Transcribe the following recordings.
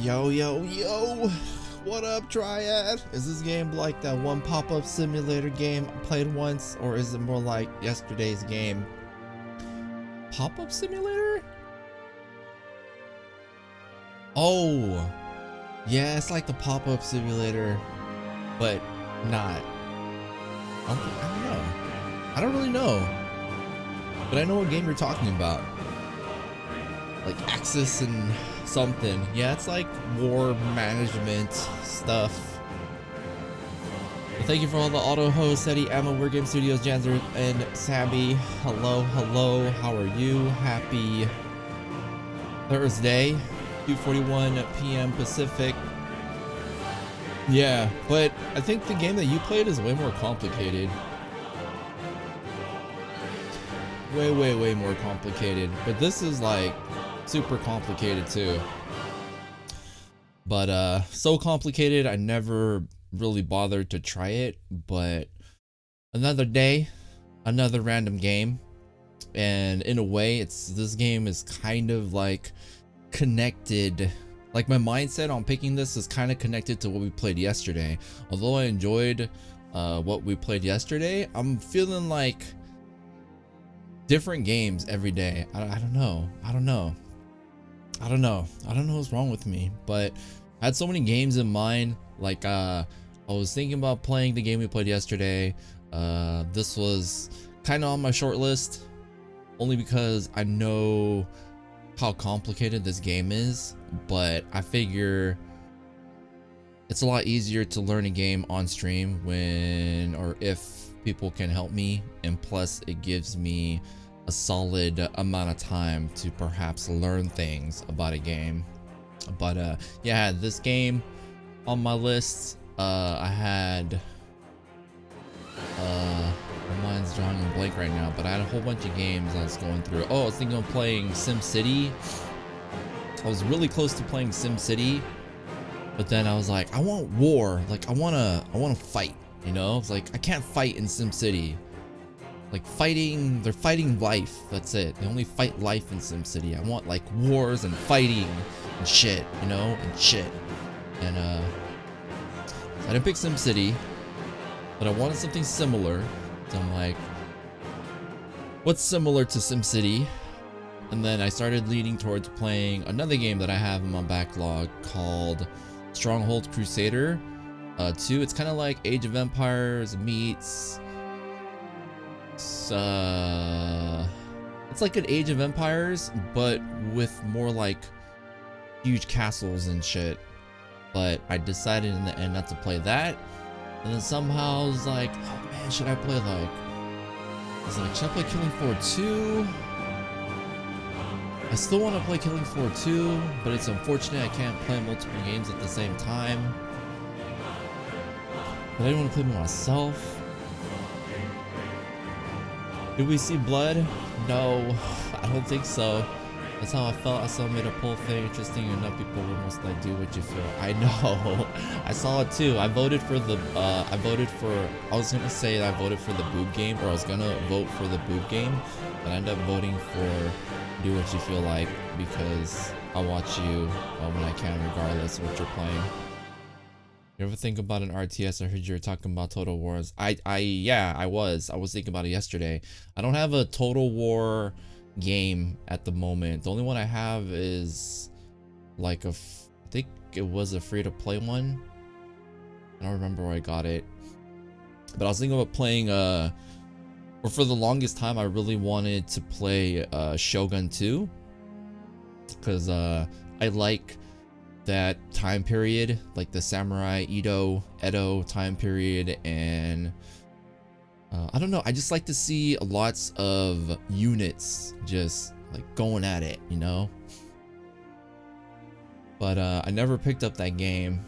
Yo, yo, yo! What up, Triad? Is this game like that one pop-up simulator game I played once, or is it more like yesterday's game? Pop-up simulator? Oh! Yeah, it's like the pop-up simulator, but not. I don't know. I don't really know. But I know what game you're talking about. Like Axis and something. Yeah, it's like war management stuff. Well, thank you for all the auto hosts, Eddie, Emma, Weird Game Studios, Janzer, and Sabby. Hello, hello. How are you? Happy Thursday, 2:41 p.m. Pacific. Yeah, but I think the game that you played is way more complicated. Way more complicated. But this is like super complicated too. But so complicated I never really bothered to try it. But another day, another random game, and in a way this game is kind of like connected. Like my mindset on picking this is kind of connected to what we played yesterday. Although I enjoyed what we played yesterday, I'm feeling like different games every day. I don't know what's wrong with me, but I had so many games in mind. Like I was thinking about playing the game we played yesterday. This was kind of on my short list only because I know how complicated this game is, but I figure it's a lot easier to learn a game on stream when or if people can help me, and plus it gives me a solid amount of time to perhaps learn things about a game. But yeah, this game on my list, I had my mind's drawing a blank right now, but I had a whole bunch of games I was going through. Oh, I was thinking of playing SimCity. I was really close to playing SimCity, but then I was like, I want war. Like I wanna fight, you know? It's like I can't fight in SimCity. Like fighting, they're fighting life. That's it. They only fight life in SimCity. I want like wars and fighting and shit, you know, and shit. And I didn't pick SimCity, but I wanted something similar. So I'm like, what's similar to SimCity? And then I started leaning towards playing another game that I have in my backlog called Stronghold Crusader 2. It's kind of like Age of Empires meets it's like an Age of Empires, but with more like huge castles and shit. But I decided in the end not to play that. And then somehow I was like, oh man, should I play like... I was like, should I play Killing Floor 2? I still want to play Killing Floor 2, but it's unfortunate I can't play multiple games at the same time. But I didn't want to play by myself. Did we see blood? No, I don't think so. That's how I felt. I saw made a poll thing. Interesting enough, people will most like do what you feel. I know. I saw it too. I voted for the I was gonna say that I voted for the boob game, or I was gonna vote for the boob game, but I ended up voting for do what you feel like, because I'll watch you when I can, regardless of what you're playing. You ever think about an RTS? I heard you were talking about Total Wars. Yeah, I was thinking about it yesterday. I don't have a Total War game at the moment. The only one I have is like I think it was a free-to-play one. I don't remember where I got it, but I was thinking about playing or for the longest time I really wanted to play Shogun 2, because I like that time period, like the samurai Edo time period, and I don't know, I just like to see lots of units just like going at it, you know. But I never picked up that game.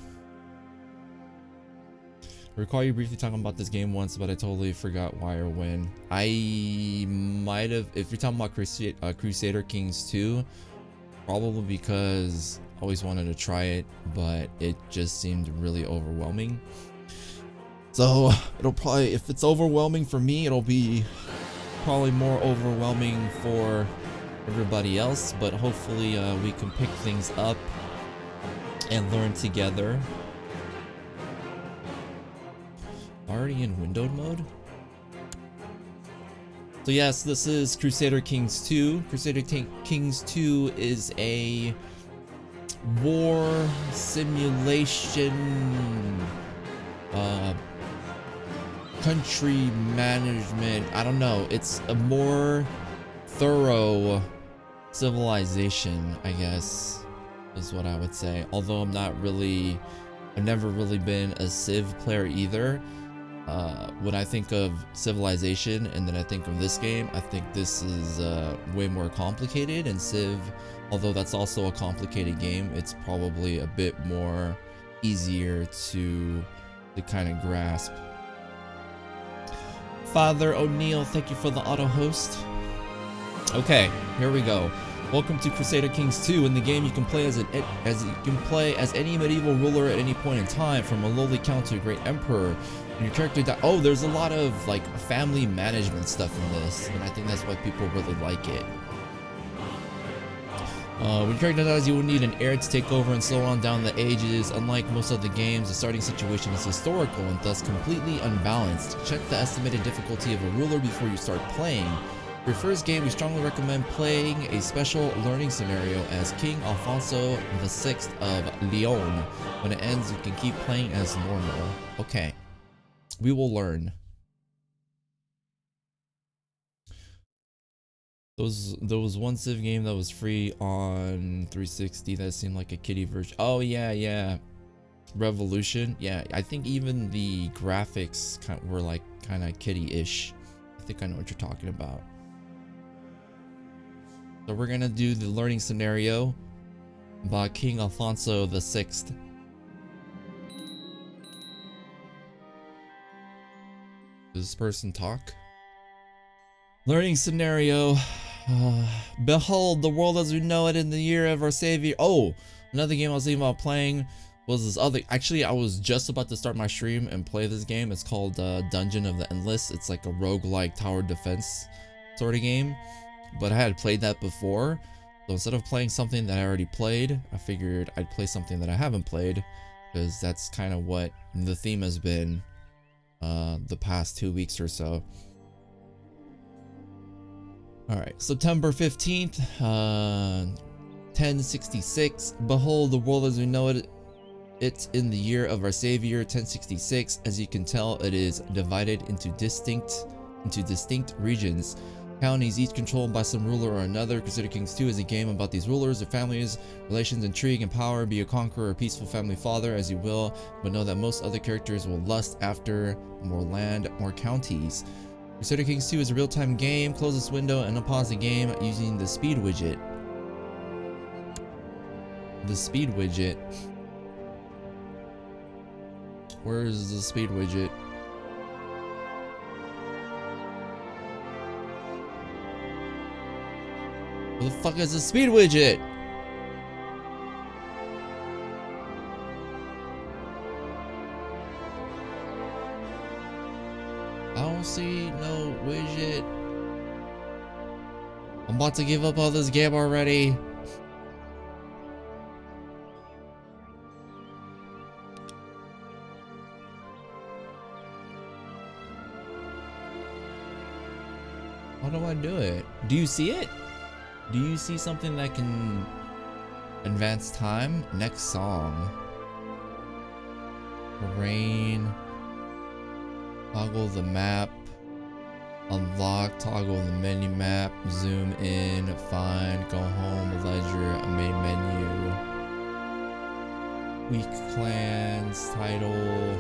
I recall you briefly talking about this game once, but I totally forgot why or when. I might have, if you're talking about Crusader Kings II, probably because I always wanted to try it, but it just seemed really overwhelming. So it'll probably, if it's overwhelming for me, it'll be probably more overwhelming for everybody else, but hopefully we can pick things up and learn together. Already in windowed mode? So yes, this is Crusader Kings 2. Crusader Kings 2 is a war simulation, country management. I don't know. It's a more thorough civilization, I guess, is what I would say. Although I've never really been a Civ player either. When I think of Civilization and then I think of this game, I think this is way more complicated, and Civ, although that's also a complicated game, it's probably a bit more easier to kind of grasp. Father O'Neill, thank you for the auto host. Okay, here we go. Welcome to Crusader Kings 2. In the game, you can play as any medieval ruler at any point in time, from a lowly count to a great emperor. And your character oh, there's a lot of like family management stuff in this, and I think that's why people really like it. When your character dies, you will need an heir to take over and slow on down the ages. Unlike most other games, the starting situation is historical and thus completely unbalanced. Check the estimated difficulty of a ruler before you start playing. For your first game, we strongly recommend playing a special learning scenario as King Alfonso VI of Leon. When it ends, you can keep playing as normal. Okay, we will learn. There was one Civ game that was free on 360 that seemed like a kiddie version. Oh yeah. Revolution. Yeah, I think even the graphics were like kind of kiddie-ish. I think I know what you're talking about. So we're gonna do the learning scenario about King Alfonso VI. Does this person talk? Learning scenario. Behold the world as we know it in the year of our savior. Oh, another game I was thinking about playing was this other. Actually, I was just about to start my stream and play this game. It's called Dungeon of the Endless. It's like a roguelike tower defense sort of game, but I had played that before. So instead of playing something that I already played, I figured I'd play something that I haven't played, because that's kind of what the theme has been the past 2 weeks or so. Alright, September 15th, 1066. Behold the world as we know it. It's in the year of our savior, 1066. As you can tell, it is divided into distinct regions. Counties, each controlled by some ruler or another. Crusader Kings 2 is a game about these rulers, their families, relations, intrigue, and power. Be a conqueror or peaceful family father as you will, but know that most other characters will lust after more land, more counties. Crusader Kings 2 is a real-time game. Close this window and unpause the game using the speed widget. The speed widget. Where is the speed widget? Where the fuck is the speed widget? I don't see no widget. I'm about to give up on this game already. How do I do it? Do you see it? Do you see something that can advance time? Next song. Terrain. Toggle the map. Unlock. Toggle the menu map. Zoom in. Find. Go home. Ledger. Main menu. Weak clans. Title.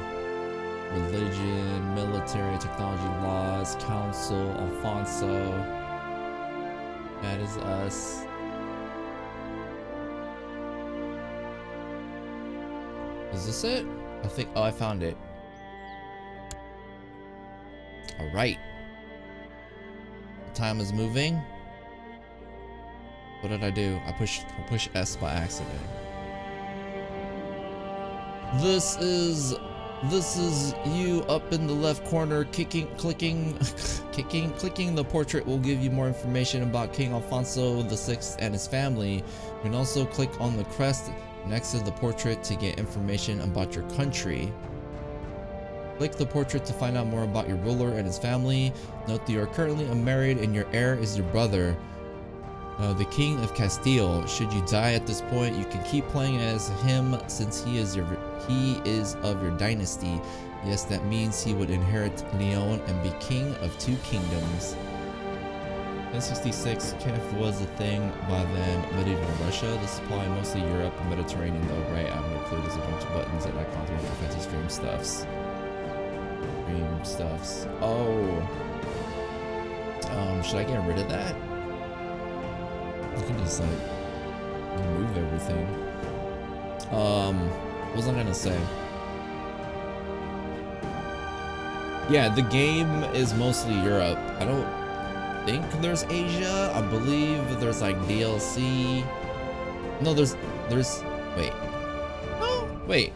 Religion. Military. Technology. Laws. Council. Alfonso. That is us. Is this it? I think. Oh, I found it. All right. Time is moving. What did I do? I push S by accident. This is you up in the left corner. Clicking the portrait will give you more information about King Alfonso VI and his family. You can also click on the crest Next is the portrait to get information about your country. Click the portrait to find out more about your ruler and his family. Note that you are currently unmarried and your heir is your brother, the King of Castile. Should you die at this point, you can keep playing as him since he is of your dynasty. Yes, that means he would inherit Leon and be king of 2 kingdoms. 1066, Kiev was a thing by then. Medieval Russia. This is probably mostly Europe and Mediterranean though, right? I have no clue. There's a bunch of buttons and icons and fancy stream stuffs. Oh. Should I get rid of that? I can just like remove everything. What was I gonna say? Yeah, the game is mostly Europe. I don't think there's Asia. I believe there's like DLC. No, there's wait. Oh, wait.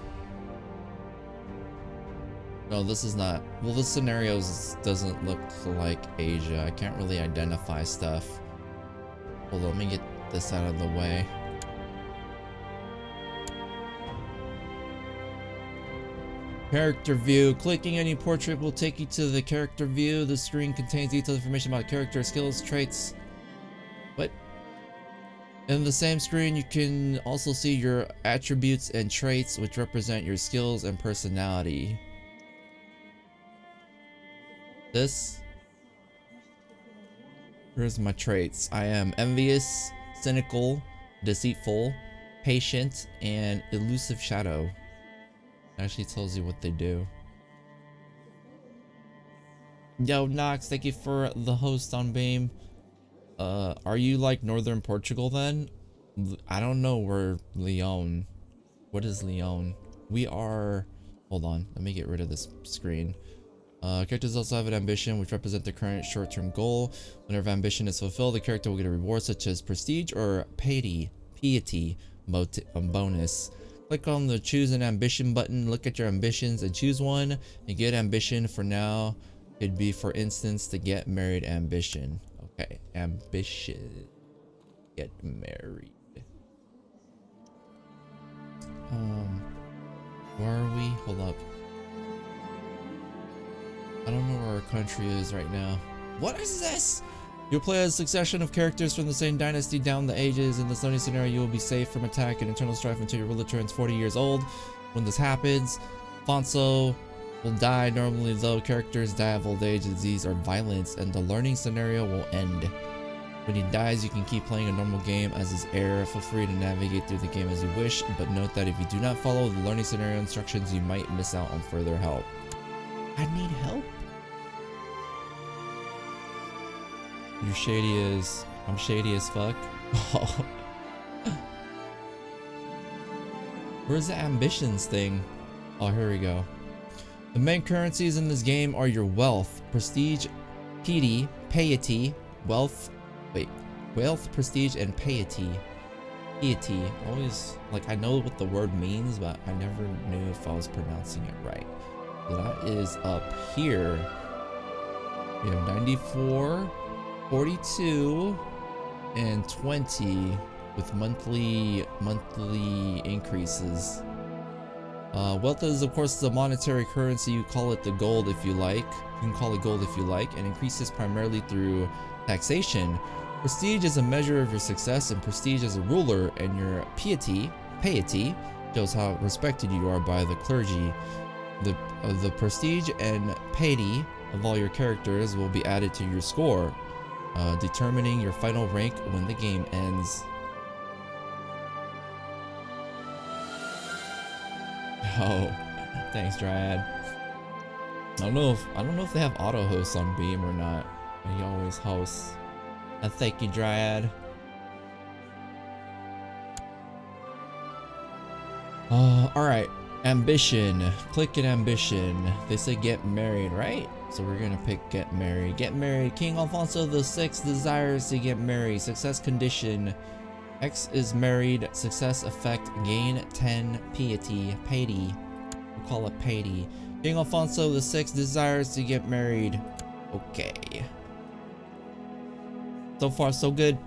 No, this is not. Well, this scenario doesn't look like Asia. I can't really identify stuff. Hold on, let me get this out of the way. Character view. Clicking any portrait will take you to the character view. The screen contains detailed information about character, skills, traits. What? In the same screen, you can also see your attributes and traits, which represent your skills and personality. Here's my traits. I am envious, cynical, deceitful, patient, and elusive shadow. It actually tells you what they do. Yo, Nox, thank you for the host on Beam. Are you like northern Portugal then? I don't know where Leon. What is Leon? We are. Hold on, let me get rid of this screen. Characters also have an ambition, which represent the current short-term goal. Whenever ambition is fulfilled, the character will get a reward such as prestige or piety bonus. Click on the choose an ambition button, look at your ambitions and choose one. And get ambition for now could be, for instance, to get married ambition. Okay, ambition. Get married. Where are we? Hold up. I don't know where our country is right now. What is this? You'll play a succession of characters from the same dynasty down the ages. In this learning scenario, you will be safe from attack and internal strife until your ruler turns 40 years old. When this happens, Fonso will die. Normally, though, characters die of old age, disease, or violence, and the learning scenario will end. When he dies, you can keep playing a normal game as his heir. Feel free to navigate through the game as you wish, but note that if you do not follow the learning scenario instructions, you might miss out on further help. I need help. You're shady as... I'm shady as fuck. Oh. Where's the ambitions thing? Oh, here we go. The main currencies in this game are your wealth, prestige, piety, wealth, prestige, and piety. Always, like, I know what the word means, but I never knew if I was pronouncing it right. So that is up here. We have 94, 42, and 20 with monthly increases. Wealth is, of course, the monetary currency. You call it the gold if you like. You can call it gold if you like, and increases primarily through taxation. Prestige is a measure of your success and prestige as a ruler, and your piety shows how respected you are by the clergy. The prestige and piety of all your characters will be added to your score, determining your final rank when the game ends. Oh, thanks, Dryad. I don't know if they have auto hosts on Beam or not. He always hosts. Thank you, Dryad. Alright. Ambition. Click an ambition. They say get married, right? So we're gonna pick get married. Get married. King Alfonso VI desires to get married. Success condition. X is married. Success effect. Gain 10 piety. We call it piety. King Alfonso VI desires to get married. Okay. So far, so good.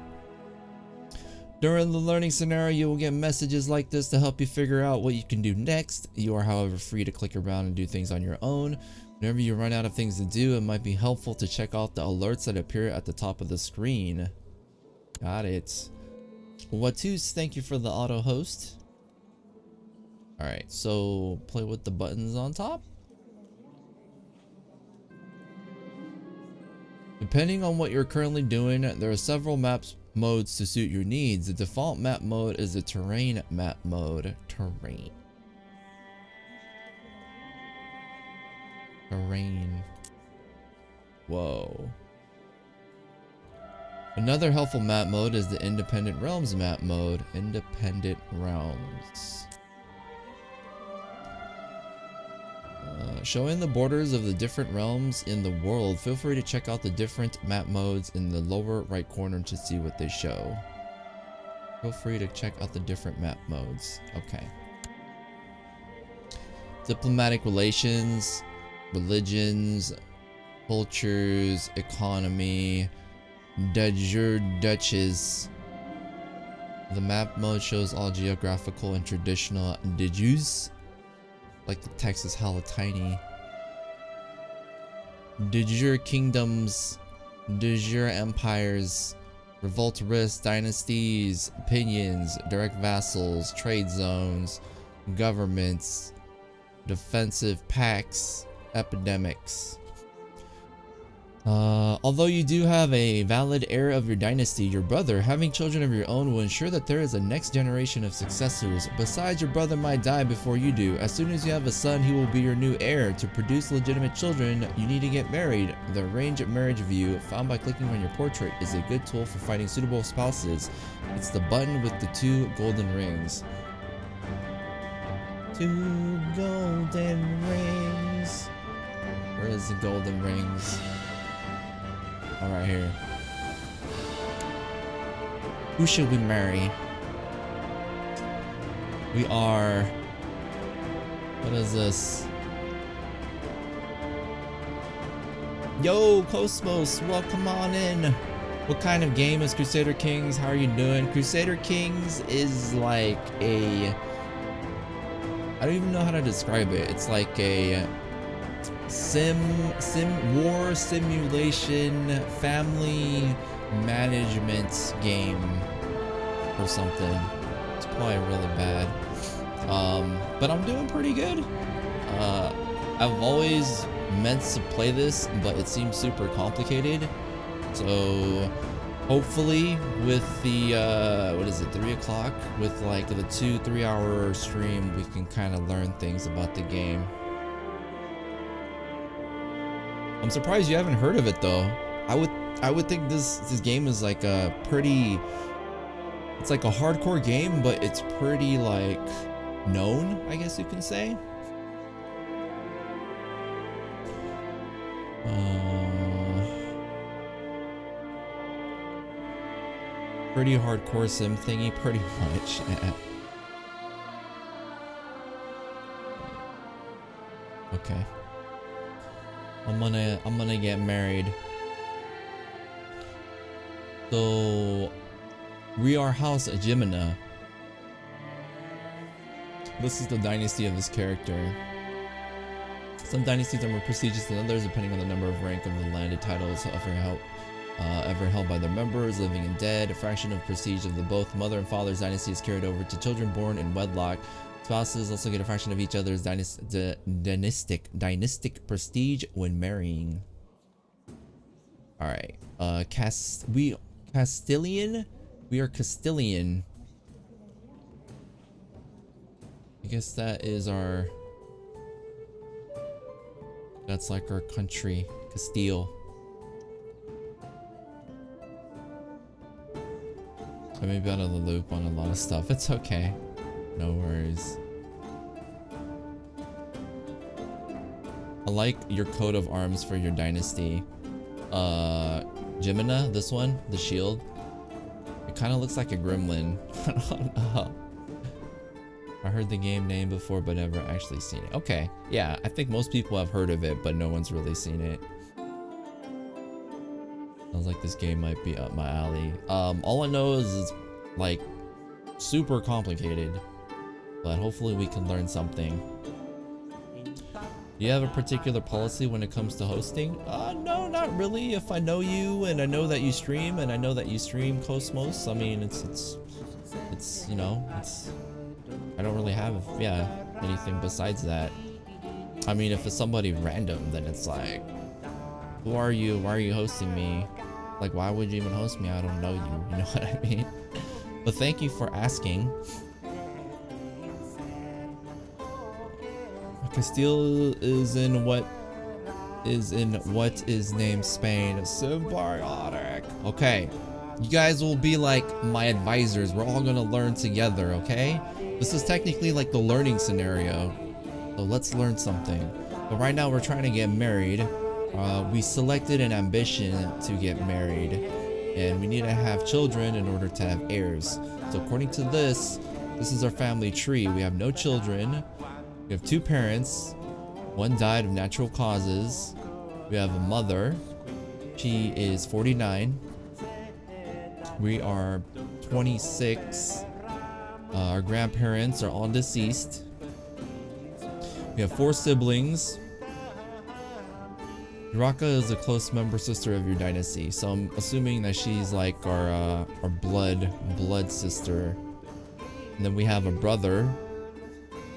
During the learning scenario, you will get messages like this to help you figure out what you can do next. You are, however, free to click around and do things on your own. Whenever you run out of things to do, it might be helpful to check out the alerts that appear at the top of the screen. Got it. Watus, thank you for the auto host. Alright, so play with the buttons on top. Depending on what you're currently doing, there are several modes to suit your needs. The default map mode is the terrain map mode. Terrain. Whoa. Another helpful map mode is the Independent Realms map mode. Independent Realms. Showing the borders of the different realms in the world. Feel free to check out the different map modes in the lower right corner to see what they show. Feel free to check out the different map modes. Okay. Diplomatic relations, religions, cultures, economy, de jure duchess. The map mode shows all geographical and traditional de jures. Like the text is hella tiny. De jure kingdoms, de jure empires, revolt risks, dynasties, opinions, direct vassals, trade zones, governments, defensive pacts, epidemics. Although you do have a valid heir of your dynasty, your brother, having children of your own will ensure that there is a next generation of successors. Besides, your brother might die before you do. As soon as you have a son, he will be your new heir. To produce legitimate children, you need to get married. The Arrange Marriage View, found by clicking on your portrait, is a good tool for finding suitable spouses. It's the button with the 2 golden rings. 2 golden rings. Where is the golden rings? All right, here. Who should we marry? We are... What is this? Yo, Cosmos, welcome on in. What kind of game is Crusader Kings? How are you doing? Crusader Kings is like a... I don't even know how to describe it. It's like a... war simulation family management game or something. It's probably really bad, but I'm doing pretty good. I've always meant to play this, but it seems super complicated, so hopefully with the what is it, 3 o'clock, with like the 2-3 hour stream, we can kind of learn things about the game. I'm surprised you haven't heard of it though. I would think this game is like a pretty, it's like a hardcore game, but it's pretty like known, I guess you can say. Pretty hardcore sim thingy, pretty much. Okay. I'm gonna get married. So we are House Jimina. This is the dynasty of this character. Some dynasties are more prestigious than others depending on the number of rank of the landed titles ever held by their members, living and dead. A fraction of prestige of the both mother and father's dynasty is carried over to children born in wedlock. Spouses also get a fraction of each other's dynastic prestige when marrying. All right, Castilian. We are Castilian. I guess that is our. That's like our country, Castile. I may be out of the loop on a lot of stuff. It's okay. No worries. I like your coat of arms for your dynasty. Jimina, this one, the shield. It kind of looks like a gremlin. I don't know. I heard the game name before, but never actually seen it. Okay, yeah, I think most people have heard of it, but no one's really seen it. Sounds like this game might be up my alley. All I know is it's like super complicated, but hopefully we can learn something. Do you have a particular policy when it comes to hosting? No, not really. If I know you and I know that you stream and I know that you stream Cosmos, I mean, it's you know, I don't really have, yeah, anything besides that. I mean, if it's somebody random, then it's like, who are you? Why are you hosting me? Like, why would you even host me? I don't know you. You know what I mean? But thank you for asking. Castile is in what is named Spain. Symbiotic. Okay. You guys will be like my advisors. We're all gonna learn together, okay? This is technically like the learning scenario. So let's learn something. But right now we're trying to get married. We selected an ambition to get married. And we need to have children in order to have heirs. So according to this is our family tree. We have no children. We have 2 parents. One died of natural causes. We have a mother. She is 49. We are 26. Our grandparents are all deceased. We have 4 siblings. Uraka is a close member sister of your dynasty, so I'm assuming that she's like our blood sister. And then we have a brother.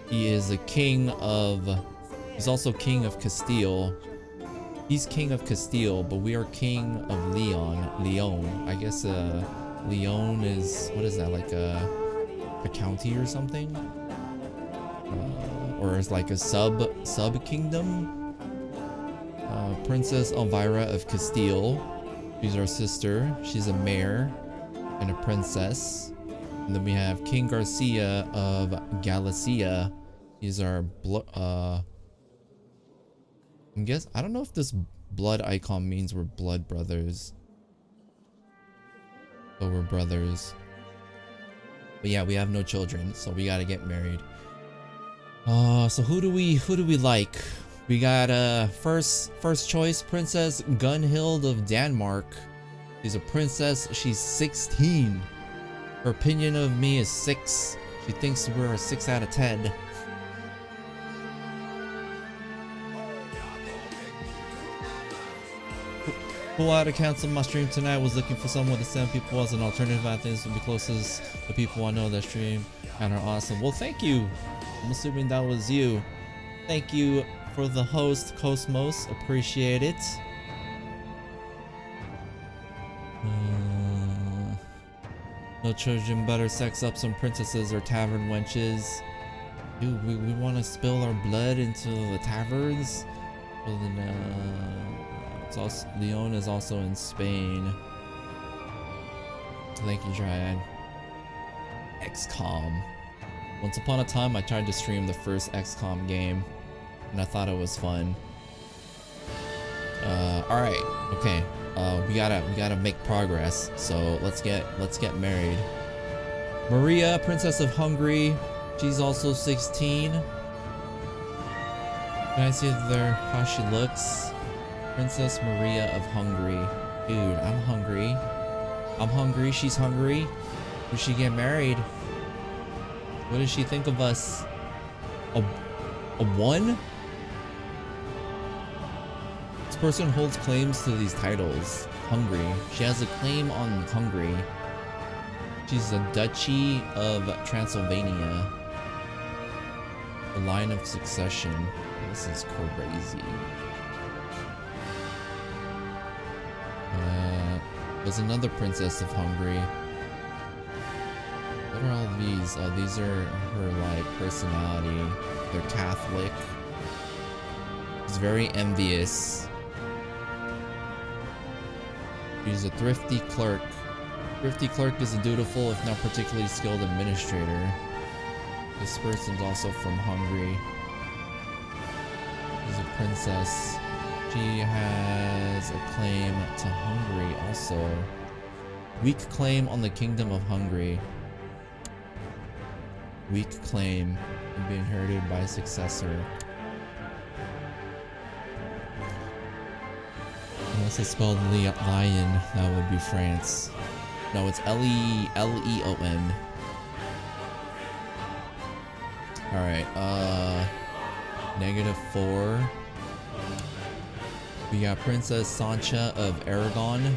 He is he's also king of Castile. He's king of Castile, but we are king of Leon. I guess Leon is, what is that, like a county or something? Or is like a sub kingdom? Princess Elvira of Castile. She's our sister. She's a mayor and a princess. And then we have King Garcia of Galicia. He's our I don't know if this blood icon means we're blood brothers. So we're brothers. But yeah, we have no children, so we gotta get married. So who do we like? We got first choice, Princess Gunhild of Denmark. She's a princess. She's 16. Her opinion of me is 6. She thinks we're a 6 out of 10. Pull out to cancel my stream tonight. Was looking for someone to send people as an alternative. I think this will be closest to people I know that stream and are awesome. Well, thank you. I'm assuming that was you. Thank you for the host, Cosmos. Appreciate it. No children, better sex up some princesses or tavern wenches. Dude, we want to spill our blood into the taverns? Well then, it's also, Leon is also in Spain. Thank you, Dryad. XCOM. Once upon a time, I tried to stream the first XCOM game, and I thought it was fun. All right, okay. We gotta make progress. So let's get married. Maria, Princess of Hungary. She's also 16. Can I see how she looks? Princess Maria of Hungary. Dude, I'm hungry. I'm hungry. She's hungry. We should get married. What does she think of us? A 1? This person holds claims to these titles. Hungary. She has a claim on Hungary. She's a Duchy of Transylvania. The line of succession. This is crazy. There's another princess of Hungary. What are all these? These are her like personality. They're Catholic. She's very envious. She's a thrifty clerk. Thrifty clerk is a dutiful, if not particularly skilled administrator. This person's also from Hungary. She's a princess. She has a claim to Hungary also. Weak claim on the Kingdom of Hungary. Weak claim can be inherited by a successor. Unless it's spelled lion, that would be France. No, it's Leon. Alright, -4. We got Princess Sancha of Aragon.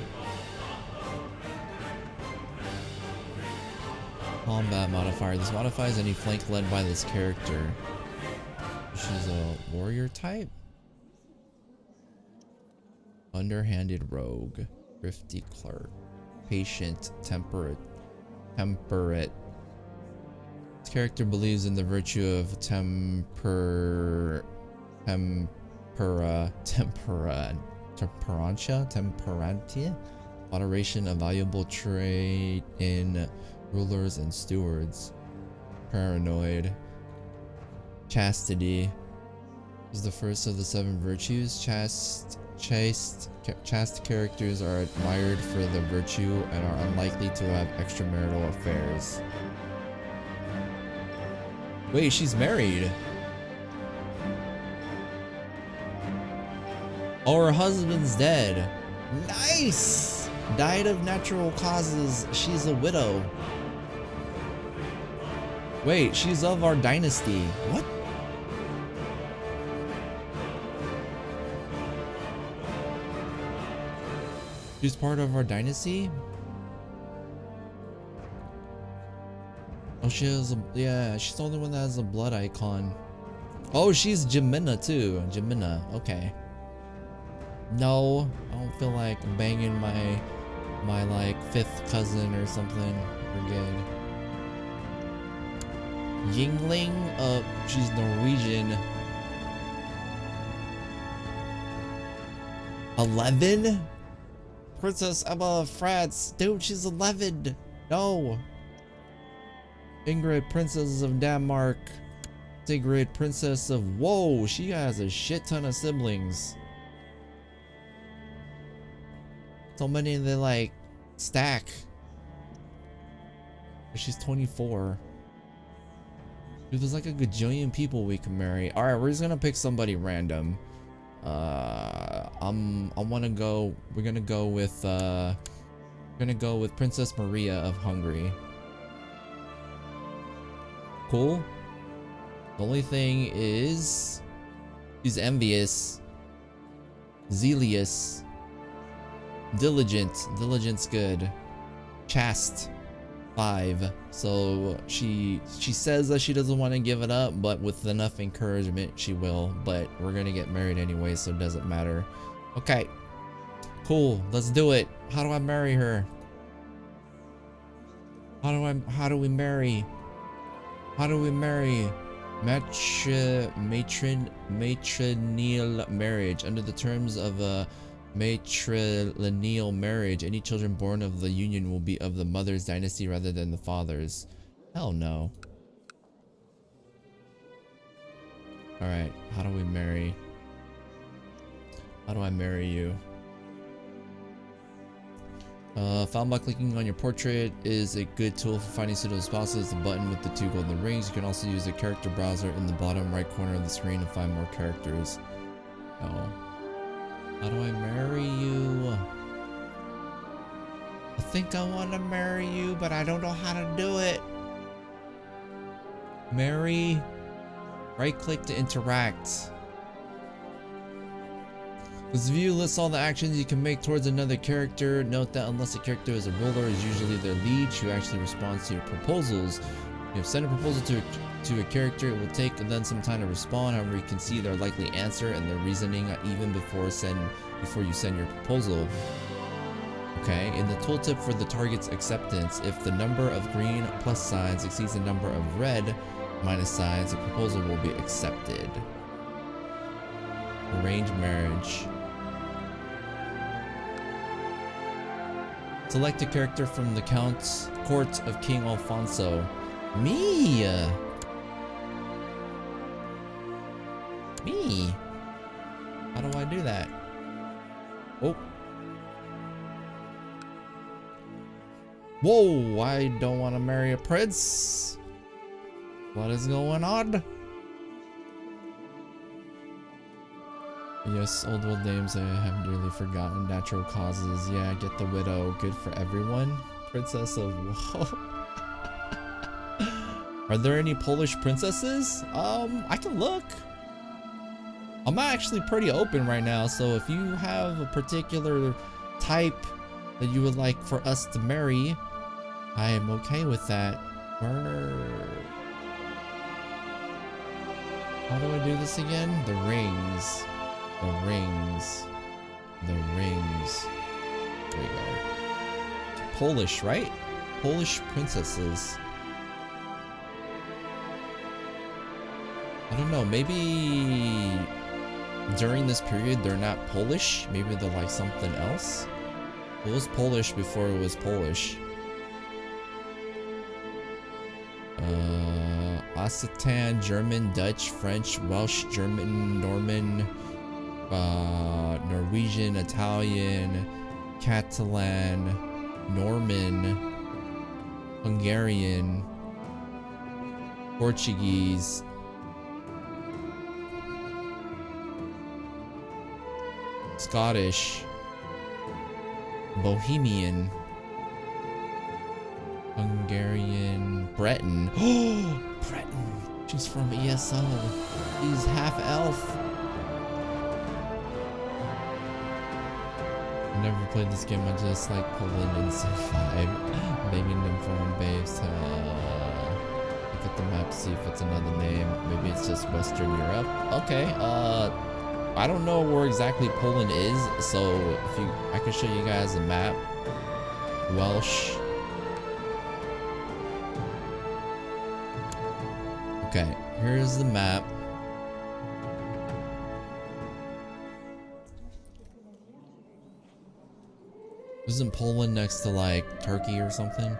Combat modifier. This modifies any flank led by this character. She's a warrior type. Underhanded rogue. Thrifty clerk. Patient. Temperate. This character believes in the virtue of temperantia. Moderation, a valuable trait in rulers and stewards. Paranoid. Chastity is the first of the 7 virtues. Chaste characters are admired for the virtue and are unlikely to have extramarital affairs. Wait, she's married. Oh, her husband's dead. Nice! Died of natural causes. She's a widow. Wait, she's of our dynasty. What? She's part of our dynasty? Oh, she has a, yeah, she's the only one that has a blood icon. Oh, she's Jemina too. Jemina, okay. No, I don't feel like banging my like 5th cousin or something. We're good. Yingling, she's Norwegian. 11? Princess Emma of France. Dude, she's 11. No. Ingrid, Princess of Denmark. Sigrid, Princess of... Whoa, she has a shit ton of siblings. So many they like stack. She's 24. Dude, there's like a gajillion people we can marry. Alright, we're just gonna pick somebody random. We're gonna go with Princess Maria of Hungary. Cool. The only thing is she's envious, zealous, diligent. Diligent's good. Chaste, 5. So she says that she doesn't want to give it up, but with enough encouragement she will. But we're gonna get married anyway, so it doesn't matter. Okay, cool, let's do it. How do I marry her? How do we marry? How do we marry? Matrilineal marriage. Under the terms of a matrilineal marriage, any children born of the union will be of the mother's dynasty rather than the father's. Hell no. Alright, how do we marry? How do I marry you? Found by clicking on your portrait is a good tool for finding suitable spouses. The button with the 2 golden rings. You can also use the character browser in the bottom right corner of the screen to find more characters. Oh. How do I marry you? I think I want to marry you, but I don't know how to do it. Marry. Right click to interact. This view lists all the actions you can make towards another character. Note that unless a character is a ruler, is usually their lead who actually responds to your proposals. You have sent a proposal to a character, it will take then some time to respond. However, you can see their likely answer and their reasoning even before you send your proposal. Okay, in the tooltip for the target's acceptance, if the number of green plus signs exceeds the number of red minus signs, the proposal will be accepted. Arranged marriage. Select a character from the court of King Alfonso. Me! Me! How do I do that? Oh. Whoa, I don't want to marry a prince. What is going on? Yes, old names I have nearly forgotten. Natural causes. Yeah, get the widow. Good for everyone. Princess of... Whoa. Are there any Polish princesses? I can look. I'm actually pretty open right now, so if you have a particular type that you would like for us to marry, I am okay with that. How do I do this again? The rings. The rings. The rings. There we go. Polish, right? Polish princesses. I don't know, maybe during this period they're not Polish. Maybe they're like something else. It was Polish before it was Polish. Occitan, German, Dutch, French, Welsh, German, Norman, Norwegian, Italian, Catalan, Norman, Hungarian, Portuguese, Scottish, Bohemian, Hungarian, Breton. Oh, Breton. She's from ESO. She's half elf. I never played this game. I just like Poland and C5, begging them for home base. Look at the map, see if it's another name. Maybe it's just Western Europe. Okay. I don't know where exactly Poland is, so if I can show you guys a map. Welsh. Okay, here's the map. Isn't Poland next to like Turkey or something?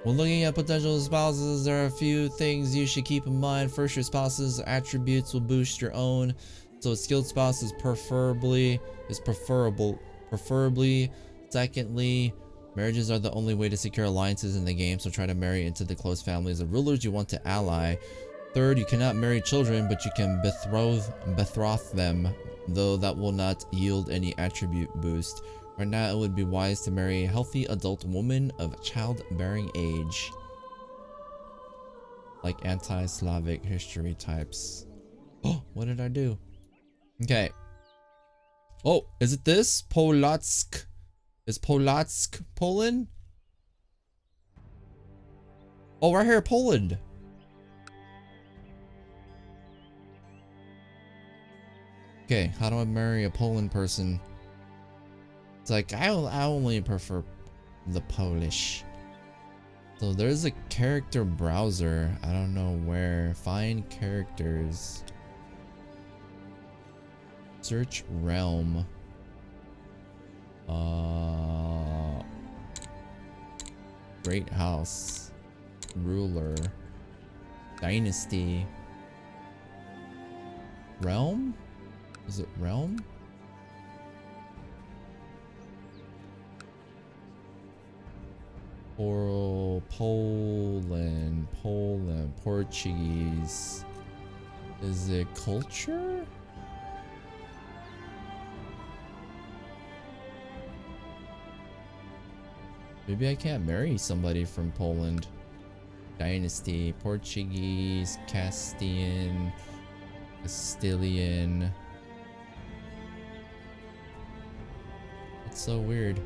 When looking at potential spouses, there are a few things you should keep in mind. First, your spouse's attributes will boost your own, so a skilled spouse is preferable. Secondly, marriages are the only way to secure alliances in the game, so try to marry into the close families of rulers you want to ally. Third, you cannot marry children, but you can betroth them, though that will not yield any attribute boost. Right now, it would be wise to marry a healthy adult woman of childbearing age. Like anti-Slavic history types. Oh, what did I do? Okay. Oh, is it this? Polotsk. Is Polotsk Poland? Oh, right here, Poland. Okay, how do I marry a Poland person? It's like, I only prefer the Polish. So there's a character browser. I don't know where. Find characters. Search realm. Great house. Ruler. Dynasty. Realm? Is it realm? Oral, Poland, Portuguese. Is it culture? Maybe I can't marry somebody from Poland. Dynasty, Portuguese, Castilian. It's so weird.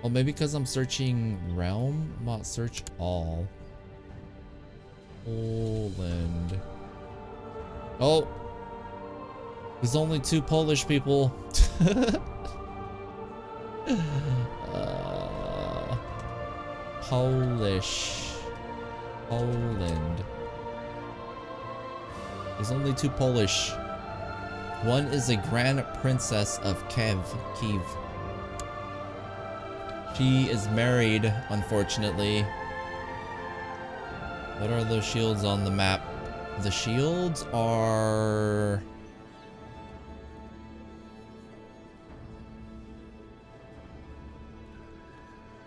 Oh, maybe because I'm searching realm, not search all. Poland. Oh, there's only 2 Polish people. Polish. Poland. There's only 2 Polish. One is a Grand Princess of Kiev. She is married, unfortunately. What are those shields on the map? The shields are...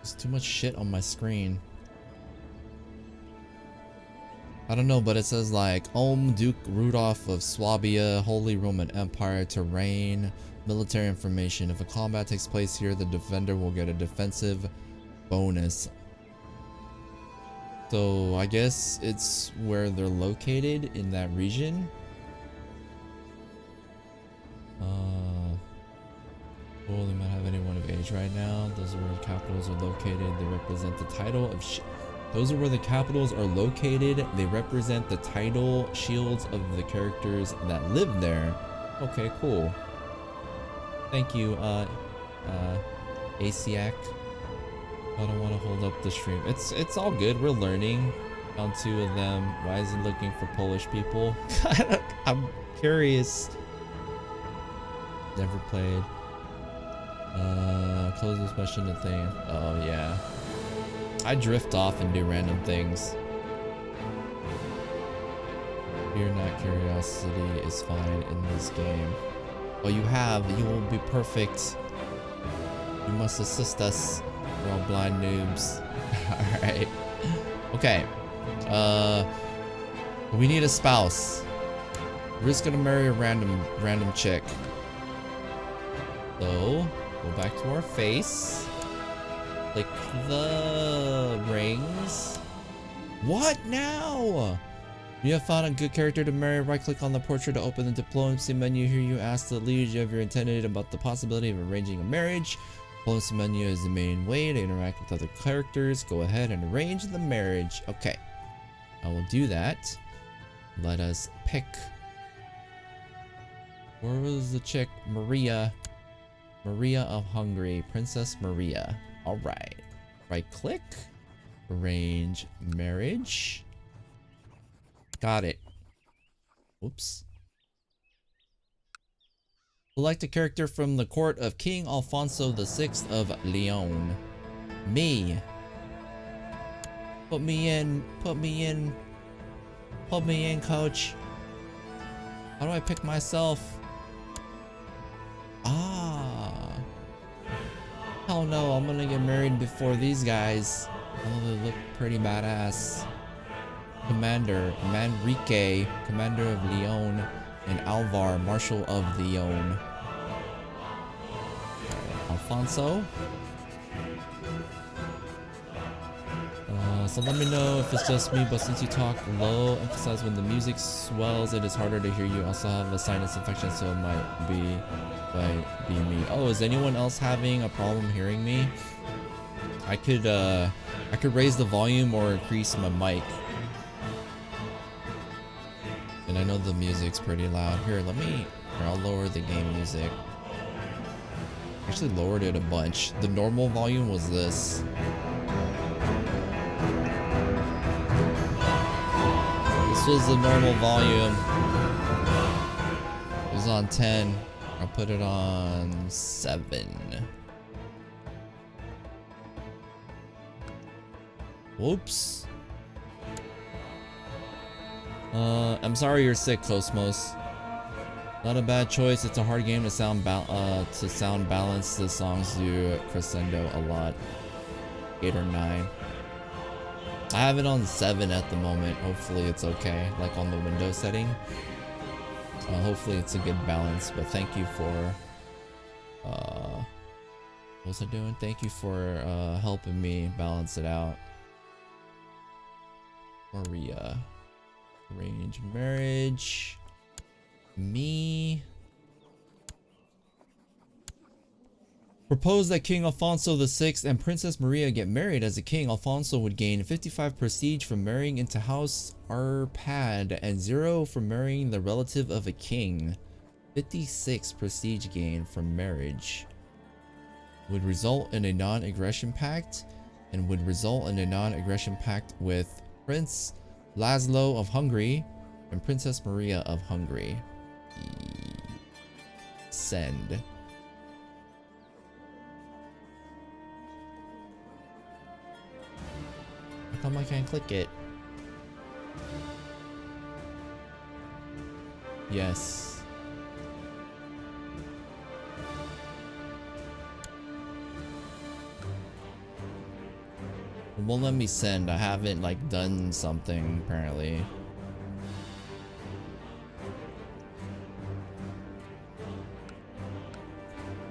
There's too much shit on my screen. I don't know, but it says like Duke Rudolph of Swabia, Holy Roman Empire, terrain, military information. If a combat takes place here, the defender will get a defensive bonus. So I guess it's where they're located in that region. Well, they might have anyone of age right now. Those are where the capitals are located. They represent the title of those are where the capitals are located. They represent the title shields of the characters that live there. Okay, cool. Thank you, ACAC. I don't want to hold up the stream. It's all good. We're learning. Found 2 of them. Why is he looking for Polish people? I'm curious. Never played. Close this mission to thing. Oh yeah. I drift off and do random things. Fear not, curiosity is fine in this game. Oh, you will be perfect. You must assist us. We're all blind noobs. Alright. Okay. We need a spouse. We're just gonna marry a random chick. So, go back to our face. Click the rings. What now? You have found a good character to marry. Right click on the portrait to open the diplomacy menu. Here you ask the lead of your intended about the possibility of arranging a marriage. Diplomacy menu is the main way to interact with other characters. Go ahead and arrange the marriage. Okay, I will do that. Let us pick. Where was the chick? Maria. Maria of Hungary. Princess Maria. Alright. Right click. Arrange marriage. Got it. Whoops. Select a character from the court of King Alfonso VI of Leon. Me. Put me in. Put me in. Put me in, coach. How do I pick myself? Ah. Hell no, I'm gonna get married before these guys. Oh, they look pretty badass. Commander Manrique, Commander of Leon, and Alvar, Marshal of Leon. Alfonso. So let me know if it's just me, but since you talk low, emphasize when the music swells, it is harder to hear you. Also have a sinus infection, so it might be me. Oh, is anyone else having a problem hearing me? I could raise the volume or increase my mic. And I know the music's pretty loud. Here, I'll lower the game music. Actually lowered it a bunch. The normal volume was this. This was the normal volume. It was on 10. I'll put it on 7. Whoops. I'm sorry you're sick, Cosmos. Not a bad choice. It's a hard game to sound balanced. The songs do crescendo a lot. 8 or 9. I have it on 7 at the moment. Hopefully it's okay, like on the window setting. Hopefully it's a good balance, but thank you for what was I doing? Thank you for helping me balance it out. Maria. Arrange marriage. Me. Propose that King Alfonso VI and Princess Maria get married. As a king, Alfonso would gain 55 prestige from marrying into House Arpad and 0 from marrying the relative of a king. 56 prestige gain from marriage. Would result in a non-aggression pact and would result in a non-aggression pact with Prince Laszlo of Hungary and Princess Maria of Hungary. Send. How come I can't click it? Yes. It won't let me send. I haven't like done something apparently.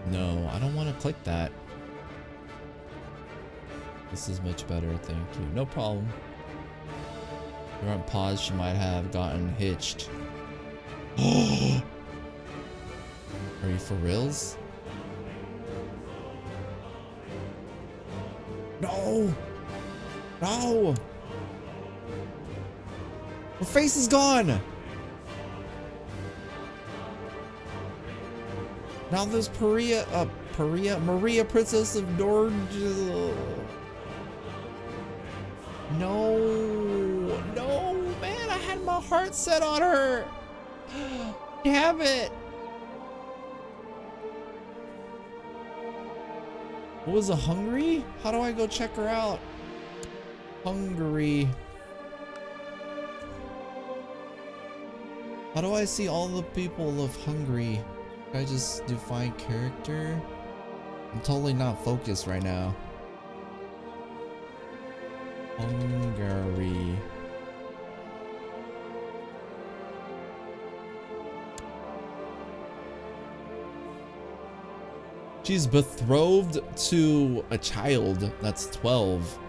No, I don't want to click that. This is much better, thank you. No problem. If you weren't paused, she might have gotten hitched. Are you for reals? No! No! Her face is gone! Now there's Maria, Princess of Nord. No, no, man, I had my heart set on her. Damn it. What was it, Hungary? How do I go check her out? Hungary. How do I see all the people of Hungary? I just define character? I'm totally not focused right now. Hungary. She's betrothed to a child that's 12.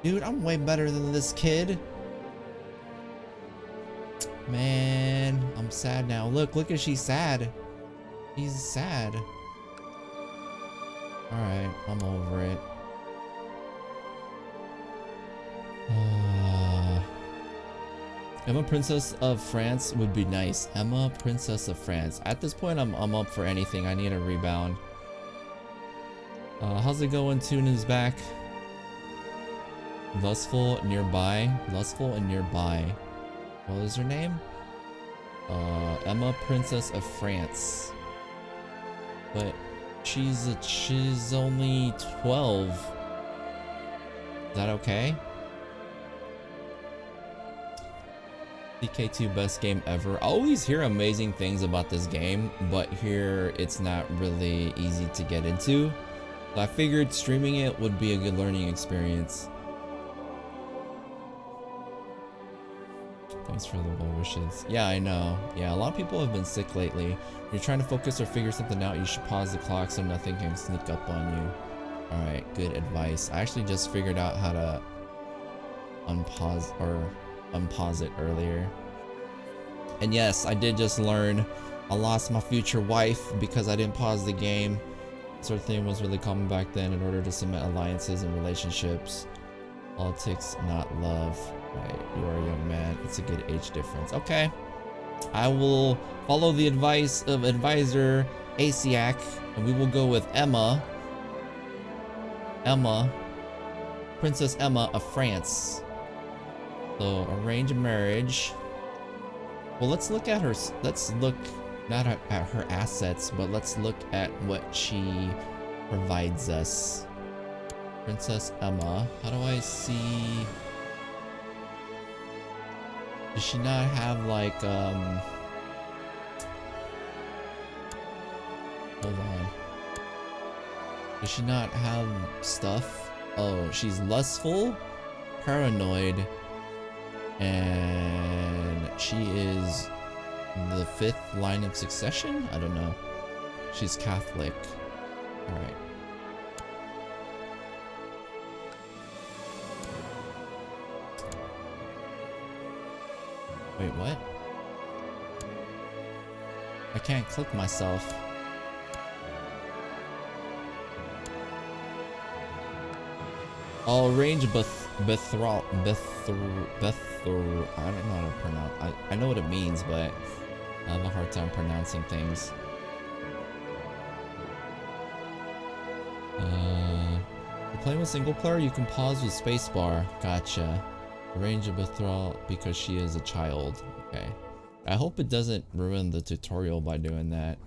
Dude, I'm way better than this kid. Man, I'm sad now. Look at she's sad. He's sad. Alright, I'm over it. Emma, Princess of France would be nice. Emma, Princess of France. At this point, I'm up for anything. I need a rebound. How's it going? Tune is back. Lustful nearby. Lustful and nearby. What is her name? Emma, Princess of France. But she's only 12. Is that okay? DK2 best game ever. I always hear amazing things about this game, but here it's not really easy to get into. So I figured streaming it would be a good learning experience. Thanks for the well wishes. Yeah, I know. Yeah, a lot of people have been sick lately. When you're trying to focus or figure something out, you should pause the clock so nothing can sneak up on you. Alright, good advice. I actually just figured out how to unpause it earlier. And yes, I did just learn I lost my future wife because I didn't pause the game. Sort of thing was really common back then in order to cement alliances and relationships. Politics, not love. Right, you are a young man. It's a good age difference. Okay. I will follow the advice of advisor Asiak, and we will go with Emma. Emma. Princess Emma of France. So, arranged marriage. Well, let's look at her. Let's look not at her assets, but let's look at what she provides us. Princess Emma. How do I see? Does she not have like hold on. Does she not have stuff? Oh, she's lustful, paranoid, and she is the 5th line of succession? I don't know. She's Catholic. Alright. Wait, what? I can't click myself. I'll arrange Bethro. I don't know how to pronounce. I know what it means, but I have a hard time pronouncing things. You're playing with single player, you can pause with spacebar. Gotcha. Arrange a betrothal because she is a child. Okay. I hope it doesn't ruin the tutorial by doing that.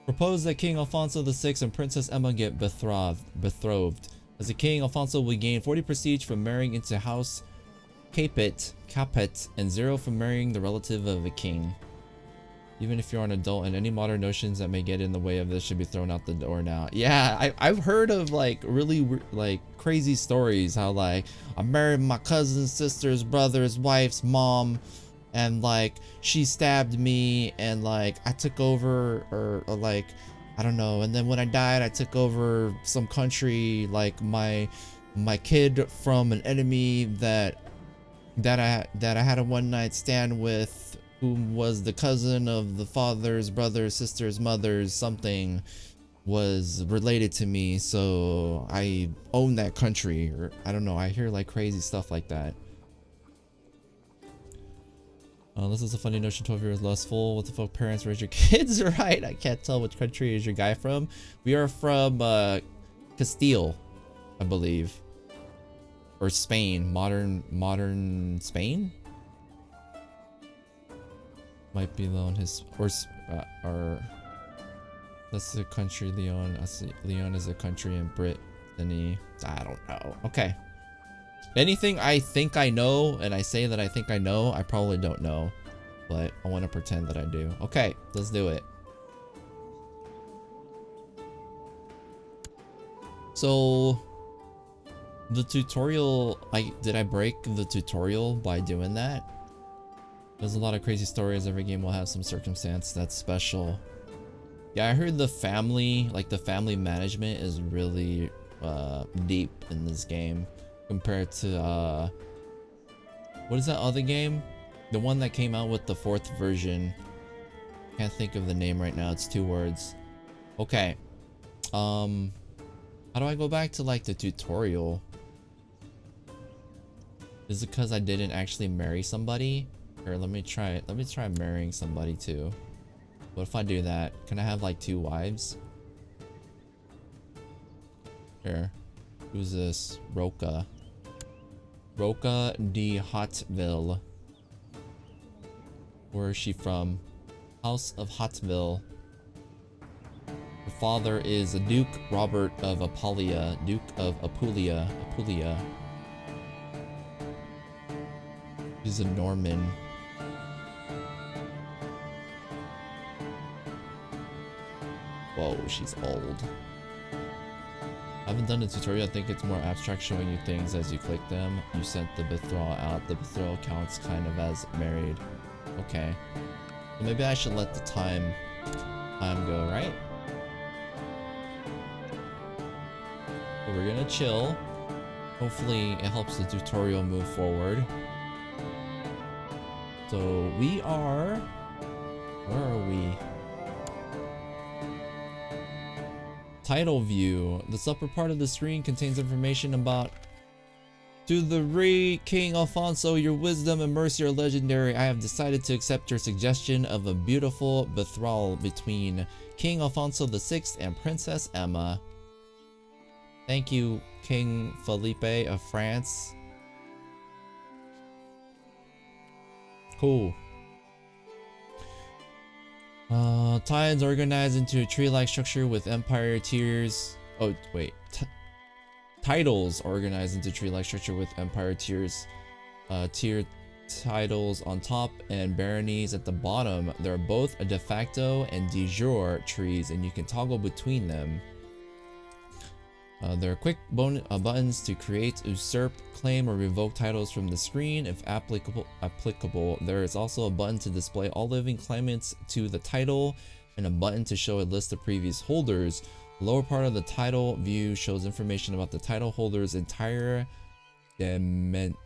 Propose that King Alfonso VI and Princess Emma get betrothed. As a king, Alfonso will gain 40 prestige from marrying into House Capet, and 0 from marrying the relative of a king. Even if you're an adult, and any modern notions that may get in the way of this should be thrown out the door now. Yeah, I've heard of like really like crazy stories how like I married my cousin's sister's brother's wife's mom, and like she stabbed me, and like I took over or like I don't know. And then when I died, I took over some country, like my kid from an enemy that I had a one night stand with, who was the cousin of the father's brother, sister's mother's something, was related to me, so I own that country. Or I don't know, I hear like crazy stuff like that. This is a funny notion. 12 years lustful. What the fuck? Parents raise your kids right? I can't tell which country is your guy from. We are from Castile, I believe, or Spain. Modern Spain. Might be Leon. His or that's the country Leon. Leon is a country in Brittany. I don't know. Okay. Anything I think I know and I say that I think I know, I probably don't know, but I want to pretend that I do. Okay, let's do it. So the tutorial, did I break the tutorial by doing that? There's a lot of crazy stories. Every game will have some circumstance that's special. Yeah, I heard the family, like the family management is really deep in this game compared to what is that other game? The one that came out with the 4th version. Can't think of the name right now. It's 2 words. Okay. How do I go back to like the tutorial? Is it because I didn't actually marry somebody? Here, let me try it. Let me try marrying somebody too. What if I do that? Can I have like 2 wives? Here. Who's this? Roca. Roca de Hotville. Where is she from? House of Hotville. Her father is Duke Robert of Apulia. Duke of Apulia. Apulia. She's a Norman. Whoa, she's old. I haven't done the tutorial. I think it's more abstract, showing you things as you click them. You sent the betrothal out. The betrothal counts kind of as married. Okay. Well, maybe I should let the time go, right? So we're gonna chill. Hopefully it helps the tutorial move forward. So we are... Where are we? Title view. This upper part of the screen contains information about to the King Alfonso. Your wisdom and mercy are legendary. I have decided to accept your suggestion of a beautiful betrothal between King Alfonso VI and Princess Emma. Thank you, King Felipe of France. Cool. Tides organized into a tree-like structure with empire tiers. Oh wait, titles organized into tree-like structure with empire tiers. Tier titles on top and baronies at the bottom. There are both a de facto and de jure trees, and you can toggle between them. There are quick buttons to create, usurp, claim, or revoke titles from the screen if applicable. There is also a button to display all living claimants to the title, and a button to show a list of previous holders. The lower part of the title view shows information about the title holder's entire demesne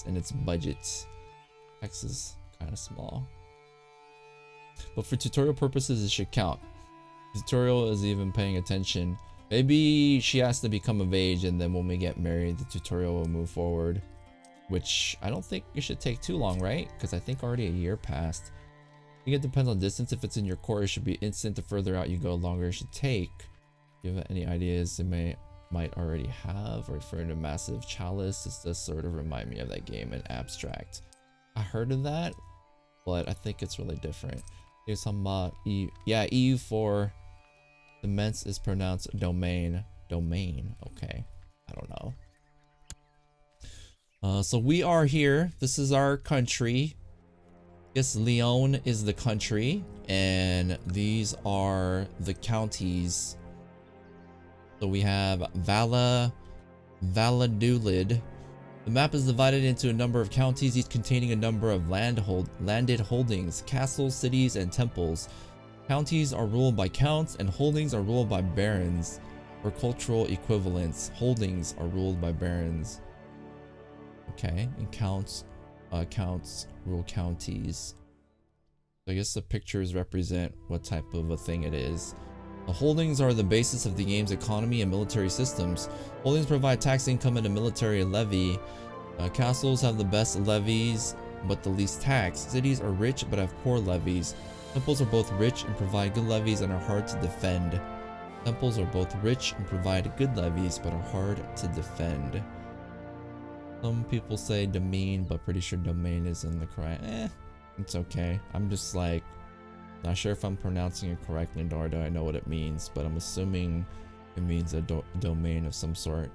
and its budget. Text is kind of small, but for tutorial purposes it should count. The tutorial is even paying attention. Maybe she has to become of age, and then when we get married, the tutorial will move forward. Which I don't think it should take too long, right? Because I think already a year passed. I think it depends on distance. If it's in your core, it should be instant. The further out you go, longer it should take. Do you have any ideas they might already have? Or referring to massive chalice? This does sort of remind me of that game in abstract. I heard of that, but I think it's really different. Here's some EU. Yeah, EU4. The immense is pronounced domain. Domain. Okay. I don't know. So we are here. This is our country. Yes, Leon is the country, and these are the counties. So we have Valladolid. The map is divided into a number of counties, each containing a number of landed holdings, castles, cities, and temples. Counties are ruled by counts and holdings are ruled by barons. For cultural equivalents, holdings are ruled by barons. Okay, and counts rule counties. So I guess the pictures represent what type of a thing it is. The holdings are the basis of the game's economy and military systems. Holdings provide tax income and a military levy. Castles have the best levies but the least tax. Cities are rich but have poor levies. Temples are both rich and provide good levies and are hard to defend. Temples are both rich and provide good levies but are hard to defend. Some people say domain, but pretty sure domain is in the correct. It's okay. I'm just like not sure if I'm pronouncing it correctly, nor do I know what it means, but I'm assuming it means a domain of some sort.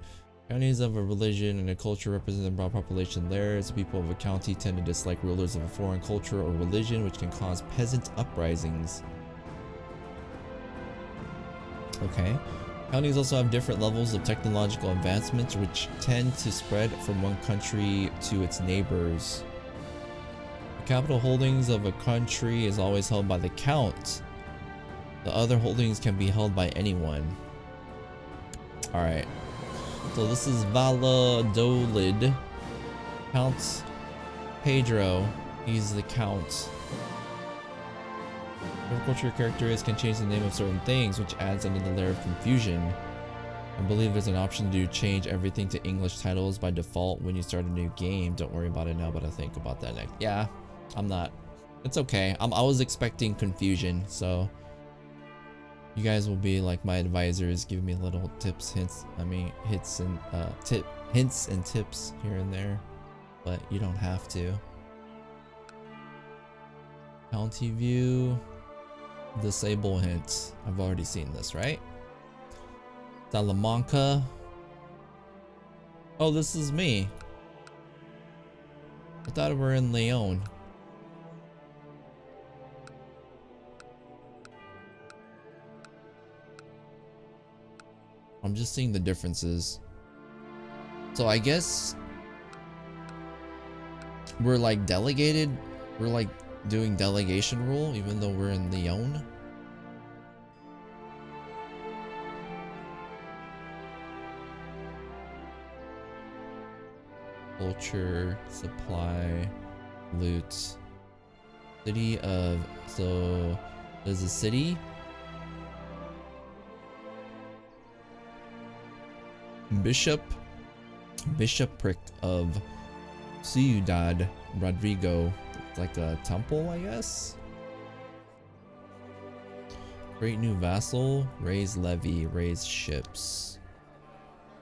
Counties of a religion and a culture represent a broad population layers. People of a county tend to dislike rulers of a foreign culture or religion, which can cause peasant uprisings. Okay. Counties also have different levels of technological advancements, which tend to spread from one country to its neighbors. The capital holdings of a country is always held by the count. The other holdings can be held by anyone. Alright. So this is Valladolid. Count Pedro. He's the count. Whatever culture your character is can change the name of certain things, which adds another layer of confusion. I believe there's an option to change everything to English titles by default when you start a new game. Don't worry about it now, but I'll think about that next. Yeah, I'm not. It's okay. I was expecting confusion, so you guys will be like my advisors, give me little tips, hints. I mean, hints and tips here and there, but you don't have to. County view. Disable hint. I've already seen this, right? Salamanca. Oh, this is me. I thought we were in Leon. I'm just seeing the differences. So I guess we're like delegated. We're like doing delegation rule even though we're in Leon. Culture, supply, loot. City of, so there's a city. Bishopric of Ciudad Rodrigo. Like a temple, I guess. Create new vassal, raise levy, raise ships.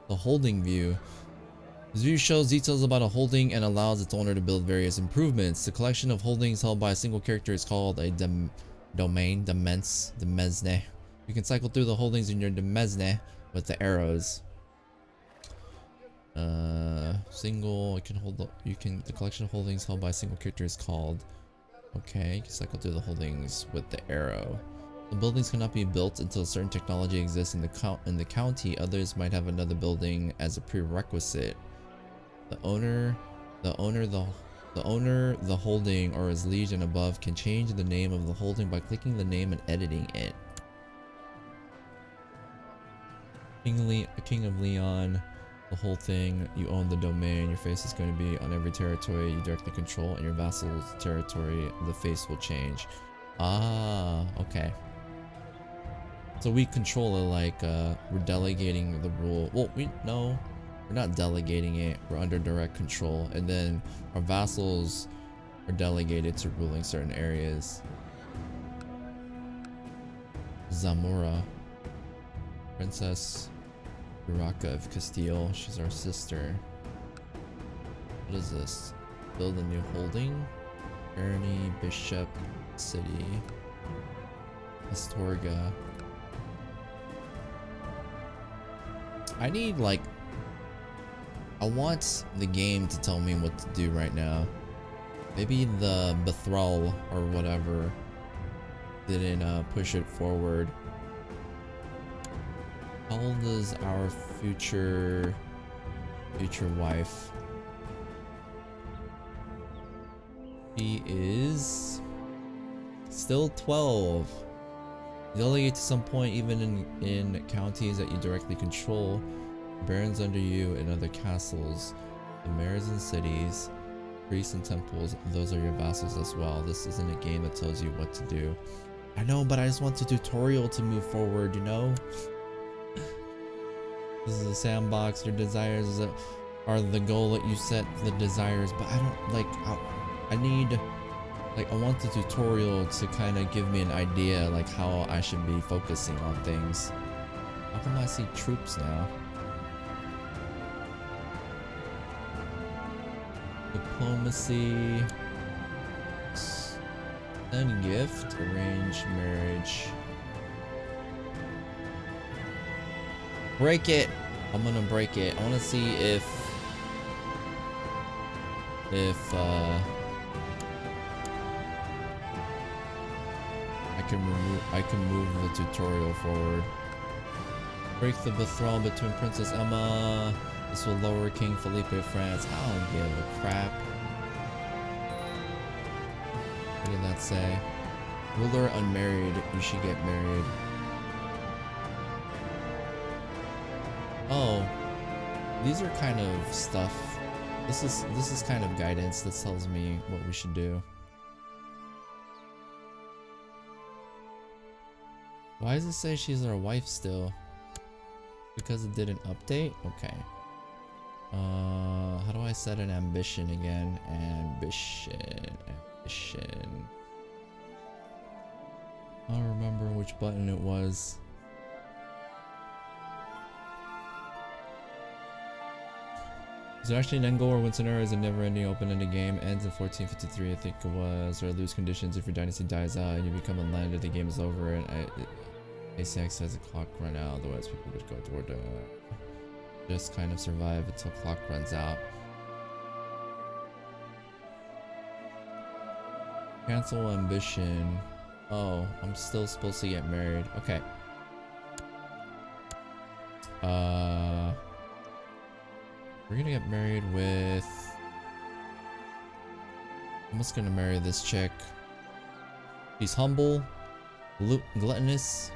The holding view. This view shows details about a holding and allows its owner to build various improvements. The collection of holdings held by a single character is called a domain, demesne. You can cycle through the holdings in your demesne with the arrows. Single, the collection of holdings held by a single character is called. Okay, you can cycle through the holdings with the arrow. The buildings cannot be built until a certain technology exists in the county. Others might have another building as a prerequisite. The owner, the holding, or his liege and above can change the name of the holding by clicking the name and editing it. King of Leon. The whole thing, you own the domain, your face is going to be on every territory you directly control, and your vassal's territory, the face will change. Ah, okay. So we control it like we're delegating the rule. Well, we're not delegating it, we're under direct control, and then our vassals are delegated to ruling certain areas. Zamora. Princess Urraca of Castile, she's our sister. What is this? Build a new holding? Ernie, Bishop, City, Astorga. I need like, I want the game to tell me what to do right now. Maybe the Bethrall or whatever didn't push it forward. How old is our future wife? She is still 12. Delegate to some point, even in counties that you directly control. Barons under you in other castles. The mayors in cities. Priests and temples, those are your vassals as well. This isn't a game that tells you what to do. I know, but I just want the tutorial to move forward, you know? This is a sandbox. Your desires are the goal that you set the desires, but I don't like. I need, like, I want the tutorial to kind of give me an idea, like how I should be focusing on things. How come I see troops now? Diplomacy. Send gift. Arrange marriage. Break it. I'm gonna break it. I want to see if I can move the tutorial forward. Break the betrothal between Princess Emma. This will lower King Felipe of France. I don't give a crap. What did that say? Ruler unmarried. You should get married. Oh, these are kind of stuff. This is kind of guidance that tells me what we should do. Why does it say she's our wife still? Because it didn't update? Okay. How do I set an ambition again? Ambition. I don't remember which button it was. Is there actually an end goal, or Winston is a never-ending open-ended game? Ends in 1453, I think it was. Or lose conditions if your dynasty dies out and you become unlanded, the game is over. And ACX has a clock run out, otherwise people would go toward just kind of survive until clock runs out. Cancel ambition. Oh, I'm still supposed to get married. Okay. We're gonna get married with... I'm just gonna marry this chick. She's humble, gluttonous,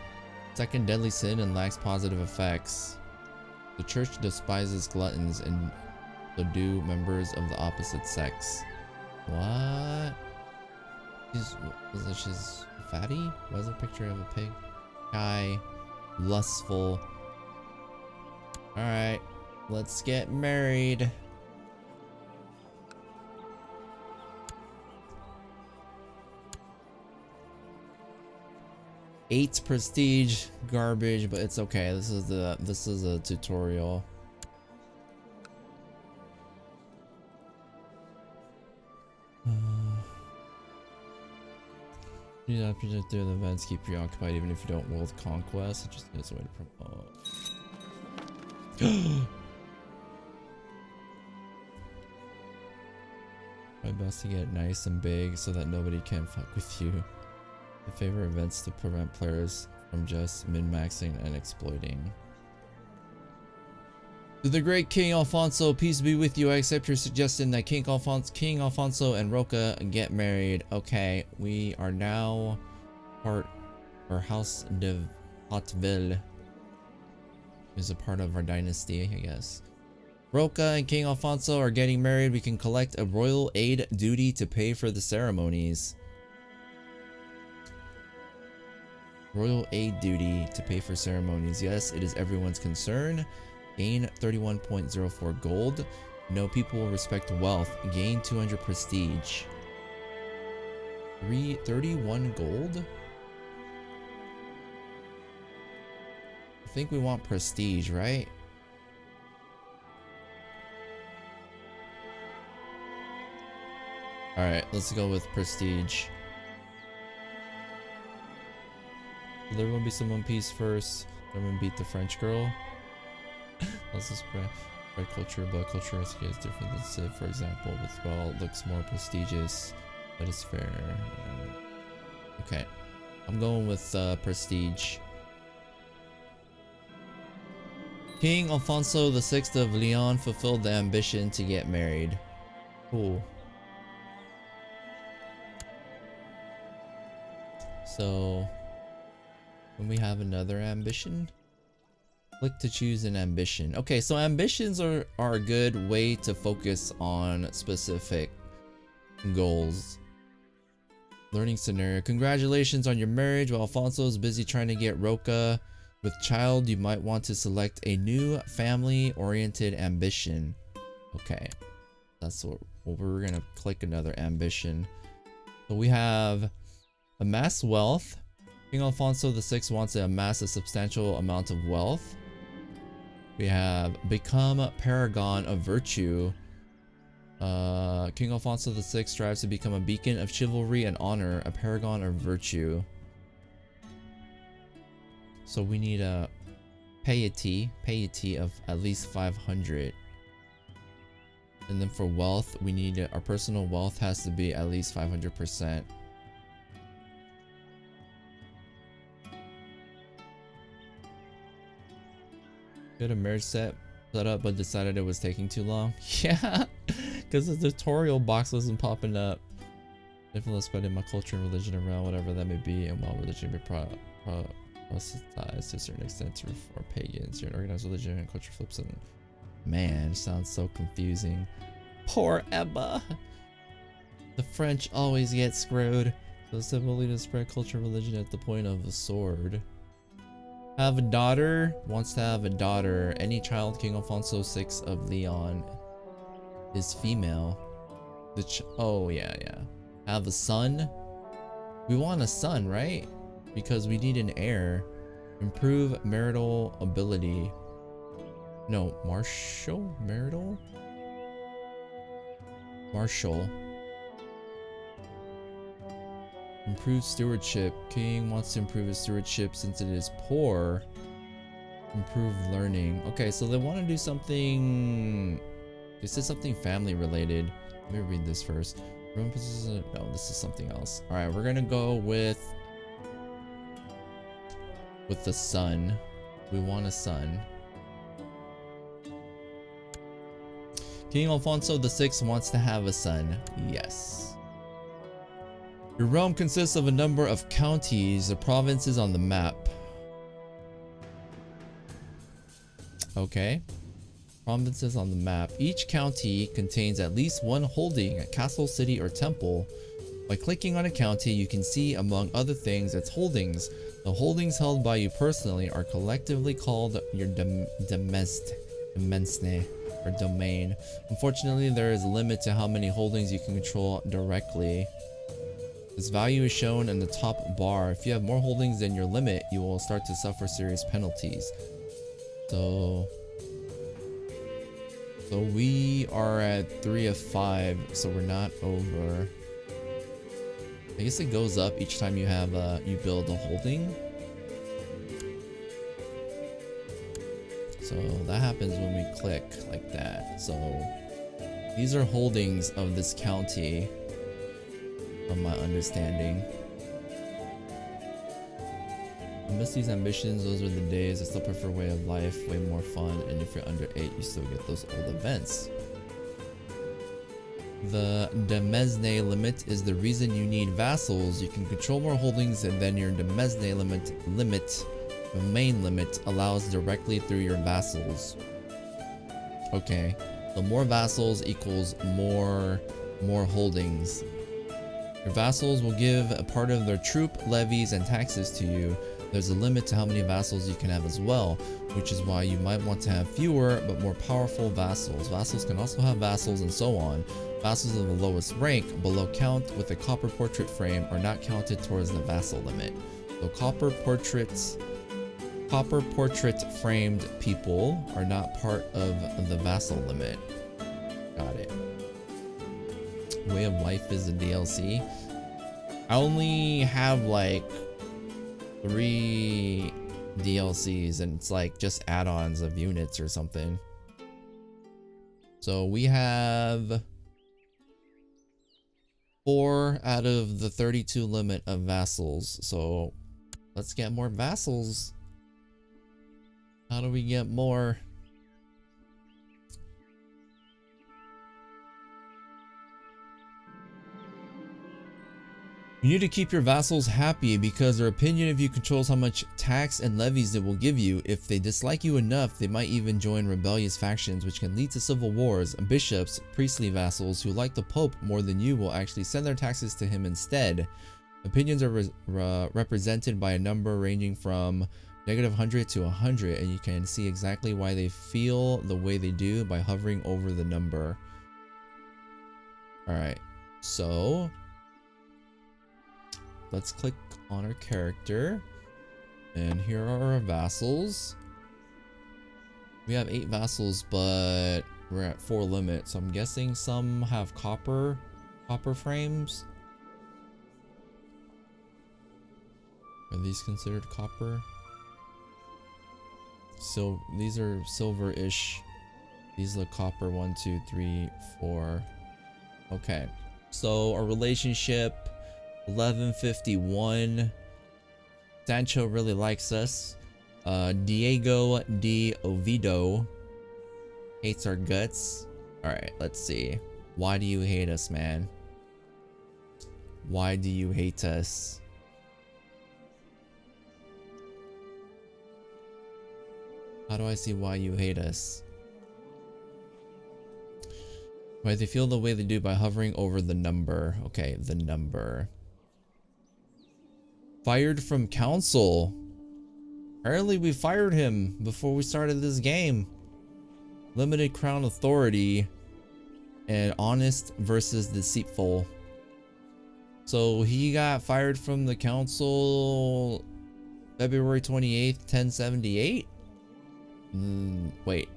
second deadly sin, and lacks positive effects. The church despises gluttons, and so do members of the opposite sex. What? She's fatty? Why is there a picture of a pig? Shy, lustful. Alright, let's get married. Eight prestige, garbage, but it's okay. This is a tutorial. You know, through the events, keep preoccupied even if you don't world conquest. It just is a way to promote. My best to get nice and big so that nobody can fuck with you. I favor events to prevent players from just min-maxing and exploiting. To the great King Alfonso, peace be with you. I accept your suggestion that King Alfonso and Roca get married. Okay, we are now part, or House de Hauteville is a part of our dynasty, I guess. Roca and King Alfonso are getting married. We can collect a royal aid duty to pay for the ceremonies. Royal aid duty to pay for ceremonies. Yes, it is everyone's concern. Gain 31.04 gold. No, people will respect wealth. Gain 200 prestige. 31 gold? I think we want prestige, right? Alright, let's go with prestige. Will everyone be some One Piece first? Everyone beat the French girl. Also spread culture, but culture is different than Civ, for example. With well, it looks more prestigious. That is fair. Okay, I'm going with prestige. King Alfonso VI of Leon fulfilled the ambition to get married. Cool. So And we have another ambition. Click to choose an ambition. Okay, so ambitions are a good way to focus on specific goals. Learning scenario. Congratulations on your marriage. While Alfonso is busy trying to get Roca with child, you might want to select a new family-oriented ambition. Okay, that's what we're gonna click another ambition. So we have amass wealth. King Alfonso VI wants to amass a substantial amount of wealth. We have become paragon of virtue. King Alfonso VI strives to become a beacon of chivalry and honor, a paragon of virtue. So we need a piety of at least 500. And then for wealth, we need our personal wealth has to be at least 500%. Got a marriage set up, but decided it was taking too long. Yeah, because the tutorial box wasn't popping up. Definitely spreading my culture and religion around, whatever that may be, and while religion may proselytize to a certain extent to reform pagans, your organized religion and culture flips and man, sounds so confusing. Poor Emma. The French always get screwed. So simply to spread culture and religion at the point of a sword. Have a daughter. Wants to have a daughter. Any child King Alfonso VI of Leon is female. Oh yeah. Have a son. We want a son, right? Because we need an heir. Improve marital ability. No, marital? Marshall. Improve stewardship. King wants to improve his stewardship since it is poor. Improve learning. Okay, so they want to do something. This is something family related. Let me read this first. No, this is something else. All right, we're gonna go with the son. We want a son. King Alfonso VI wants to have a son. Yes. Your realm consists of a number of counties, the provinces on the map. Okay. Provinces on the map. Each county contains at least one holding, a castle, city, or temple. By clicking on a county, you can see, among other things, its holdings. The holdings held by you personally are collectively called your demesne, or domain. Unfortunately, there is a limit to how many holdings you can control directly. This value is shown in the top bar. If you have more holdings than your limit, you will start to suffer serious penalties. So we are at 3 of 5, so we're not over. I guess it goes up each time you have you build a holding. So that happens when we click like that. So these are holdings of this county, from my understanding. I miss these ambitions. Those are the days. I still prefer way of life, way more fun. And if you're under 8, you still get those old events. The demesne limit is the reason you need vassals. You can control more holdings, and then your demesne limit, the main limit, allows directly through your vassals. Okay, the more vassals equals more holdings. Your vassals will give a part of their troop, levies, and taxes to you. There's a limit to how many vassals you can have as well, which is why you might want to have fewer but more powerful vassals. Vassals can also have vassals and so on. Vassals of the lowest rank, below count, with a copper portrait frame are not counted towards the vassal limit. So copper portrait framed people are not part of the vassal limit. Got it. Way of Life is a DLC. I only have like 3 DLCs, and it's like just add-ons of units or something. So we have 4 out of the 32 limit of vassals. So let's get more vassals. How do we get more? You need to keep your vassals happy because their opinion of you controls how much tax and levies they will give you. If they dislike you enough, they might even join rebellious factions, which can lead to civil wars. Bishops, priestly vassals who like the Pope more than you will actually send their taxes to him instead. Opinions are represented by a number ranging from -100 to 100, and you can see exactly why they feel the way they do by hovering over the number. Alright, so let's click on our character, and here are our vassals. We have 8 vassals, but we're at 4 limit, so I'm guessing some have copper frames. Are these considered copper? So these are silver-ish. These look copper. 1, 2, 3, 4. Okay, so our relationship 1151. Sancho really likes us. Diego de Oviedo hates our guts. All right, let's see. Why do you hate us, man? Why do you hate us? How do I see why you hate us? Right, they feel the way they do by hovering over the number. Okay, the number. Fired from council. Apparently we fired him before we started this game. Limited crown authority and honest versus deceitful. So he got fired from the council February 28th, 1078? Wait.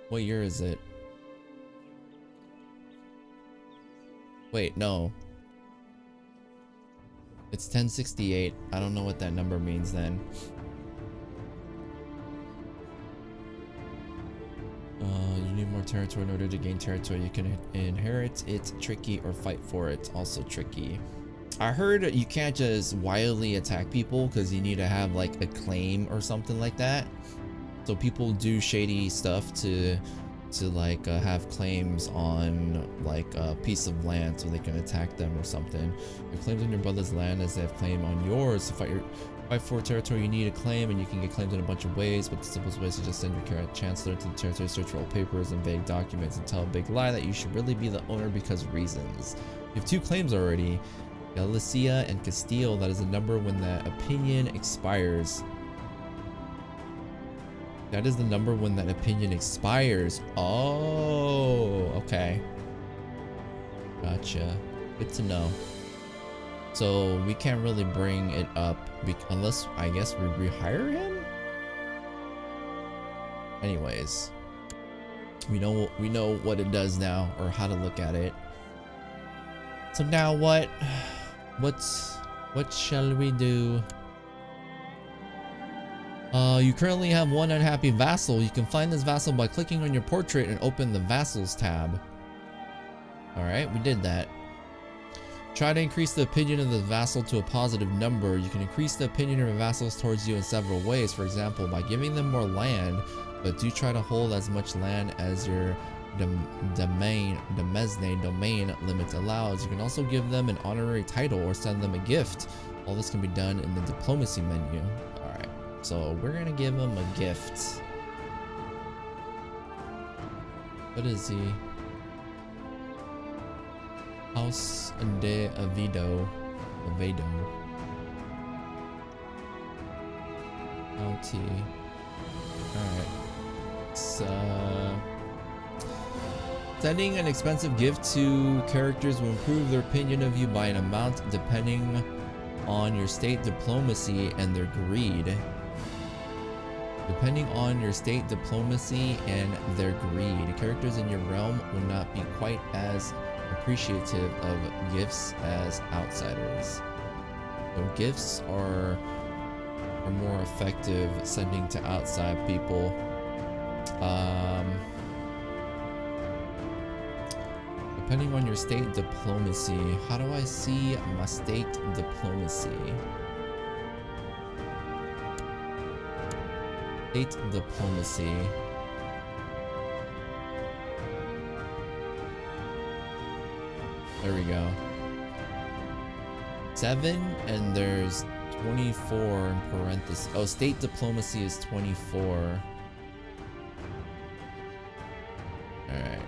What year is it? Wait, no. It's 1068. I don't know what that number means then. You need more territory in order to gain territory. You can inherit it, tricky, or fight for it, also tricky. I heard you can't just wildly attack people because you need to have like a claim or something like that. So people do shady stuff to like have claims on like a piece of land so they can attack them or something. Your claims on your brother's land as they have claim on yours. To fight for territory, you need a claim, and you can get claims in a bunch of ways, but the simplest way is to just send your chancellor to the territory, search for all papers and vague documents, and tell a big lie that you should really be the owner because reasons. You have 2 claims already. Galicia and Castile. That is the number when that opinion expires. That is the number when that opinion expires. Oh, okay. Gotcha. Good to know. So we can't really bring it up unless, I guess, we rehire him? Anyways. We know what it does now, or how to look at it. So now what shall we do? You currently have 1 unhappy vassal. You can find this vassal by clicking on your portrait and open the vassals tab. Alright, we did that. Try to increase the opinion of the vassal to a positive number. You can increase the opinion of your vassals towards you in several ways. For example, by giving them more land, but do try to hold as much land as your domain limit allows. You can also give them an honorary title or send them a gift. All this can be done in the diplomacy menu. Alright, so we're gonna give him a gift. What is he? House de Oviedo. County. Alright. Sending an expensive gift to characters will improve their opinion of you by an amount depending on your state diplomacy and their greed. Depending on your state diplomacy and their greed, characters in your realm will not be quite as appreciative of gifts as outsiders. So gifts are more effective sending to outside people. Depending on your state diplomacy, how do I see my state diplomacy? State diplomacy. There we go. 7 and there's 24 in parentheses. Oh, state diplomacy is 24. Alright,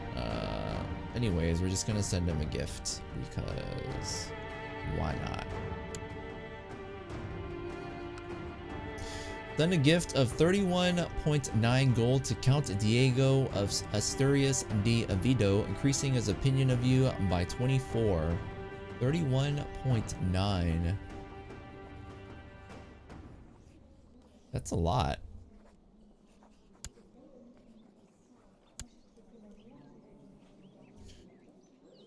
anyways, we're just gonna send him a gift because why not? Send a gift of 31.9 gold to Count Diego of Asturias de Oviedo, increasing his opinion of you by 24. 31.9. That's a lot.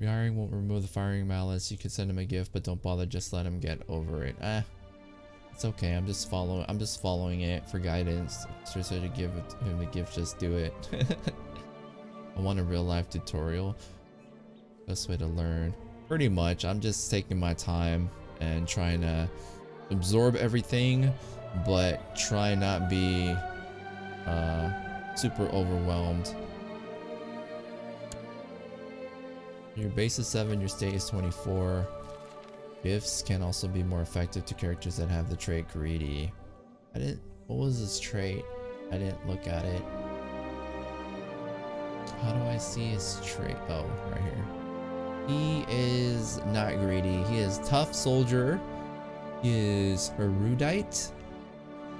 Rehiring won't remove the firing malice. You can send him a gift, but don't bother. Just let him get over it. It's okay. I'm just following it for guidance. Just to give him the gift, just do it. I want a real life tutorial. Best way to learn. Pretty much. I'm just taking my time and trying to absorb everything, but try not be super overwhelmed. Your base is 7, your state is 24. Gifts can also be more effective to characters that have the trait greedy. What was this trait? I didn't look at it. How do I see his trait? Oh, right here. He is not greedy. He is tough soldier. He is erudite.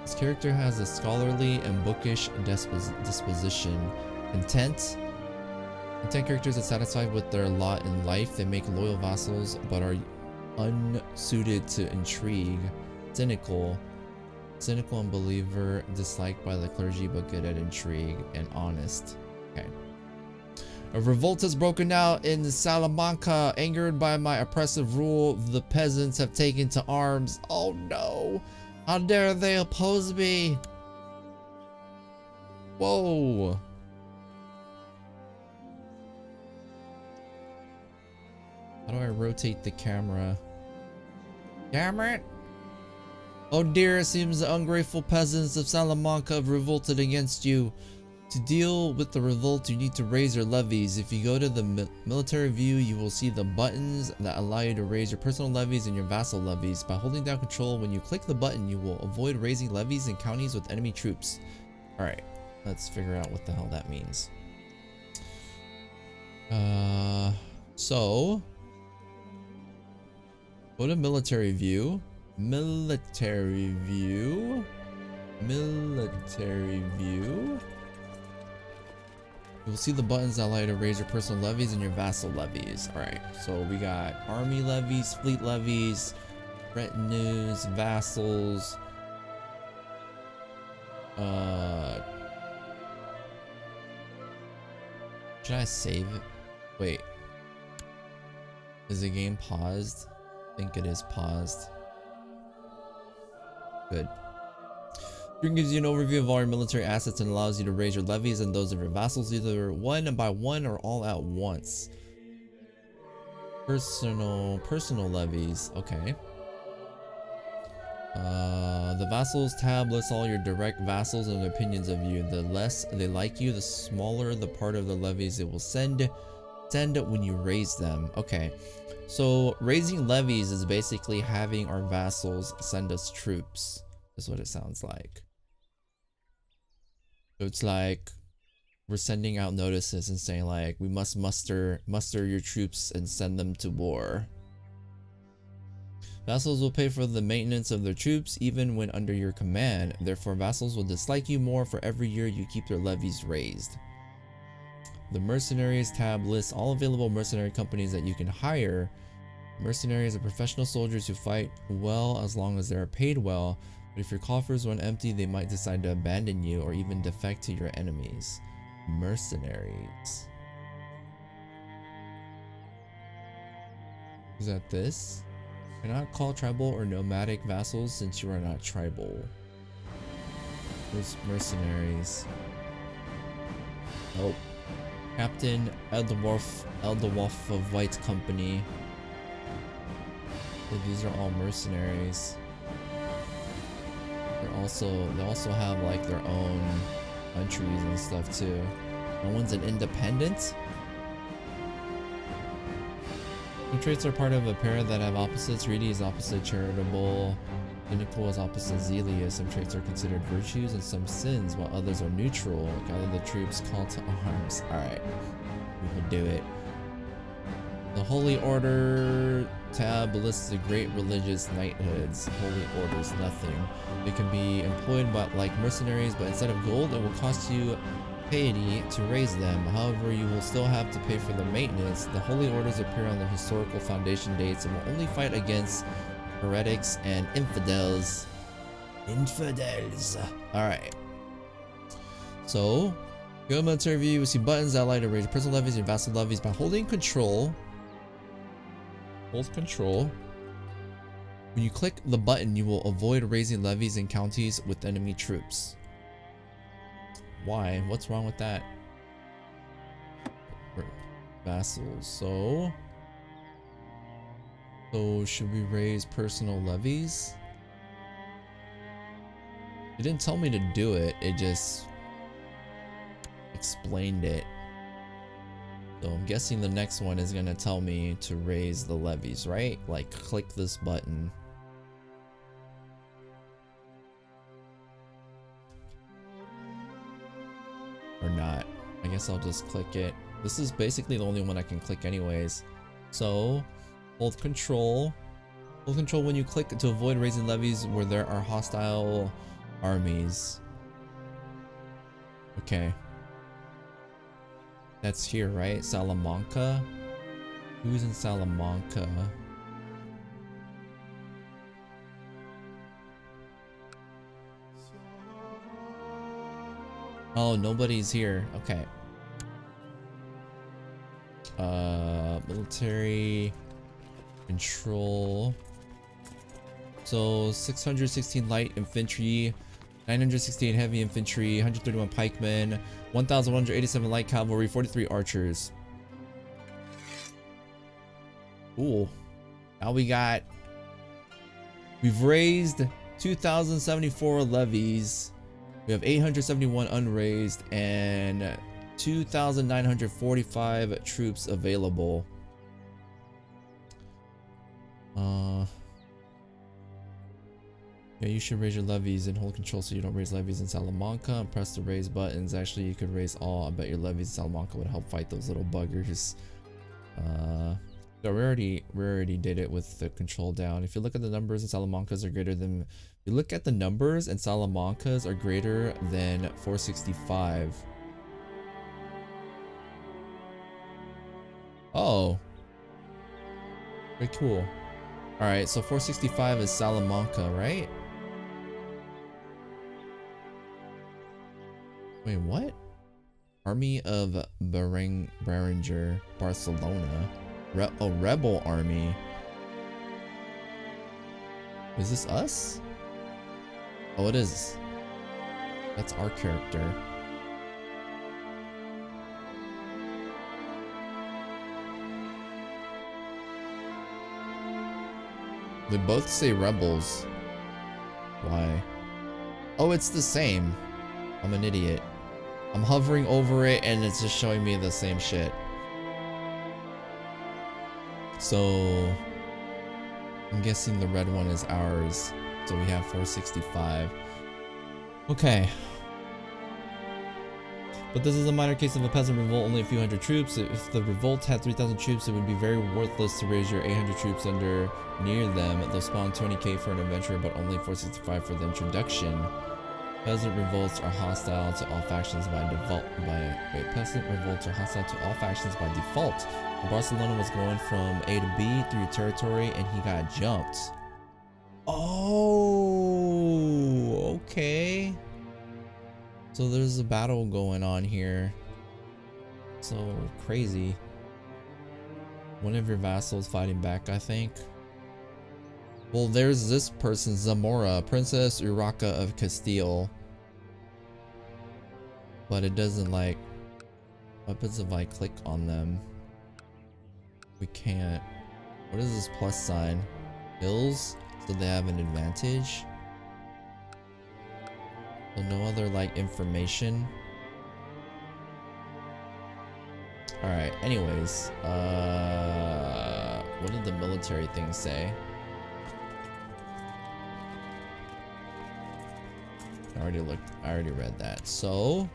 His character has a scholarly and bookish disposition. Intent characters are satisfied with their lot in life. They make loyal vassals but are unsuited to intrigue. Cynical unbeliever, disliked by the clergy but good at intrigue. And honest. Okay. A revolt has broken out in Salamanca. Angered by my oppressive rule, the peasants have taken to arms. Oh no! How dare they oppose me? Whoa! How do I rotate the camera? Damn it! Oh dear, it seems the ungrateful peasants of Salamanca have revolted against you. To deal with the revolt, you need to raise your levies. If you go to the military view, you will see the buttons that allow you to raise your personal levies and your vassal levies. By holding down control, when you click the button, you will avoid raising levies in counties with enemy troops. Alright, let's figure out what the hell that means. So go to military view. Military view. You'll see the buttons that allow you to raise your personal levies and your vassal levies. Alright, so we got army levies, fleet levies, retinues, vassals. Should I save it? Wait. Is the game paused? I think it is paused. Good. Screen gives you an overview of all your military assets and allows you to raise your levies and those of your vassals either one by one or all at once. Personal levies. Okay. The vassals tab lists all your direct vassals and opinions of you. The less they like you, the smaller the part of the levies it will send when you raise them. Okay. So raising levies is basically having our vassals send us troops, is what it sounds like. So it's like we're sending out notices and saying like, we must muster your troops and send them to war. Vassals will pay for the maintenance of their troops even when under your command. Therefore, vassals will dislike you more for every year you keep their levies raised. The Mercenaries tab lists all available mercenary companies that you can hire. Mercenaries are professional soldiers who fight well as long as they are paid well, but if your coffers run empty, they might decide to abandon you or even defect to your enemies. Mercenaries. Is that this? Cannot call tribal or nomadic vassals since you are not tribal. There's mercenaries. Oh. Captain Eldewolf of White Company. So these are all mercenaries. They also have like their own countries and stuff too. No one's an independent? Some traits are part of a pair that have opposites. Greedy is opposite charitable. Cynical is opposite zealous. Some traits are considered virtues and some sins, while others are neutral. Gather the troops, call to arms. Alright, we will do it. The Holy Order tab lists the great religious knighthoods. Holy Order's nothing. They can be employed by, like mercenaries, but instead of gold, it will cost you piety to raise them. However, you will still have to pay for their maintenance. The Holy Orders appear on the historical foundation dates and will only fight against heretics and infidels. Alright. So, go military view, you will see buttons that allow you to raise personal levies and vassal levies by holding control. Hold control. When you click the button, you will avoid raising levies in counties with enemy troops. Why? What's wrong with that? Vassals. So should we raise personal levies? It didn't tell me to do it. It just explained it. So I'm guessing the next one is gonna tell me to raise the levies, right? Like click this button. Or not. I guess I'll just click it. This is basically the only one I can click anyways. So hold control. Hold control when you click to avoid raising levies where there are hostile armies. Okay. That's here, right? Salamanca? Who's in Salamanca? Oh, nobody's here. Okay. Military control. So 616 light infantry, 968 heavy infantry, 131 pikemen, 1187 light cavalry, 43 archers. Cool. Now we've raised 2074 levies. We have 871 unraised and 2,945 troops available. Yeah, you should raise your levies and hold control so you don't raise levies in Salamanca and press the raise buttons. Actually, you could raise all. I bet your levies in Salamanca would help fight those little buggers. So we already did it with the control down. If you look at the numbers, and Salamancas are greater than. If you look at the numbers, and Salamancas are greater than 465. Oh, very cool. All right, so 465 is Salamanca, right? Wait, what? Army of Berenger, Barcelona. Rebel army. Is this us? Oh, it is. That's our character. They both say rebels. Why? Oh, it's the same. I'm an idiot. I'm hovering over it and it's just showing me the same shit. So I'm guessing the red one is ours. So we have 465. Okay. But this is a minor case of a peasant revolt, only a few hundred troops. If the revolt had 3,000 troops, it would be very worthless to raise your 800 troops under near them. They'll spawn 20k for an adventure, but only 465 for the introduction. Peasant revolts are hostile to all factions by default. Peasant revolts are hostile to all factions by default. Barcelona was going from A to B through territory, and he got jumped. Oh, okay. So there's a battle going on here. So crazy. One of your vassals fighting back, I think. Well, there's this person, Zamora, Princess Urraca of Castile. But it doesn't like weapons if I click on them. We can't. What is this plus sign? Hills? So they have an advantage. So no other like information. Alright, anyways. What did the military thing say? I already read that. So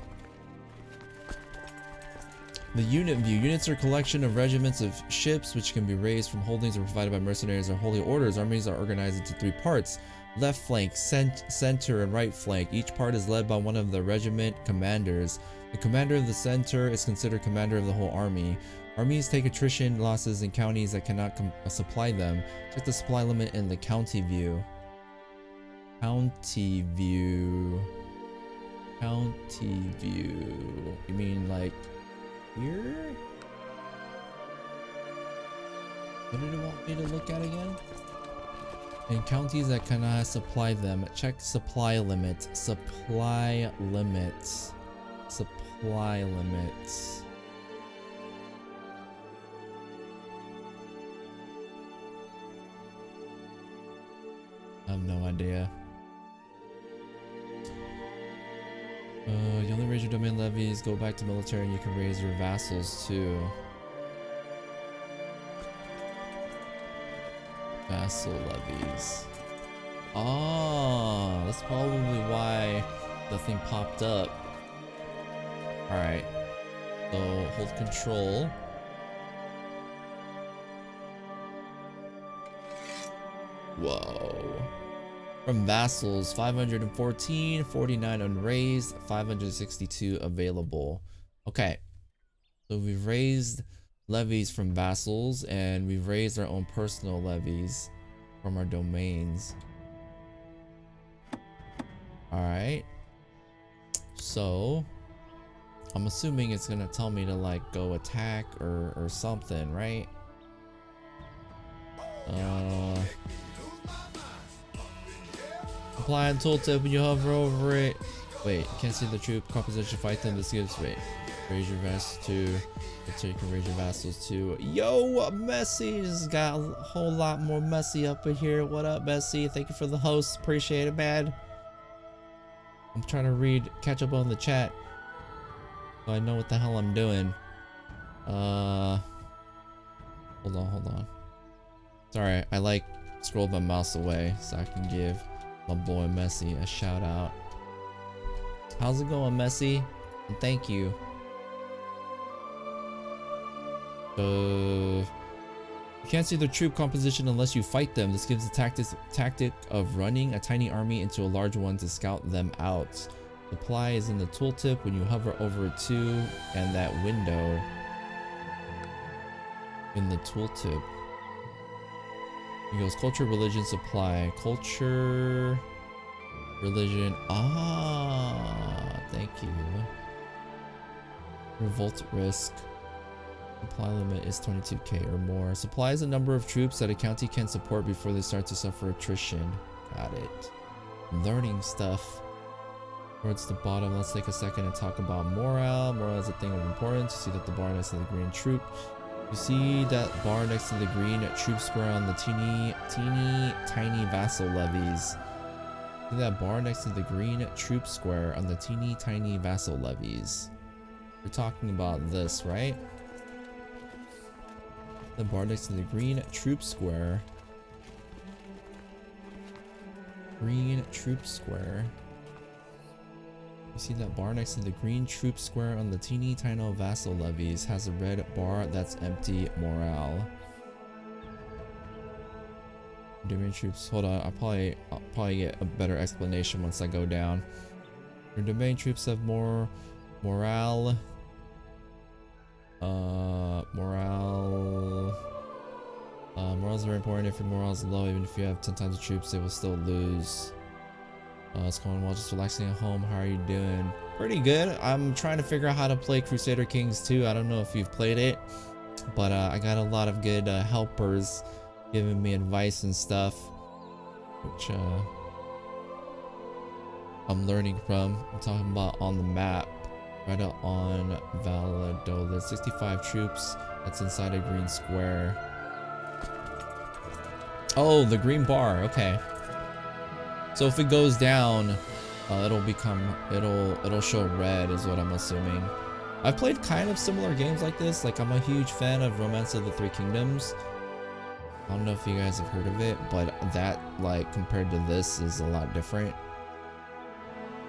the unit view. Units are a collection of regiments of ships which can be raised from holdings or provided by mercenaries or holy orders. Armies are organized into 3 parts: left flank, center, and right flank. Each part is led by one of the regiment commanders. The commander of the center is considered commander of the whole army. Armies take attrition losses in counties that cannot supply them. Check the supply limit in the county view. County view. County view. You mean like here? What did it want me to look at again? In counties that cannot supply them, check supply limit. Supply limit. Supply limit. I have no idea. You only raise your domain levies, go back to military, and you can raise your vassals too. Vassal levies. Oh, that's probably why the thing popped up. Alright. So hold control. Whoa. From vassals, 514, 49 unraised, 562 available. Okay. So we've raised levies from vassals, and we've raised our own personal levies from our domains. Alright. So I'm assuming it's gonna tell me to like go attack or something, right? Apply on tooltip when you hover over it. Wait, you can't see the troop composition, fight them. This gives, wait, raise your vassals too. So you can raise your vassals too. Yo, Messi just got a whole lot more Messi up in here. What up, Messi? Thank you for the host. Appreciate it, man. I'm trying to catch up on the chat, so I know what the hell I'm doing. Hold on. Sorry, I like scrolled my mouse away so I can give my boy Messi a shout out. How's it going, Messi? And thank you. You can't see the troop composition unless you fight them. This gives the tactic of running a tiny army into a large one to scout them out. Supply is in the tooltip when you hover over it too, and that window in the tooltip. It goes culture, religion, supply. Culture, religion. Ah, thank you. Revolt risk. Supply limit is 22k or more. Supply is the number of troops that a county can support before they start to suffer attrition. Got it. Learning stuff. Towards the bottom, let's take a second and talk about morale. Morale is a thing of importance. You see that the bar next to the green troop. You see that bar next to the green troop square on the teeny tiny vassal levies. See that bar next to the green troop square on the teeny tiny vassal levies. We're talking about this, right? The bar next to the green troop square. Green troop square. You see that bar next to the green troop square on the teeny tiny vassal levies has a red bar that's empty morale. Domain troops, hold on, I'll probably get a better explanation once I go down. Your domain troops have more morale. Morale is very important. If your morale is low, even if you have 10 times the troops, they will still lose. It's going well, just relaxing at home. How are you doing? Pretty good. I'm trying to figure out how to play Crusader Kings II. I don't know if you've played it, but I got a lot of good helpers giving me advice and stuff, which I'm learning from. I'm talking about on the map, right out on Valladolid. 65 troops. That's inside a green square. Oh, the green bar. Okay. So if it goes down, it'll show red is what I'm assuming. I've played kind of similar games like this. Like, I'm a huge fan of Romance of the Three Kingdoms. I don't know if you guys have heard of it, but that, like, compared to this is a lot different.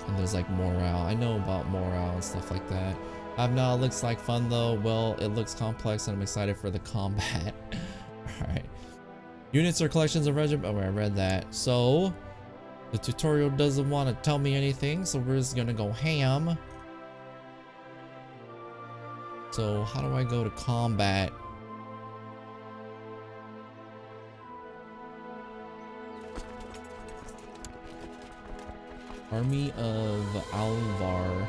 And there's like morale. I know about morale and stuff like that. I've not. It looks like fun though. Well, it looks complex and I'm excited for the combat. Alright. Units or collections of regiment. Oh, I read that. So the tutorial doesn't want to tell me anything, so we're just gonna go ham. So how do I go to combat? Army of Alvar.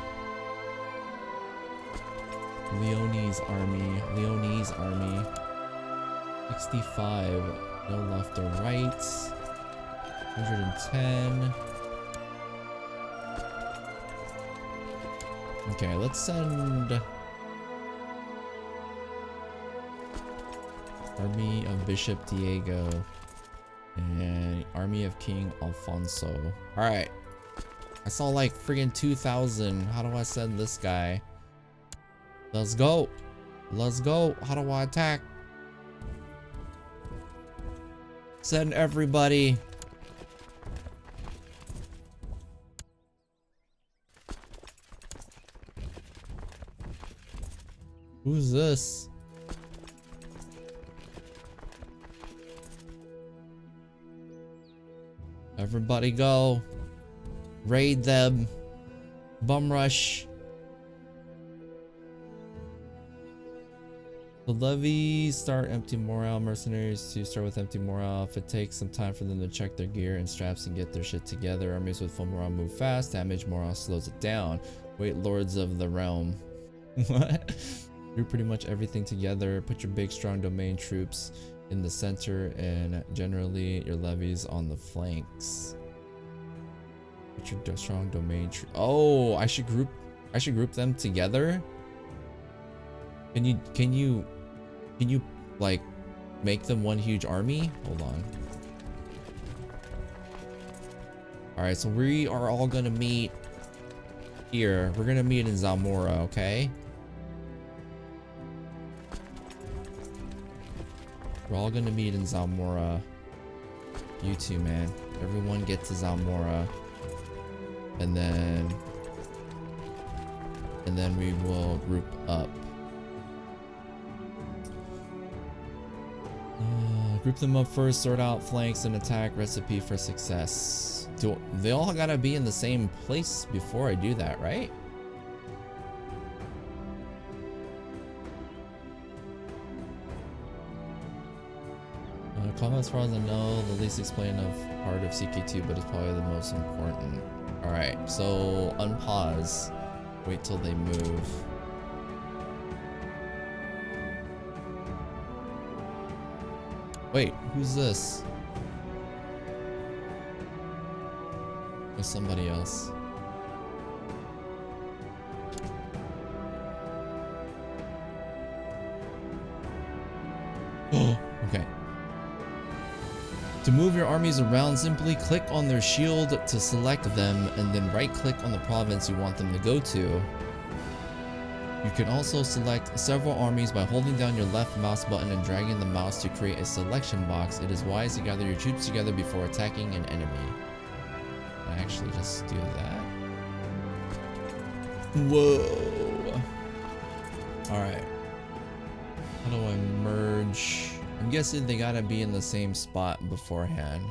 Leone's army. 65. No left or right. 110. Okay, let's send Army of Bishop Diego and Army of King Alfonso. Alright. I saw like friggin' 2,000. How do I send this guy? Let's go. Let's go. How do I attack? Send everybody. Who's this? Everybody go. Raid them. Bum rush. The levies start empty morale. Mercenaries to start with empty morale. If it takes some time for them to check their gear and straps and get their shit together. Armies with full morale move fast. Damage morale slows it down. Wait, lords of the realm. What? Do pretty much everything together. Put your big strong domain troops in the center and generally your levies on the flanks. Put your strong domain troops. Oh, I should group them together. Can you like make them one huge army? Hold on. All right, so we are all gonna meet here. We're gonna meet in Zamora, okay? We're all gonna meet in Zamora. You two, man. Everyone get to Zamora. And then we will group up. Group them up first, sort out flanks and attack. Recipe for success. They all gotta be in the same place before I do that, right? Combat as far as I know, the least explained part of CK2, but it's probably the most important. Alright, so unpause. Wait till they move. Wait, who's this? There's somebody else. Okay. To move your armies around, simply click on their shield to select them and then right click on the province you want them to go to. You can also select several armies by holding down your left mouse button and dragging the mouse to create a selection box. It is wise to gather your troops together before attacking an enemy. I actually just do that. Whoa. Alright. How do I merge? I'm guessing they gotta be in the same spot beforehand.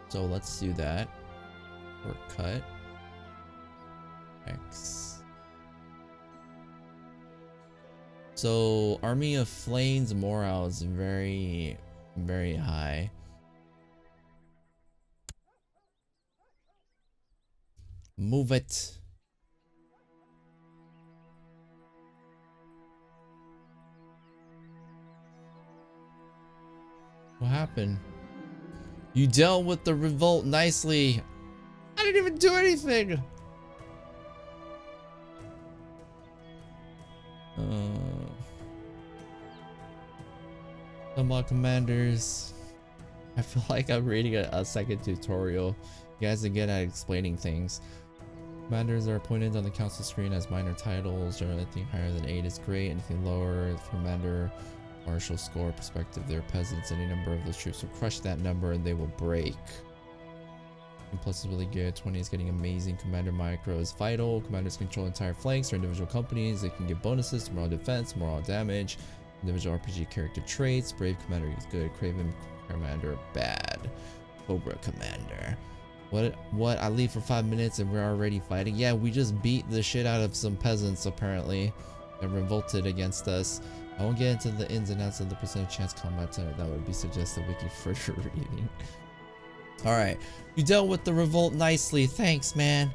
So let's do that. Or cut. X. So Army of Flames morale is very, very high. Move it. What happened? You dealt with the revolt nicely. I didn't even do anything. Come on, commanders. I feel like I'm reading a second tutorial. You guys are good at explaining things. Commanders are appointed on the council screen as minor titles. Generally, anything higher than 8 is great. Anything lower, commander Martial score perspective, they're peasants. Any number of those troops will crush that number and they will break. And plus is really good. 20 is getting amazing. Commander micro is vital. Commanders control entire flanks or individual companies. They can get bonuses to morale defense, morale damage, individual RPG character traits. Brave commander is good. Craven commander bad. Cobra commander. What? I leave for 5 minutes and we're already fighting? Yeah, we just beat the shit out of some peasants apparently. That revolted against us. I won't get into the ins and outs of the percent chance combat type. That would be suggested wiki further reading. Alright, you dealt with the revolt nicely, thanks man.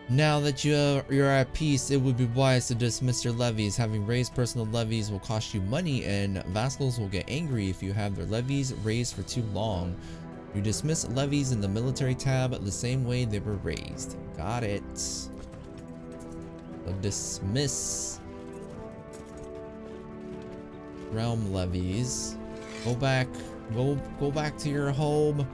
Now that you're at peace, it would be wise to dismiss your levies. Having raised personal levies will cost you money and vassals will get angry if you have their levies raised for too long. You dismiss levies in the military tab the same way they were raised. Got it. So dismiss realm levies. Go back to your home.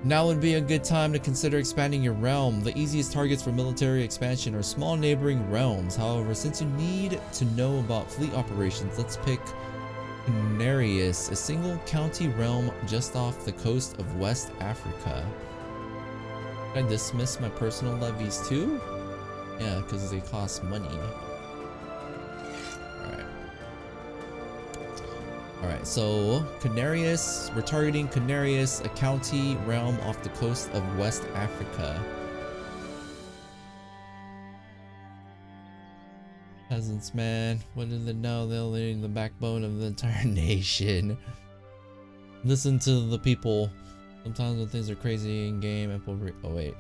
Now would be a good time to consider expanding your realm. The easiest targets for military expansion are small neighboring realms. However, since you need to know about fleet operations, let's pick Canarius, a single county realm just off the coast of West Africa. Can I dismiss my personal levies too? Yeah, because they cost money. Alright, so Canarius, we're targeting Canarius, a county realm off the coast of West Africa. Peasants, man, what do they know? They're leading the backbone of the entire nation. Listen to the people. Sometimes when things are crazy in game, oh wait.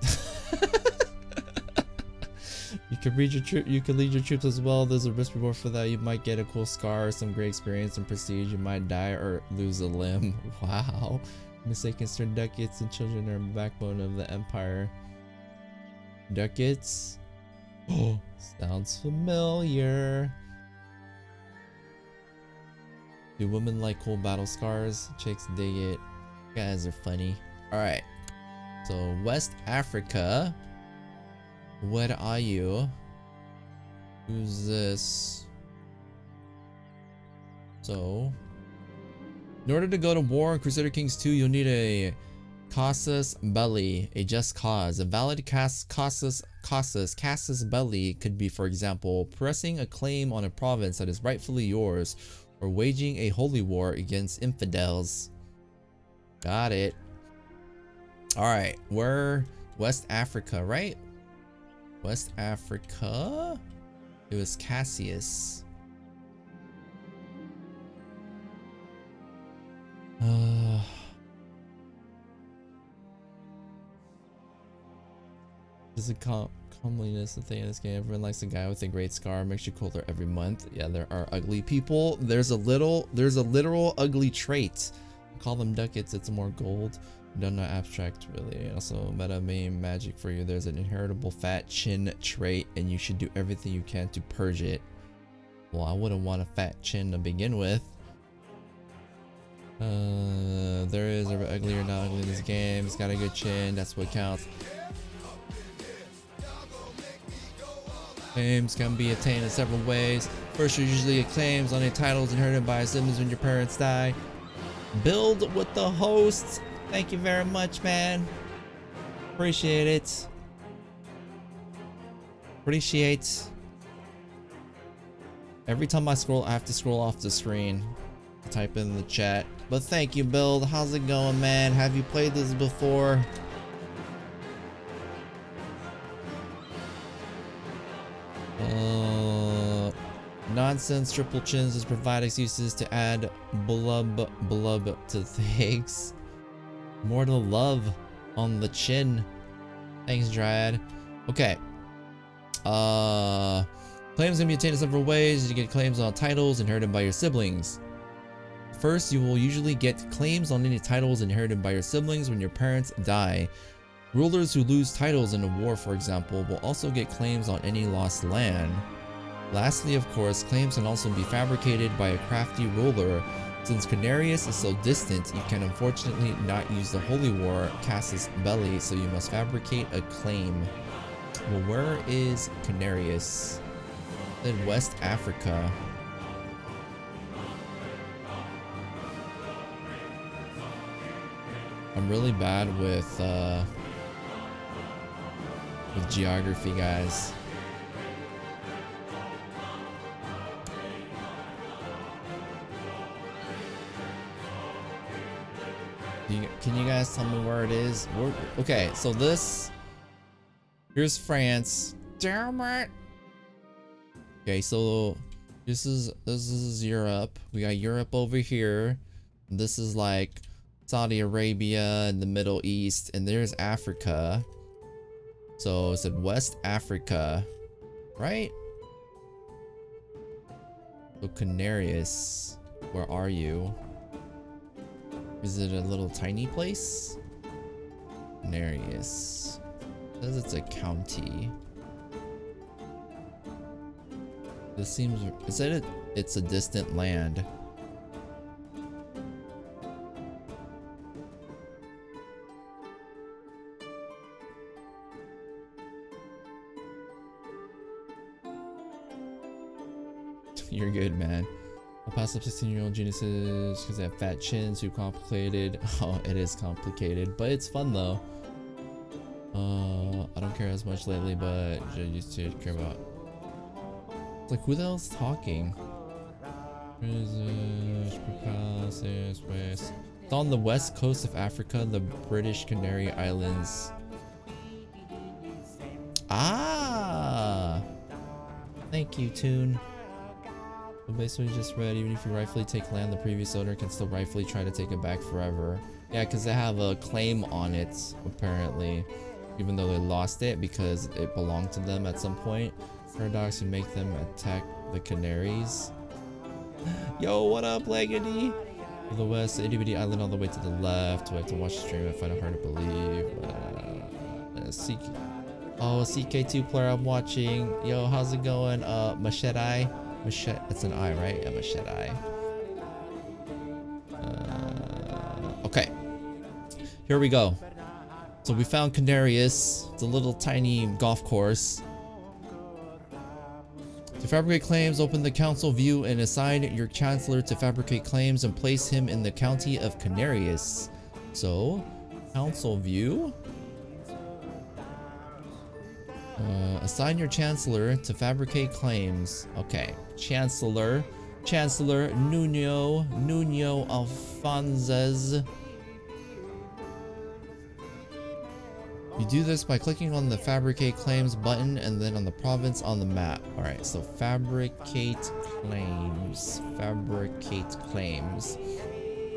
You can read your troop. You can lead your troops as well. There's a risk reward for that. You might get a cool scar, some great experience and prestige. You might die or lose a limb. Wow. Mistaken certain ducats and children are the backbone of the empire. Ducats? Oh, sounds familiar. Do women like cool battle scars? Chicks dig it. You guys are funny. Alright. So West Africa. What are you? Who's this? So, in order to go to war in Crusader Kings II, you'll need a casus belli, a just cause. A valid casus belli could be, for example, pressing a claim on a province that is rightfully yours, or waging a holy war against infidels. Got it. Alright, we're West Africa, right? West Africa? It was Cassius. There's a comeliness, the thing in this game. Everyone likes a guy with a great scar. Makes you cooler every month. Yeah, there are ugly people. There's a literal ugly trait. I call them ducats. It's more gold. Don't know abstract really. Also meta main magic for you. There's an inheritable fat chin trait and you should do everything you can to purge it. Well, I wouldn't want a fat chin to begin with. There is a ugly or not ugly in this game. It's got a good chin. That's what counts. Claims can be attained in several ways. First, you usually get claims on any titles inherited by siblings when your parents die. Build with the hosts. Thank you very much, man. Appreciate it. Appreciate. Every time I scroll, I have to scroll off the screen to type in the chat. But thank you, Build. How's it going, man? Have you played this before? Nonsense. Triple chins just provide excuses to add blub to things. More to love on the chin. Thanks, Dryad. Okay. Claims can be obtained in several ways. You get claims on titles inherited by your siblings. First, you will usually get claims on any titles inherited by your siblings when your parents die. Rulers who lose titles in a war, for example, will also get claims on any lost land. Lastly, of course, claims can also be fabricated by a crafty ruler. Since Canarius is so distant, you can unfortunately not use the Holy War casus belli, so you must fabricate a claim. Well, where is Canarius? In West Africa. I'm really bad with geography, guys. Can you guys tell me where it is? Okay, so here's France. Damn it. Okay, so this is Europe. We got Europe over here. This is like Saudi Arabia and the Middle East, and there's Africa. So it said West Africa, right? So Canarius, where are you? Is it a little tiny place? Canarius. It says it's a county. This seems, it said it's a distant land. You're good, man. I'll pass up 16-year-old geniuses because they have fat chins. Too complicated. Oh, it is complicated, but it's fun though. I don't care as much lately, but I used to care about. It's like, who the hell's talking? It's on the west coast of Africa, the British Canary Islands. Ah! Thank you, Toon. So basically just read, even if you rightfully take land, the previous owner can still rightfully try to take it back forever. Yeah, because they have a claim on it, apparently. Even though they lost it because it belonged to them at some point. Paradox, you make them attack the Canaries. Yo, what up, Leggedy? To the west, the itty-bitty island all the way to the left. We have to watch the stream and find it hard to believe. Oh, CK2 player I'm watching. Yo, how's it going? Machete? Machete, it's an I, right? Yeah, Machete. Okay. Here we go. So we found Canarius. It's a little tiny golf course. To fabricate claims, open the council view and assign your chancellor to fabricate claims and place him in the county of Canarius. So, council view. Assign your chancellor to fabricate claims. Okay, Chancellor Nuno Alfonses. You do this by clicking on the fabricate claims button and then on the province on the map. All right, so fabricate claims.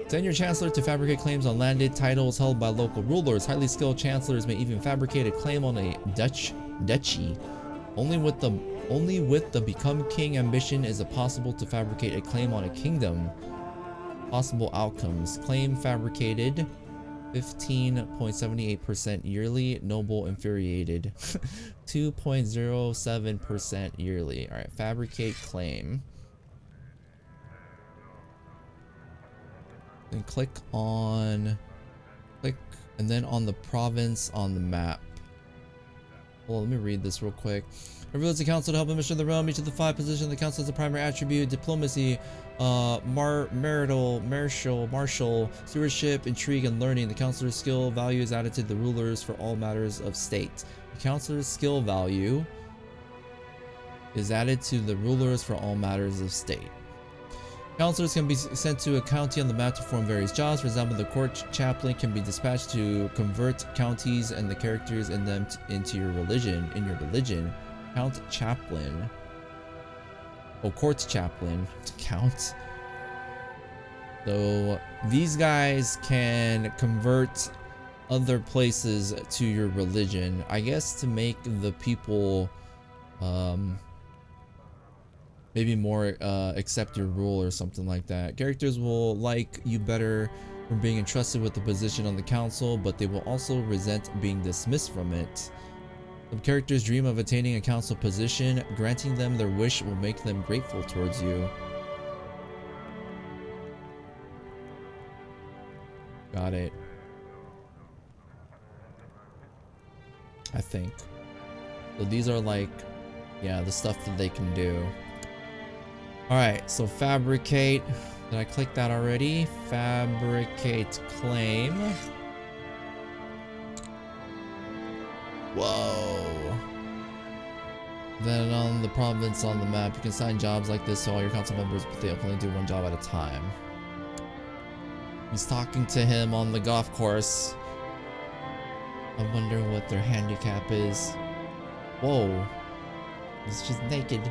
Send your chancellor to fabricate claims on landed titles held by local rulers. Highly skilled chancellors may even fabricate a claim on a duchy. Only with the become king ambition is it possible to fabricate a claim on a kingdom. Possible outcomes: claim fabricated, 15.78% yearly. Noble infuriated, 2.07% yearly. All right, fabricate claim. Then click and then on the province on the map. Well, let me read this real quick. Reveals the council to help administer the realm. Each of the 5 positions of the council has a primary attribute: diplomacy, martial, stewardship, intrigue, and learning. The councilor's skill value is added to the rulers for all matters of state. The councilor's skill value is added to the rulers for all matters of state. Counselors can be sent to a county on the map to perform various jobs. For example, the court chaplain can be dispatched to convert counties and the characters in them into your religion. Count chaplain. Oh, court chaplain. Count. So these guys can convert other places to your religion, I guess, to make the people maybe more accept your rule or something like that. Characters will like you better for being entrusted with the position on the council, but they will also resent being dismissed from it. Some characters dream of attaining a council position. Granting them their wish will make them grateful towards you. Got it. I think. So these are like, yeah, the stuff that they can do. Alright, so fabricate. Did I click that already? Fabricate claim. Whoa. Then on the province on the map, you can assign jobs like this to all your council members, but they only do one job at a time. He's talking to him on the golf course. I wonder what their handicap is. Whoa. He's just naked.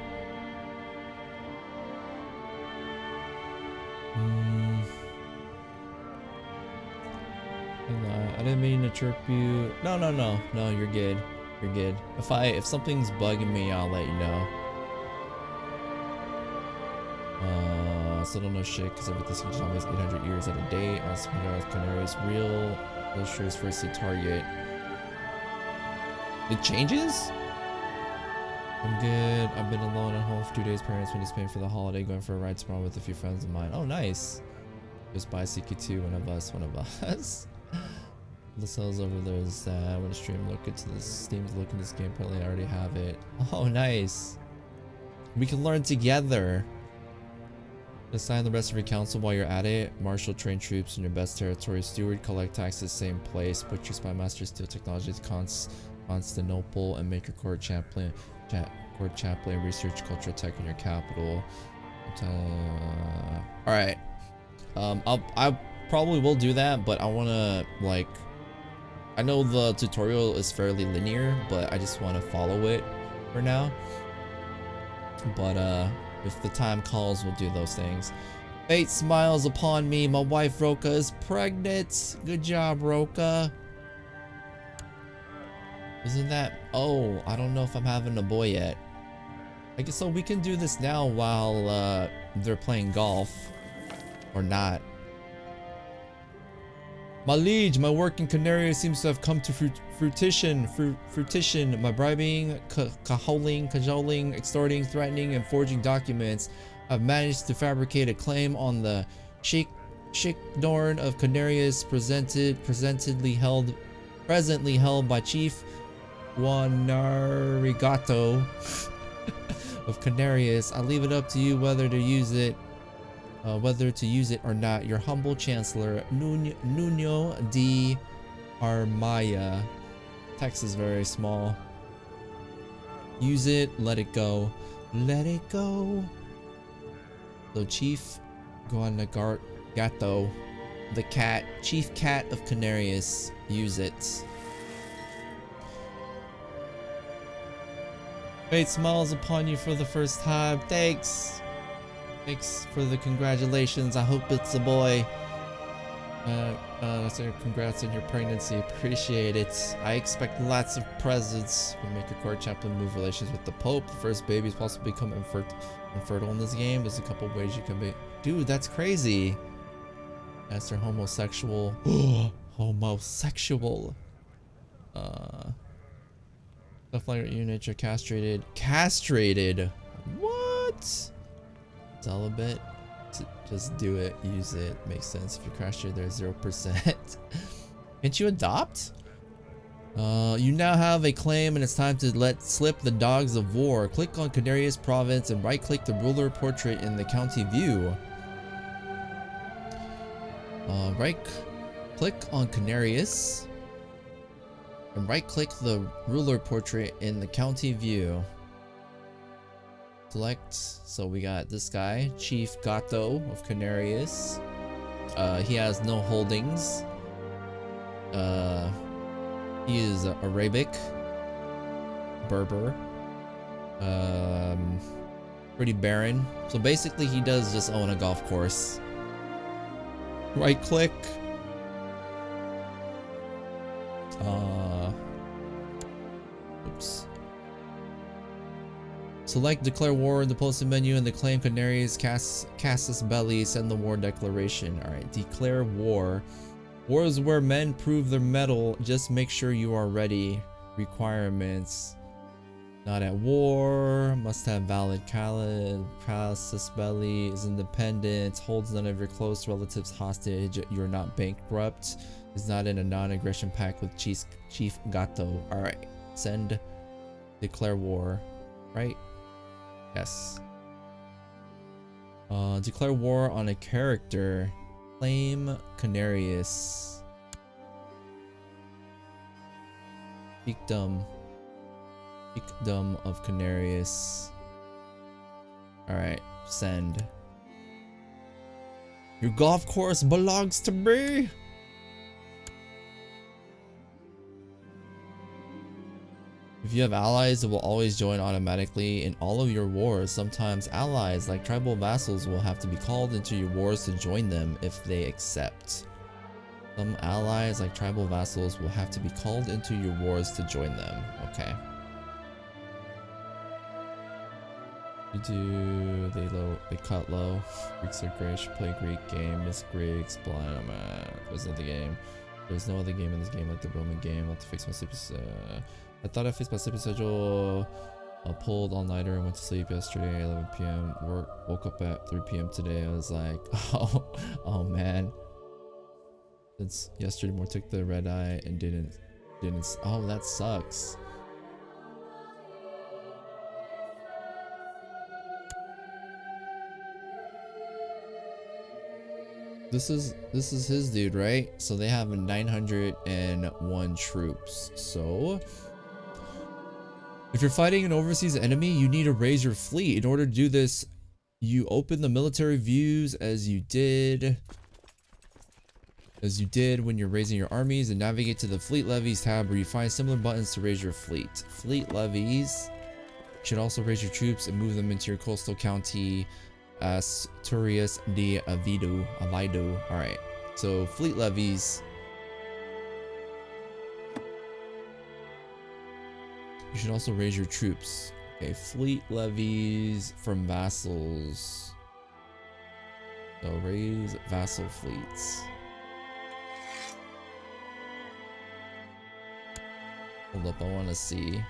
I didn't mean to chirp you. No, you're good. You're good. If something's bugging me, I'll let you know. Still don't know shit because everything's always 800 years out of date. Also, Canary's real illustrator's first to target. It changes? I'm good. I've been alone at home for 2 days. Parents finished paying for the holiday. Going for a ride tomorrow with a few friends of mine. Oh, nice. Just buy CQ2. One of us. The cells over there is that when a stream look into this Steam's look in this game, probably I already have it. Oh, nice. We can learn together. Assign the rest of your council while you're at it. Marshal train troops in your best territory. Steward collect taxes same place. Put your spy master steel technologies Constantinople and make your court chaplain research cultural tech in your capital. All right. I probably will do that, but I want to like. I know the tutorial is fairly linear, but I just want to follow it for now. But if the time calls, we'll do those things. Fate smiles upon me. My wife Roka is pregnant. Good job, Roka. Isn't that? Oh, I don't know if I'm having a boy yet. I guess so. We can do this now while they're playing golf, or not. My liege, my work in Canaria seems to have come to fruition. My bribing, cajoling, extorting, threatening, and forging documents. I've managed to fabricate a claim on the Dorn of Canarias, presently held by Chief Guanarigato of Canarias. I leave it up to you whether to use it or not. Your humble chancellor, Nuno de Armaya. Text is very small. Use it, let it go. Let it go. So Chief Guanagato, the cat, chief cat of Canarias, use it. Fate smiles upon you for the first time. Thanks. Thanks for the congratulations. I hope it's a boy. So congrats on your pregnancy. Appreciate it. I expect lots of presents. We make a court chaplain move relations with the Pope. The first babies possibly become infertile in this game. There's a couple ways you can be. Dude, that's crazy. Yes, they're homosexual. Homosexual. Stuff like your unit, you're castrated. Castrated? What? Celibate? Just do it, use it. Makes sense. If you crash it, there's 0%. Can't you adopt? You now have a claim and it's time to let slip the dogs of war. Click on Canarias province and right click the ruler portrait in the county view. Click on Canarias and right click the ruler portrait in the county view. Select. So we got this guy, Chief Gato of Canarias. He has no holdings. He is Arabic, Berber, pretty barren. So basically he does just own a golf course. Right click. Oops. Select declare war in the posted menu and the claim Canarias Casus Belli. Send the war declaration. Alright, declare war. War is where men prove their mettle. Just make sure you are ready. Requirements. Not at war. Must have valid Casus Belli. Is independent. Holds none of your close relatives hostage. You're not bankrupt. Is not in a non-aggression pact with Chief Gato. Alright. Send. Declare war. Right? Yes. Declare war on a character. Claim Canarias. Fiefdom. Kingdom of Canarius. Alright, send. Your golf course belongs to me! If you have allies, it will always join automatically in all of your wars. Sometimes allies, like tribal vassals, will have to be called into your wars to join them if they accept. Some allies, like tribal vassals, will have to be called into your wars to join them. Okay. They cut low. Greeks are great, should play Greek game. Miss Greeks, blind, oh man. There's another game. There's no other game in this game like the Roman game. I'll have to fix my sleep. I thought I fixed my sleeping schedule. I pulled all-nighter and went to sleep yesterday at 11 p.m. Woke up at 3 p.m. today. I was like, oh man. Since yesterday more took the red eye and didn't. Oh, that sucks. This is his dude, right? So they have 901 troops. So if you're fighting an overseas enemy, you need to raise your fleet. In order to do this, you open the military views as you did when you're raising your armies, and navigate to the fleet levies tab where you find similar buttons to raise your fleet. Fleet levies should also raise your troops and move them into your coastal county Asturias de Avido. Alright, so fleet levies. You should also raise your troops. Okay, fleet levies from vassals. So raise vassal fleets. Hold up, I want to see.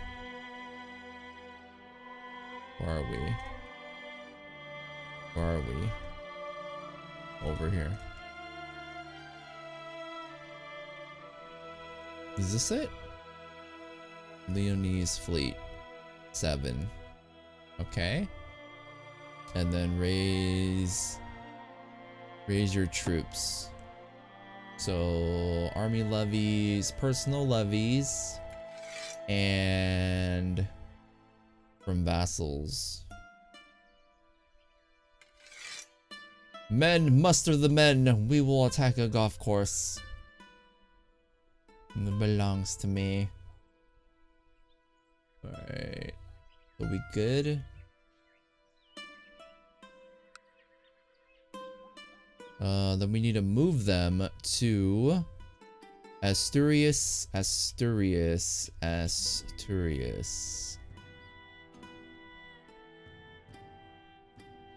Where are we? Where are we? Over here. Is this it? Leonese fleet. 7. Okay. And then raise your troops. So army levies, personal levies, and from vassals. Men, muster the men. We will attack a golf course. It belongs to me. Alright. Are we good? Then we need to move them to Asturias.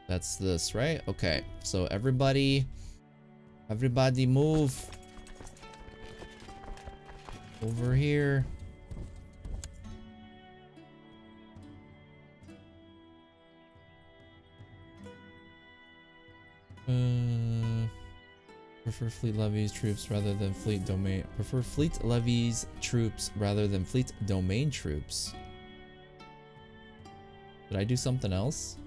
That's this, right? Okay, so everybody move over here. Prefer fleet levies troops rather than fleet domain. Prefer fleet levies troops rather than fleet domain troops. Did I do something else?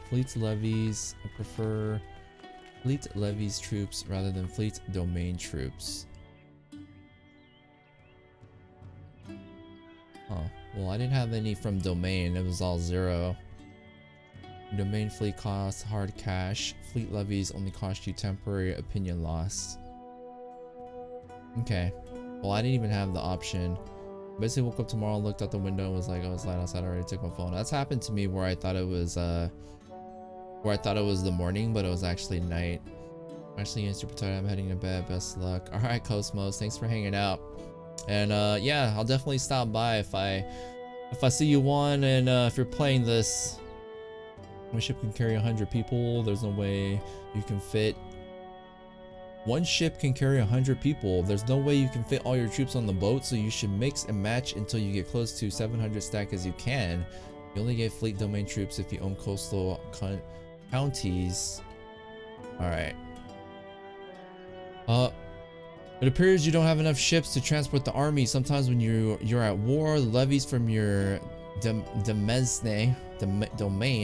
Fleet levies. I prefer fleet levies troops rather than fleet domain troops. Huh. Well, I didn't have any from domain. It was all 0. Domain fleet costs hard cash. Fleet levies only cost you temporary opinion loss. Okay. Well, I didn't even have the option. Basically woke up tomorrow, looked out the window, and was like, oh, it's light outside. I already took my phone. That's happened to me where I thought it was the morning, but it was actually night. Actually, against your potato, I'm heading to bed. Best luck. All right, Cosmos, thanks for hanging out. And yeah, I'll definitely stop by if I see you one, and if you're playing this. My ship can carry 100 people. There's no way you can fit. One ship can carry 100 people. There's no way you can fit all your troops on the boat, so you should mix and match until you get close to 700 stack as you can. You only get fleet domain troops if you own coastal counties. Alright. It appears you don't have enough ships to transport the army. Sometimes when you're at war, the levies from your domain,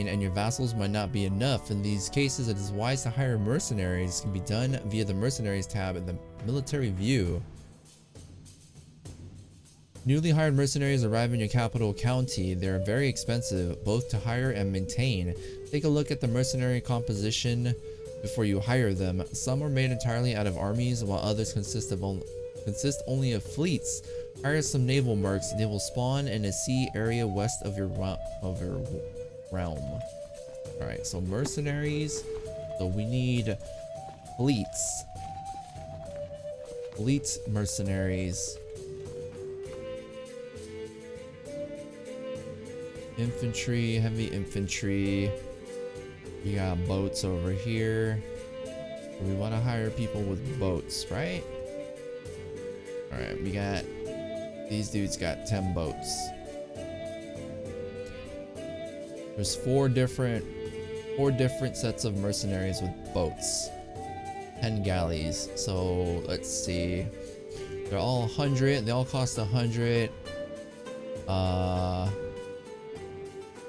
and your vassals might not be enough. In these cases, it is wise to hire mercenaries. It can be done via the mercenaries tab in the military view. Newly hired mercenaries arrive in your capital county. They are very expensive, both to hire and maintain. Take a look at the mercenary composition before you hire them. Some are made entirely out of armies, while others consist only of fleets. Hire some naval mercs. They will spawn in a sea area west of your realm. Alright, so mercenaries. So we need fleets. Fleet mercenaries. Infantry, heavy infantry. We got boats over here. We want to hire people with boats, right? Alright, we got... These dudes got 10 boats. There's four different sets of mercenaries with boats. 10 galleys. So let's see. They're all 100. They all cost 100.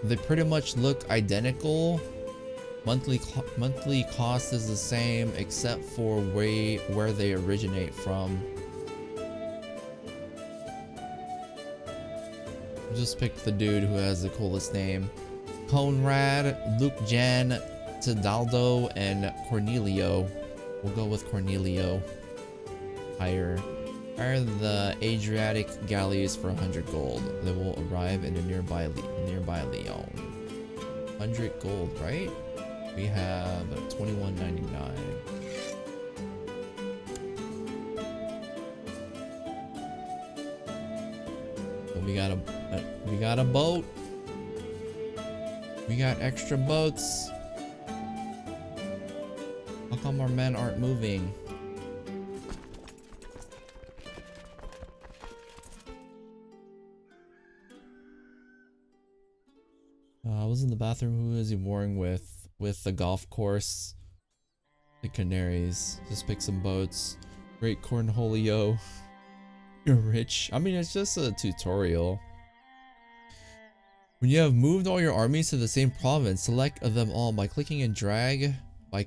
They pretty much look identical. Monthly cost is the same except for where they originate from. Just pick the dude who has the coolest name. Conrad, Luke Jan, Tidaldo, and Cornelio. We'll go with Cornelio. Hire the Adriatic galleys for 100 gold. They will arrive in a nearby Lyon. 100 gold, right? We have 21.99. So we got a boat. We got extra boats. How come our men aren't moving? I was in the bathroom. Who is he warring with? With the golf course. The Canaries. Just pick some boats. Great Cornholio. You're rich. I mean, it's just a tutorial. When you have moved all your armies to the same province, select them all by clicking and drag.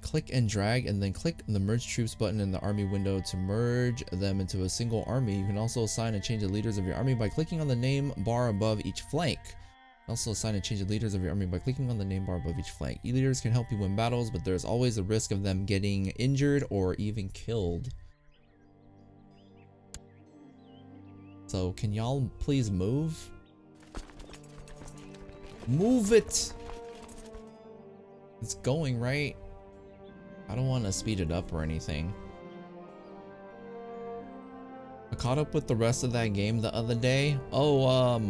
Click and drag, and then click the merge troops button in the army window to merge them into a single army. You can also assign and change the leaders of your army by clicking on the name bar above each flank. Also assign and change the leaders of your army by clicking on the name bar above each flank. E-leaders can help you win battles, but there's always a risk of them getting injured or even killed. So can y'all please move? Move it! It's going, right? I don't want to speed it up or anything. I caught up with the rest of that game the other day. Oh,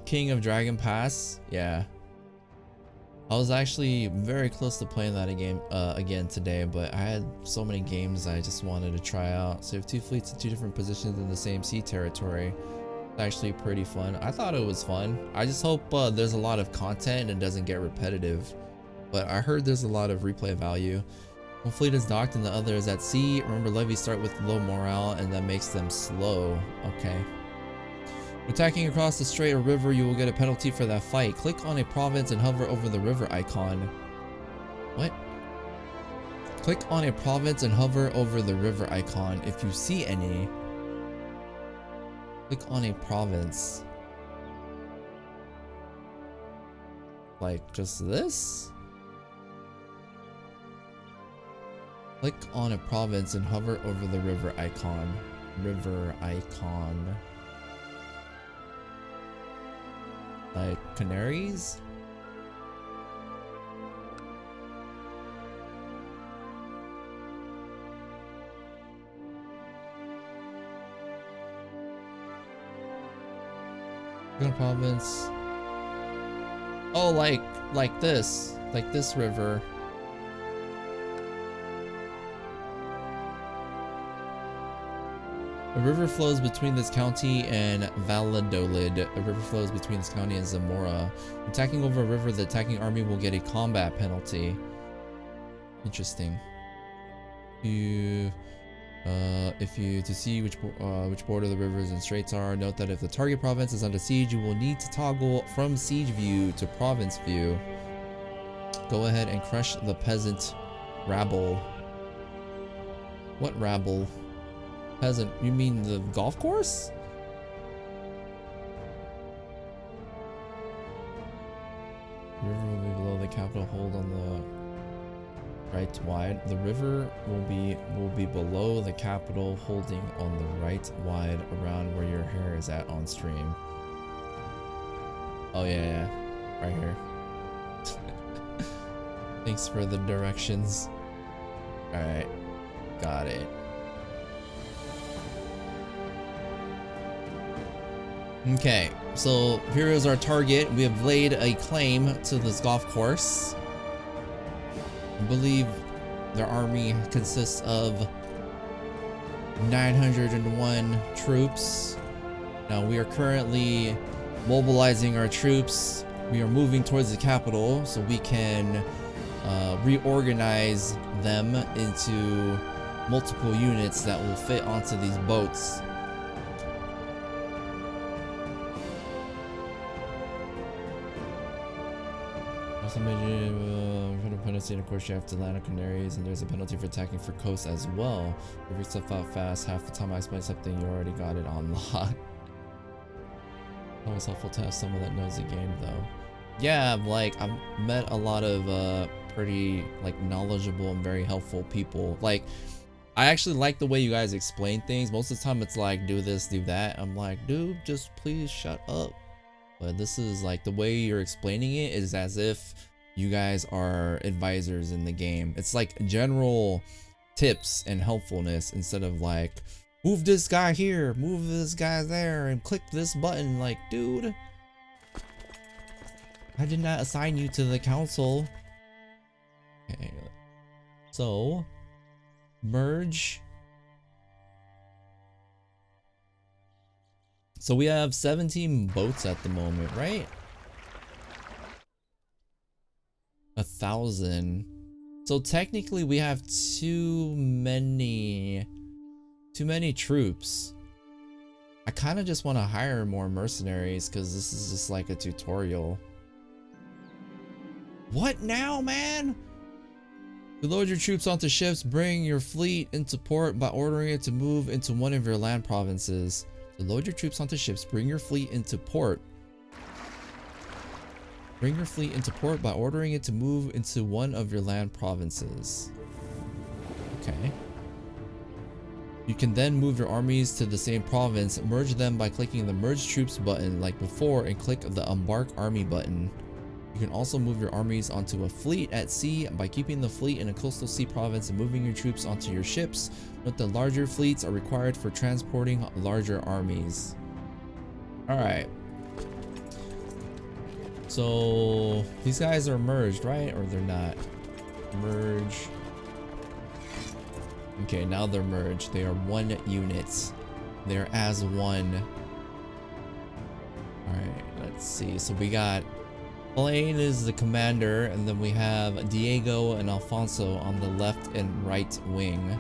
King of Dragon Pass. Yeah. I was actually very close to playing that again today, but I had so many games I just wanted to try out. So you have two fleets in two different positions in the same sea territory. It's actually pretty fun. I thought it was fun. I just hope there's a lot of content and it doesn't get repetitive. But I heard there's a lot of replay value. One fleet is docked and the other is at sea. Remember, levies start with low morale and that makes them slow. Okay. Attacking across the strait or river, you will get a penalty for that fight. Click on a province and hover over the river icon. What? Click on a province and hover over the river icon. If you see any, click on a province. Like just this? Click on a province and hover over the river icon. River icon. Like Canaries? Click on province. Oh, like this river. A river flows between this county and Valladolid. A river flows between this county and Zamora. Attacking over a river, the attacking army will get a combat penalty. Interesting. You If you to see which border the rivers and straits are, note that if the target province is under siege, you will need to toggle from siege view to province view. Go ahead and crush the peasant rabble. What rabble? Peasant? You mean the golf course? The river will be below the capital. Hold on the right wide. The river will be below the capital, holding on the right wide around where your hair is at on stream. Oh yeah, right here. Thanks for the directions. All right, got it. Okay, so here is our target. We have laid a claim to this golf course. I believe their army consists of 901 troops. Now we are currently mobilizing our troops. We are moving towards the capital so we can reorganize them into multiple units that will fit onto these boats. Also for the penalty, and of course you have to land on Canaries, and there's a penalty for attacking for coast as well. Figure stuff out fast. Half the time I explain something, you already got it on lock. Always helpful to have someone that knows the game though. Yeah, like I've met a lot of pretty like knowledgeable and very helpful people. Like I actually like the way you guys explain things. Most of the time it's like do this, do that. I'm like, dude, just please shut up. But this is like the way you're explaining it is as if you guys are advisors in the game. It's like general tips and helpfulness instead of like move this guy here, move this guy there, and click this button. Like, dude, I did not assign you to the council. Okay, so merge. So we have 17 boats at the moment, right? 1,000. So technically we have too many troops. I kind of just want to hire more mercenaries because this is just like a tutorial. What now, man? To load your troops onto ships, bring your fleet into port by ordering it to move into one of your land provinces. To load your troops onto ships, bring your fleet into port. Bring your fleet into port by ordering it to move into one of your land provinces. Okay. You can then move your armies to the same province, merge them by clicking the Merge Troops button like before, and click the Embark Army button. You can also move your armies onto a fleet at sea by keeping the fleet in a coastal sea province and moving your troops onto your ships. Note that larger fleets are required for transporting larger armies. Alright. So these guys are merged, right? Or they're not? Merge. Okay, now they're merged. They are one unit. They're as one. Alright, let's see. So we got Blaine is the commander, and then we have Diego and Alfonso on the left and right wing.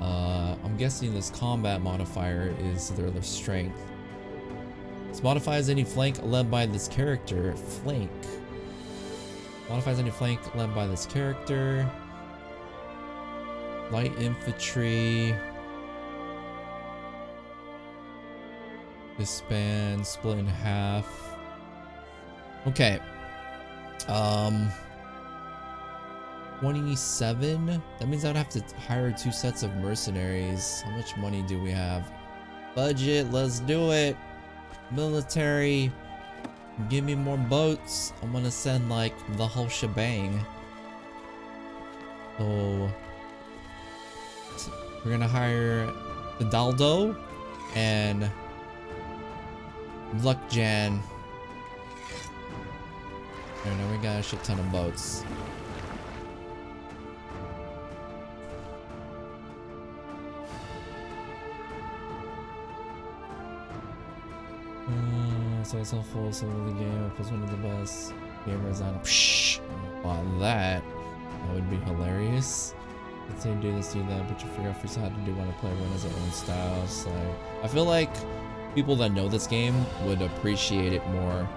I'm guessing this combat modifier is their strength. This modifies any flank led by this character. Flank. Modifies any flank led by this character. Light infantry. Disband, split in half. Okay. 27. That means I'd have to hire 2 sets of mercenaries. How much money do we have? Budget, let's do it. Military, give me more boats. I'm gonna send like the whole shebang. So we're gonna hire Hidalgo and Luckjan. Alright, now we got a shit ton of boats. So it's helpful, so the game plus one of the best gamers on. Psh, on that would be hilarious. Let's say do this, do that, but you figure out first how to do want to play everyone has their own styles. Like, I feel like people that know this game would appreciate it more.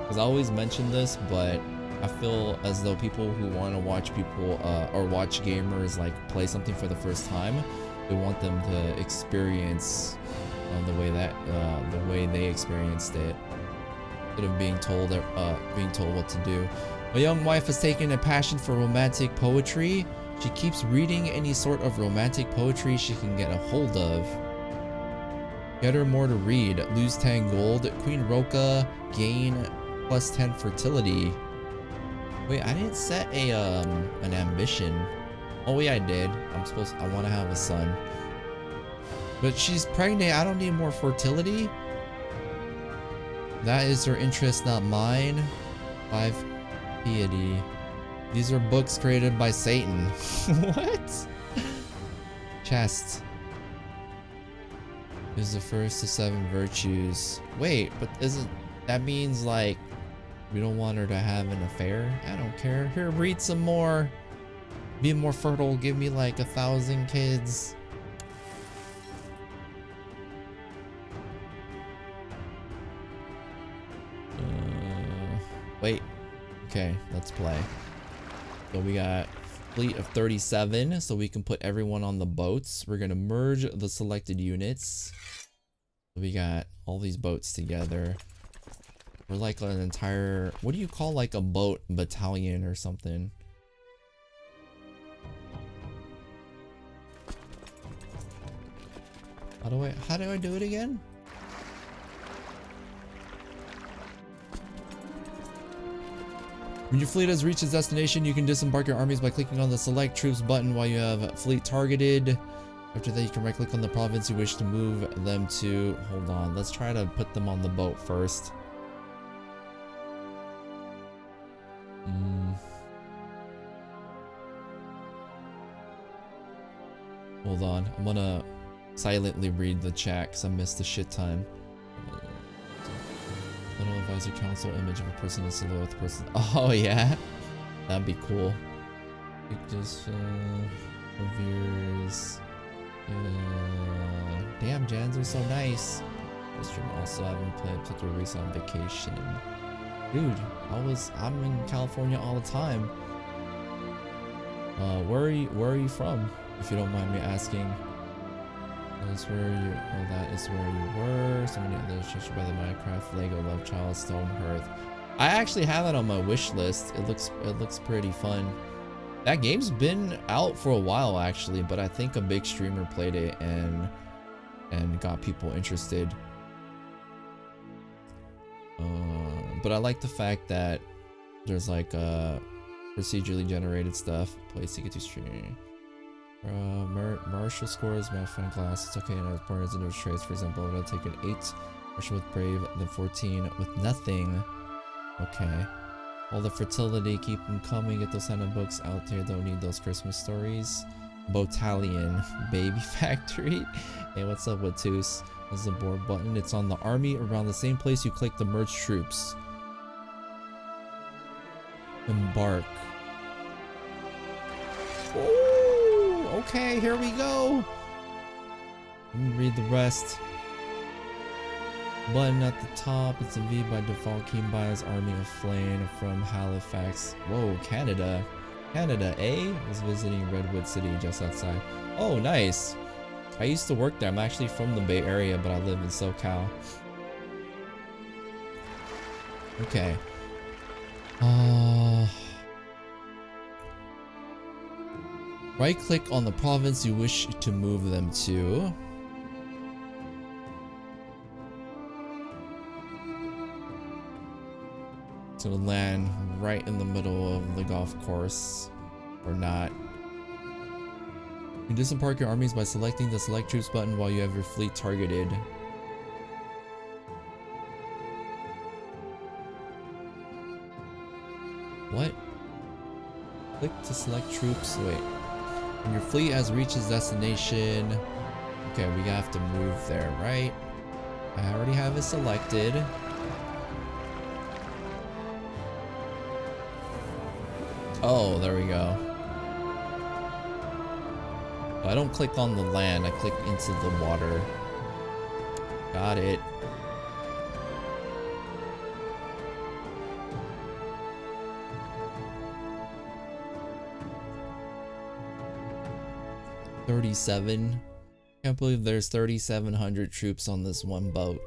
Because I always mention this, but I feel as though people who want to watch people or watch gamers like play something for the first time, they want them to experience the way they experienced it, instead of being told what to do. My young wife has taken a passion for romantic poetry. She keeps reading any sort of romantic poetry she can get a hold of. Get her more to read. Lose 10 gold. Queen Roka gain plus 10 fertility. Wait, I didn't set a an ambition. Oh yeah, I did. I want to have a son. But she's pregnant. I don't need more fertility. That is her interest, not mine. 5 piety. These are books created by Satan. What? Chest. Is the first of 7 virtues. Wait, but isn't that means like we don't want her to have an affair? I don't care. Here, read some more. Be more fertile. Give me like 1,000 kids. Wait. Okay, let's play. So we got fleet of 37, so we can put everyone on the boats. We're gonna merge the selected units. We got all these boats together. We're like an entire, what do you call like a boat battalion or something? How do I do it again? When your fleet has reached its destination, you can disembark your armies by clicking on the select troops button while you have fleet targeted. After that, you can right click on the province you wish to move them to. Hold on, let's try to put them on the boat first. Hold on, I'm gonna silently read the chat because I missed a shit ton. Little advisor council image of a person in silhouette person. Oh yeah, that'd be cool. Just reveres. Damn, Jans are so nice. This stream also haven't played Plethora Race on vacation. Dude, I'm in California all the time. Where are you from? If you don't mind me asking. That's where you, oh, that is where you were. So many others structured by the Minecraft, Lego, Love Child, Stone Hearth. I actually have that on my wish list. It looks pretty fun. That game's been out for a while actually, but I think a big streamer played it and got people interested. But I like the fact that there's like procedurally generated stuff. Place to get to stream. Martial scores, magnifying glass. It's okay in other corners and those traits. For example, I'm gonna take an 8 martial with brave, then 14 with nothing. Okay. All the fertility, keep them coming. Get those kind of books out there. Don't need those Christmas stories. Botalion, baby factory. Hey, what's up with Toos? This is the board button. It's on the army around the same place you click the merge troops. Embark. Ooh, okay, here we go. Let me read the rest. Button at the top, it's a V by default. Kimbaya's Army of Flame from Halifax. Whoa, Canada. Canada, eh? I was visiting Redwood City just outside. Oh, nice. I used to work there. I'm actually from the Bay Area, but I live in SoCal. Okay. Right click on the province you wish to move them to. To land right in the middle of the golf course, or not. You can disembark your armies by selecting the select troops button while you have your fleet targeted. What? Click to select troops. Wait. When your fleet has reached its destination. Okay, we have to move there, right? I already have it selected. Oh, there we go. I don't click on the land, I click into the water. Got it. $37. Can't believe there's 3,700 troops on this one boat.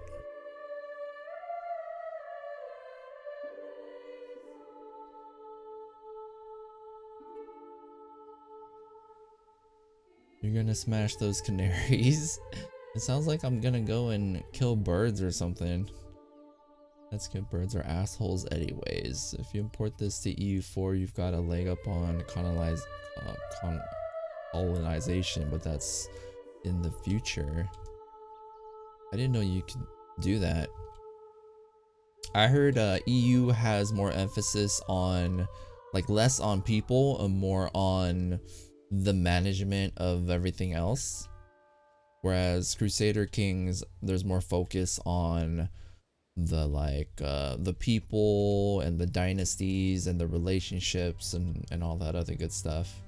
You're gonna smash those canaries. It sounds like I'm gonna go and kill birds or something. That's good. Birds are assholes anyways. If you import this to EU4, you've got a leg up on colonization, but that's in the future. I didn't know you could do that. I heard EU has more emphasis on, like, less on people and more on the management of everything else, whereas Crusader Kings, there's more focus on the the people and the dynasties and the relationships and all that other good stuff.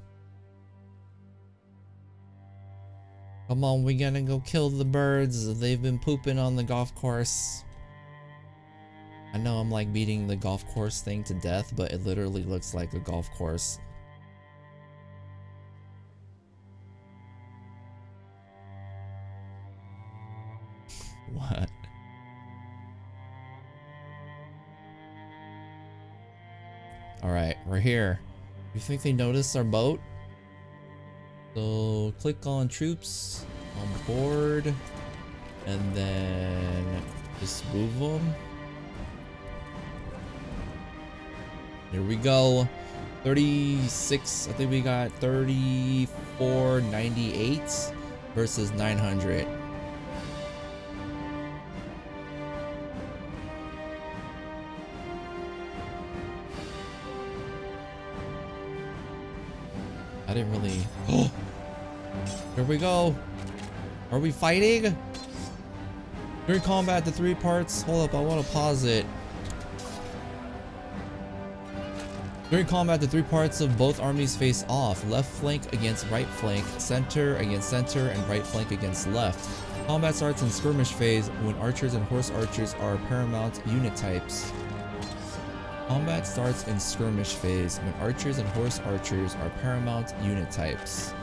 Come on, we gonna go kill the birds. They've been pooping on the golf course. I know I'm like beating the golf course thing to death, but it literally looks like a golf course. What? Alright, we're here. You think they noticed our boat? So click on troops on board and then just move them. Here we go. 36, I think we got 3498 versus 900. I didn't really. Oh, here we go. Are we fighting? During combat, the 3 parts. Hold up, I want to pause it. During combat, the 3 parts of both armies face off. Left flank against right flank, center against center, and right flank against left. Combat starts in skirmish phase when archers and horse archers are paramount unit types. Combat starts in skirmish phase when archers and horse archers are paramount unit types.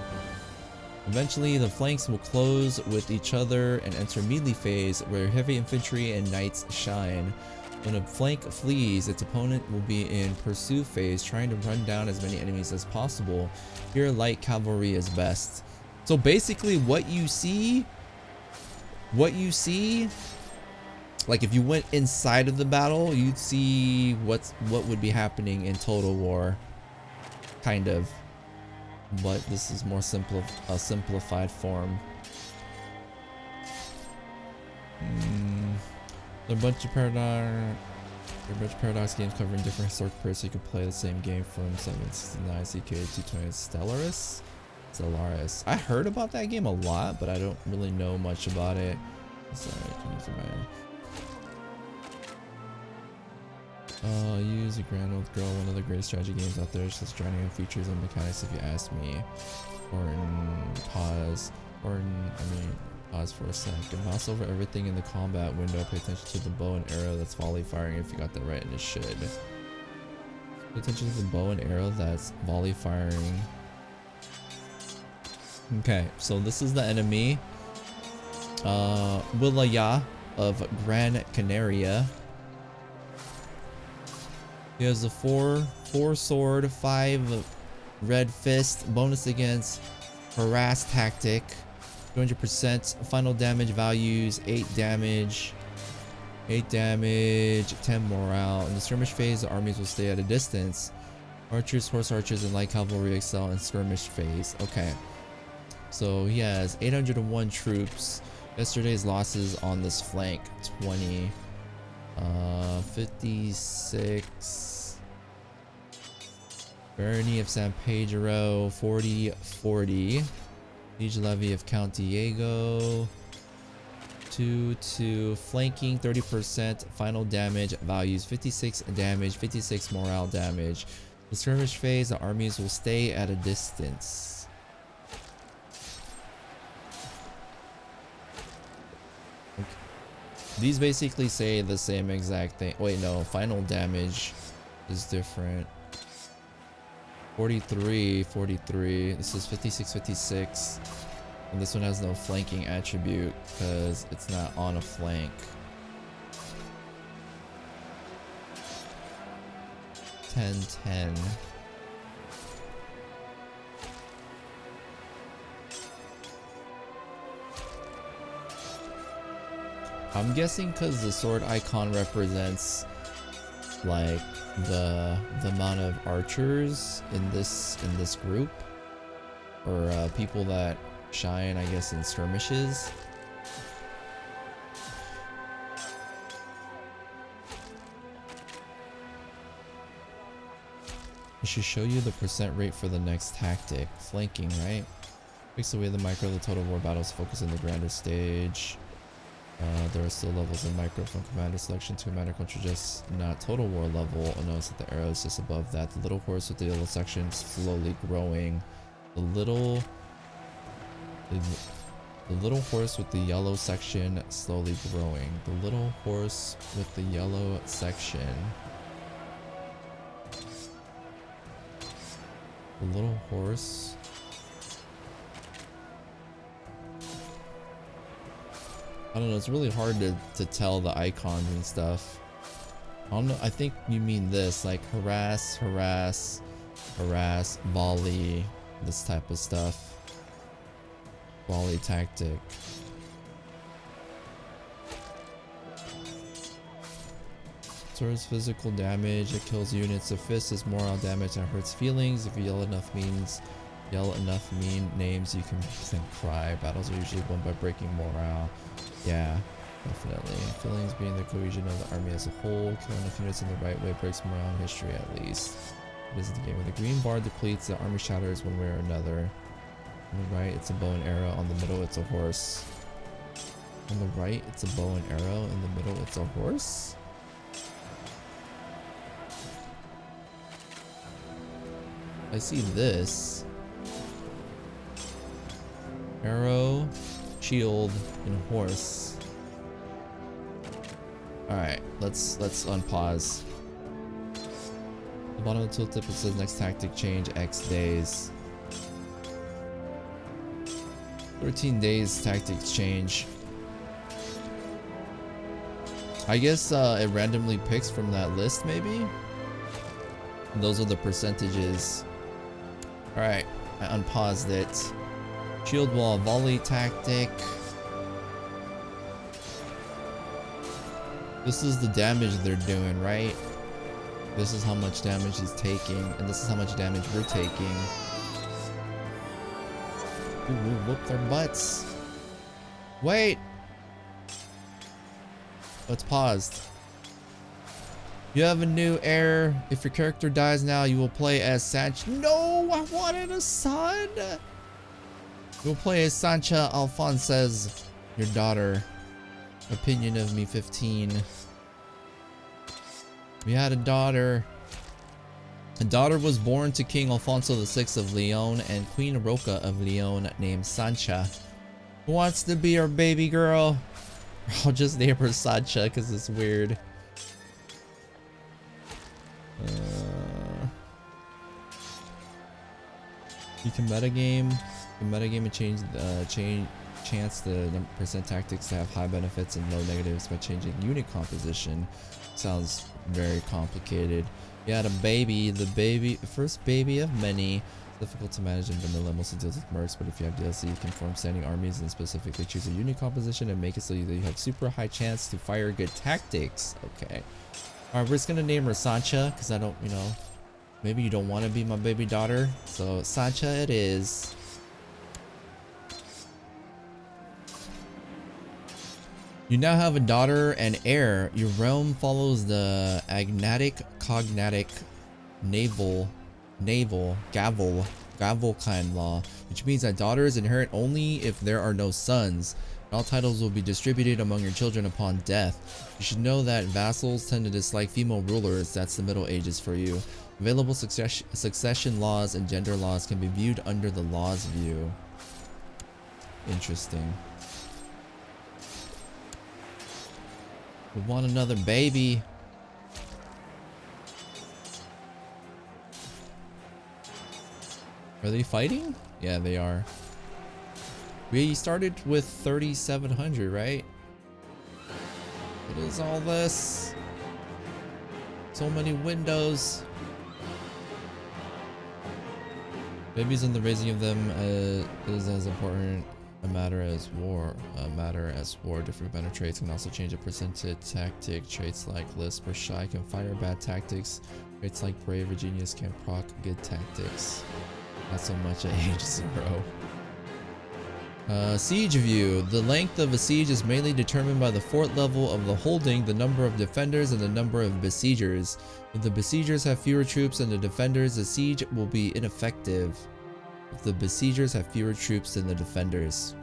Eventually, the flanks will close with each other and enter melee phase where heavy infantry and knights shine. When a flank flees, its opponent will be in pursue phase, trying to run down as many enemies as possible. Here, light cavalry is best. So basically what you see, like if you went inside of the battle, you'd see what would be happening in Total War, kind of. But this is more a simplified form. There are a bunch of Paradox games covering different historic periods, so you can play the same game from 769 CK220 Stellaris. I heard about that game a lot, but I don't really know much about it. Sorry, use a Grand Oath Girl, one of the greatest strategy games out there. It's just drowning in features and mechanics, if you ask me. Pause for a sec. And mouse over everything in the combat window. Pay attention to the bow and arrow that's volley firing if you got that right, and it should. Pay attention to the bow and arrow that's volley firing. Okay, so this is the enemy. Wilaya of Gran Canaria. He has a 4 sword, 5 red fist, bonus against harass tactic, 200% final damage values, 8 damage, 10 morale. In the skirmish phase, the armies will stay at a distance. Archers, horse archers, and light cavalry excel in skirmish phase. Okay, so he has 801 troops. Yesterday's losses on this flank: 20. 56. Barony of San Pedro, 40. Siege levy of Count Diego, 2. Flanking, 30% final damage values, 56 damage, 56 morale damage. The skirmish phase, the armies will stay at a distance. These basically say the same exact thing. Wait, no, final damage is different. 43, 43. This is 56, 56. And this one has no flanking attribute because it's not on a flank. 10, 10. I'm guessing because the sword icon represents like the amount of archers in this group, or people that shine, I guess, in skirmishes. It should show you the percent rate for the next tactic. Flanking, right? Takes away the micro, the total war battles focus in the grander stage. There are still levels in micro from commander selection to commander control, just not total war level. And notice that the arrow is just above that. The little horse with the yellow section slowly growing. The little horse with the yellow section slowly growing. The little horse with the yellow section. The little horse. I don't know, it's really hard to tell the icons and stuff. I don't know, I think you mean this, like harass, harass, harass, volley, this type of stuff. Volley tactic. Sword's physical damage, it kills units. A fist is morale damage and hurts feelings. If you yell enough mean names, you can make them cry. Battles are usually won by breaking morale. Yeah, definitely. Feelings being the cohesion of the army as a whole. Killing enough units in the right way breaks morale in history at least. It is the game where the green bar depletes, the army shatters one way or another. On the right, it's a bow and arrow. On the middle, it's a horse. On the right, it's a bow and arrow. In the middle, it's a horse? I see this. Arrow, shield, and horse. Alright, let's unpause. The bottom of the tooltip, it says next tactic change X days. 13 days tactics change. I guess it randomly picks from that list, maybe? And those are the percentages. Alright, I unpaused it. Shield wall, volley tactic. This is the damage they're doing, right? This is how much damage he's taking, and this is how much damage we're taking. Ooh, whoop their butts. Wait! Oh, it's paused. You have a new error. If your character dies now, you will play as Sancha. No, I wanted a son. You will play as Sancha Alphonse's, your daughter. Opinion of me 15. We had a daughter. A daughter was born to King Alfonso VI of Leon and Queen Roca of Leon named Sancha. Who wants to be our baby girl? I'll just name her Sancha because it's weird. You can metagame. You can metagame and chance the percent tactics to have high benefits and low negatives by changing unit composition. Sounds very complicated. You had a baby, the first baby of many. Difficult to manage in vanilla, mostly deals with mercs, but if you have DLC, you can form standing armies and specifically choose a unit composition and make it so that you have super high chance to fire good tactics. Okay. Alright, we're just gonna name her Sancha, because I don't, you know, maybe you don't want to be my baby daughter. So Sancha it is. You now have a daughter and heir. Your realm follows the agnatic, cognatic, Gavelkind law, which means that daughters inherit only if there are no sons. All titles will be distributed among your children upon death. You should know that vassals tend to dislike female rulers. That's the Middle Ages for you. Available succession laws and gender laws can be viewed under the laws view. Interesting. We want another baby. Are they fighting? Yeah, they are. We started with 3,700, right? What is all this? So many windows. Babies and the raising of them is as important a matter as war. Different banner traits can also change a percentage. Tactic traits like Lisp or Shy can fire bad tactics. Traits like Brave or Genius can proc good tactics. Not so much at age 0. Siege view. The length of a siege is mainly determined by the fort level of the holding, the number of defenders, and the number of besiegers. If the besiegers have fewer troops than the defenders, the siege will be ineffective. If the besiegers have fewer troops than the defenders.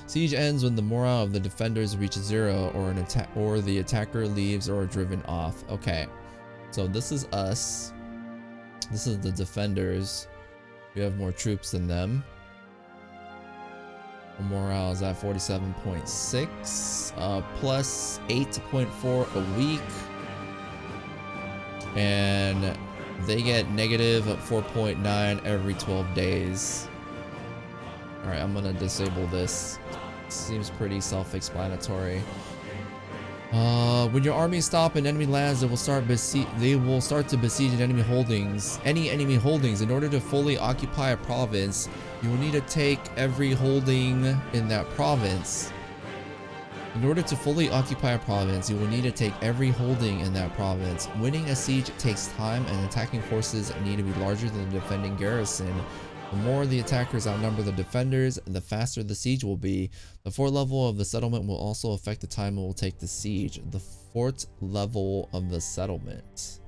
Siege ends when the morale of the defenders reaches 0 or the attacker leaves or are driven off. Okay, so this is us. This is the defenders. We have more troops than them. Morale is at 47.6, plus 8.4 a week, and they get negative 4.9 every 12 days. All right, I'm gonna disable this. Seems pretty self-explanatory. When your army stop and enemy lands, they will start to besiege enemy holdings. Any enemy holdings. In order to fully occupy a province, you will need to take every holding in that province. In order to fully occupy a province, you will need to take every holding in that province. Winning a siege takes time, and attacking forces need to be larger than the defending garrison. The more the attackers outnumber the defenders, the faster the siege will be. The fort level of the settlement will also affect the time it will take the siege. The fort level of the settlement.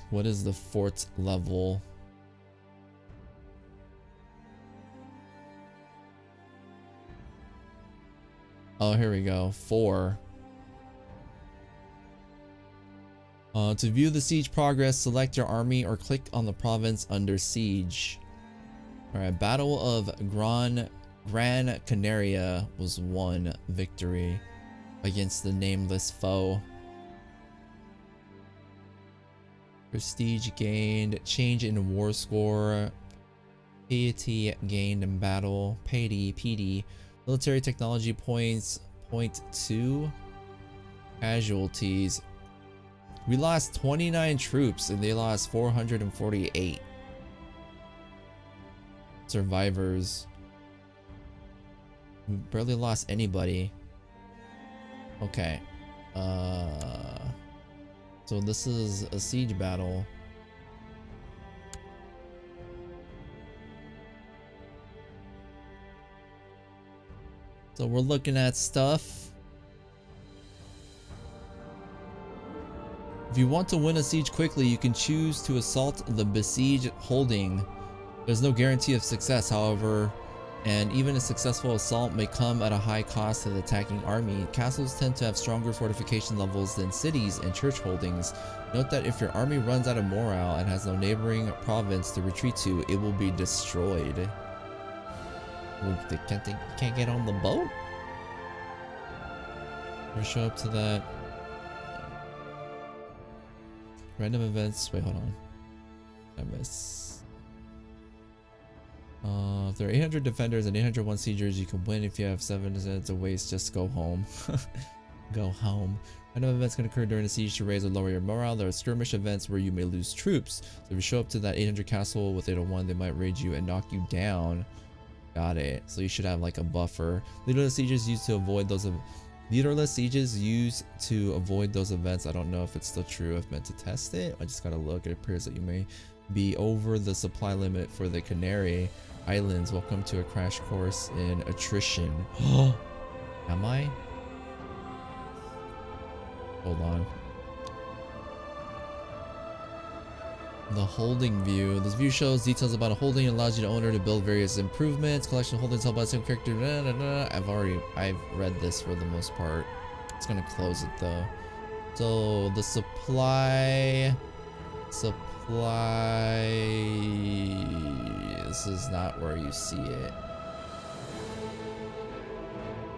What is the fort level? Oh, here we go. 4. To view the siege progress, select your army or click on the province under siege. Alright, Battle of Gran Canaria was 1 victory against the nameless foe. Prestige gained, change in war score, piety gained in battle, piety, PD, military technology points, 0.2, casualties. We lost 29 troops and they lost 448. Survivors. We barely lost anybody. Okay. So this is a siege battle. So we're looking at stuff. If you want to win a siege quickly, you can choose to assault the besieged holding. There's no guarantee of success, however, and even a successful assault may come at a high cost to the attacking army. Castles tend to have stronger fortification levels than cities and church holdings. Note that if your army runs out of morale and has no neighboring province to retreat to, it will be destroyed. Well, they can't get on the boat? Or show up to that. Random events. Wait, hold on. I miss. If there are 800 defenders and 801 siegers, you can win. If you have 7 minutes of waste, just go home. Go home. Random events can occur during a siege to raise or lower your morale. There are skirmish events where you may lose troops. So if you show up to that 800 castle with 801, they might raid you and knock you down. Got it. So you should have like a buffer. Leaderless sieges used to avoid those. Leaderless sieges used to avoid those events. I don't know if it's still true. I've meant to test it. I just gotta look. It appears that you may be over the supply limit for the Canary Islands. Welcome to a crash course in attrition. Am I? Hold on. The holding view. This view shows details about a holding and allows you to owner to build various improvements. Collection of holdings held by the same character. I've read this for the most part. It's gonna close it though. So the supply. This is not where you see it.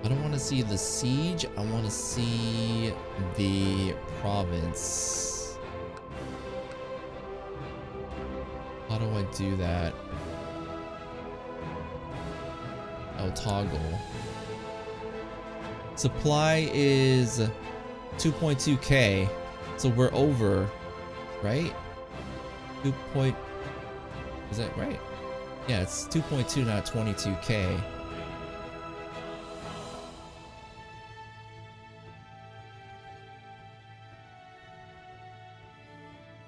I don't want to see the siege. I want to see the province. How do I do that? Oh, toggle. Supply is 2.2k, so we're over, right? 2 point, is that right? Yeah, it's 2.2, not 22k.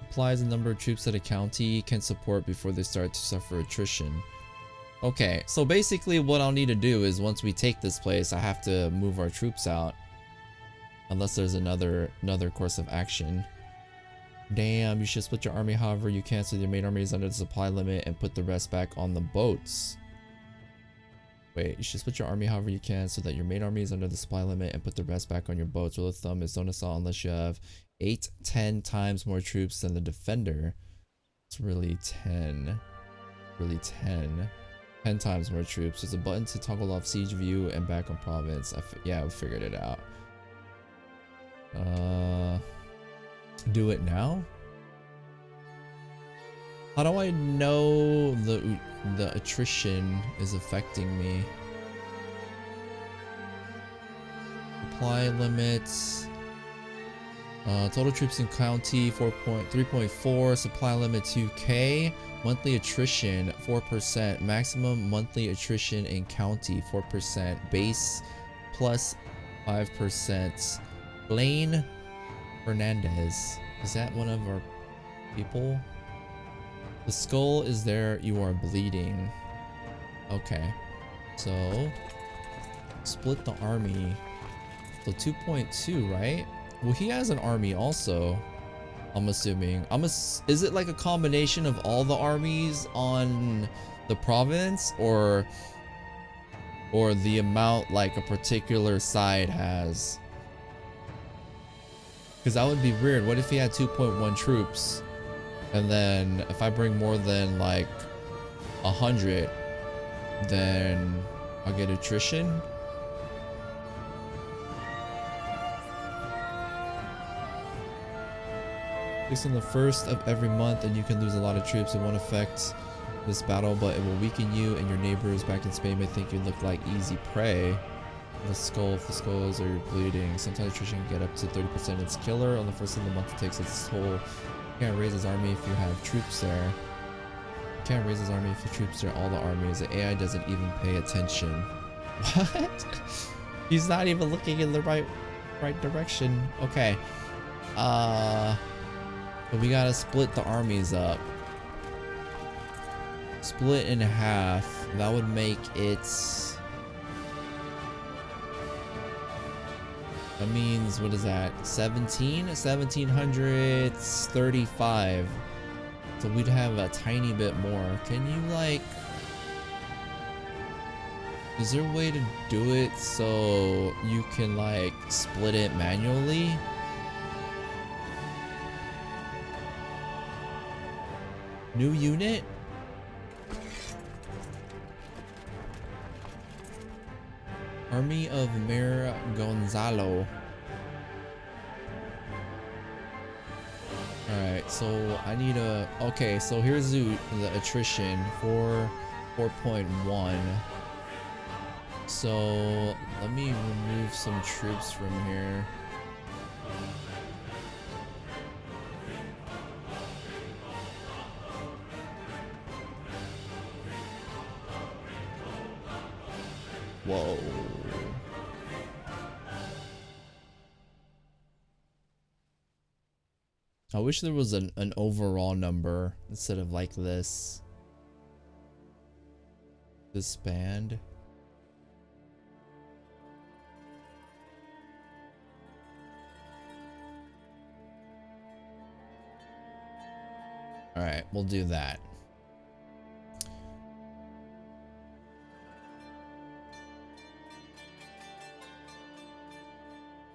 Applies the number of troops that a county can support before they start to suffer attrition. Okay, so basically what I'll need to do is once we take this place, I have to move our troops out. Unless there's another course of action. Damn, you should split your army however you can so your main army is under the supply limit and put the rest back on the boats. Wait, you should split your army however you can so that your main army is under the supply limit and put the rest back on your boats. Rule of thumb is don't assault unless you have 8-10 times more troops than the defender. It's really 10. Really 10. 10 times more troops. There's a button to toggle off siege view and back on province. Yeah, we figured it out. Do it now? How do I know the attrition is affecting me? Supply limits. Total troops in county 3.4. Supply limit 2k. Monthly attrition 4%. Maximum monthly attrition in county 4%. Base plus 5%. Blaine Fernandez. Is that one of our people? The skull is there. You are bleeding. Okay. So split the army. So 2.2, right? Well, he has an army also. I'm assuming. Is it like a combination of all the armies on the province, or the amount like a particular side has? Because that would be weird. What if he had 2.1 troops, and then if I bring more than like 100, then I'll get attrition? It's on the first of every month, and you can lose a lot of troops. It won't affect this battle, but it will weaken you, and your neighbors back in Spain may think you look like easy prey. The skull, if the skulls are bleeding, sometimes attrition can get up to 30%. It's killer. On the first of the month, it takes its toll. You can't raise his army if you have troops there. You can't raise his army if your troops are all the armies. The AI doesn't even pay attention. What? He's not even looking in the right direction. Okay. But we gotta split the armies up. Split in half. That would make it. That means, what is that? 1735. So we'd have a tiny bit more. Can you like? Is there a way to do it so you can like split it manually? New unit? Army of Mayor Gonzalo. Alright, so I need a... Okay, so here's the attrition for 4.1. So let me remove some troops from here. Whoa. I wish there was an overall number instead of like this. Disband. Alright, we'll do that.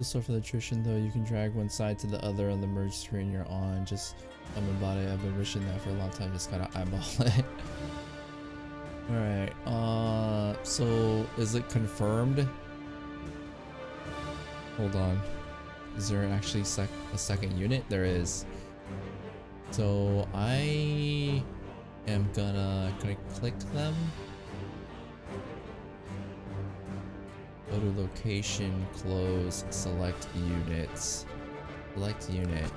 So for the attrition though, you can drag one side to the other on the merge screen you're on. Just tell me about it. I've been wishing that for a long time. Just gotta eyeball it. Alright, so is it confirmed Hold on. Is there actually a second unit? There is. So I am gonna click them. Go to location, close, select units. Select unit.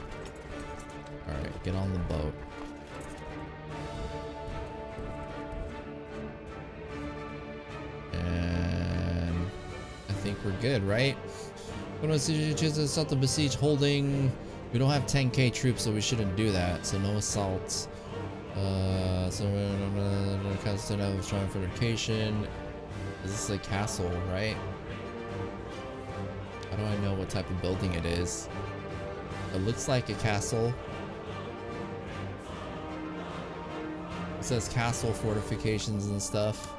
Alright, get on the boat. And I think we're good, right? Assault the besieged holding. We don't have 10k troops, so we shouldn't do that. So no assaults. So constant of strong fortification. Is this a castle, right? How do I know what type of building it is? It looks like a castle. It says castle fortifications and stuff.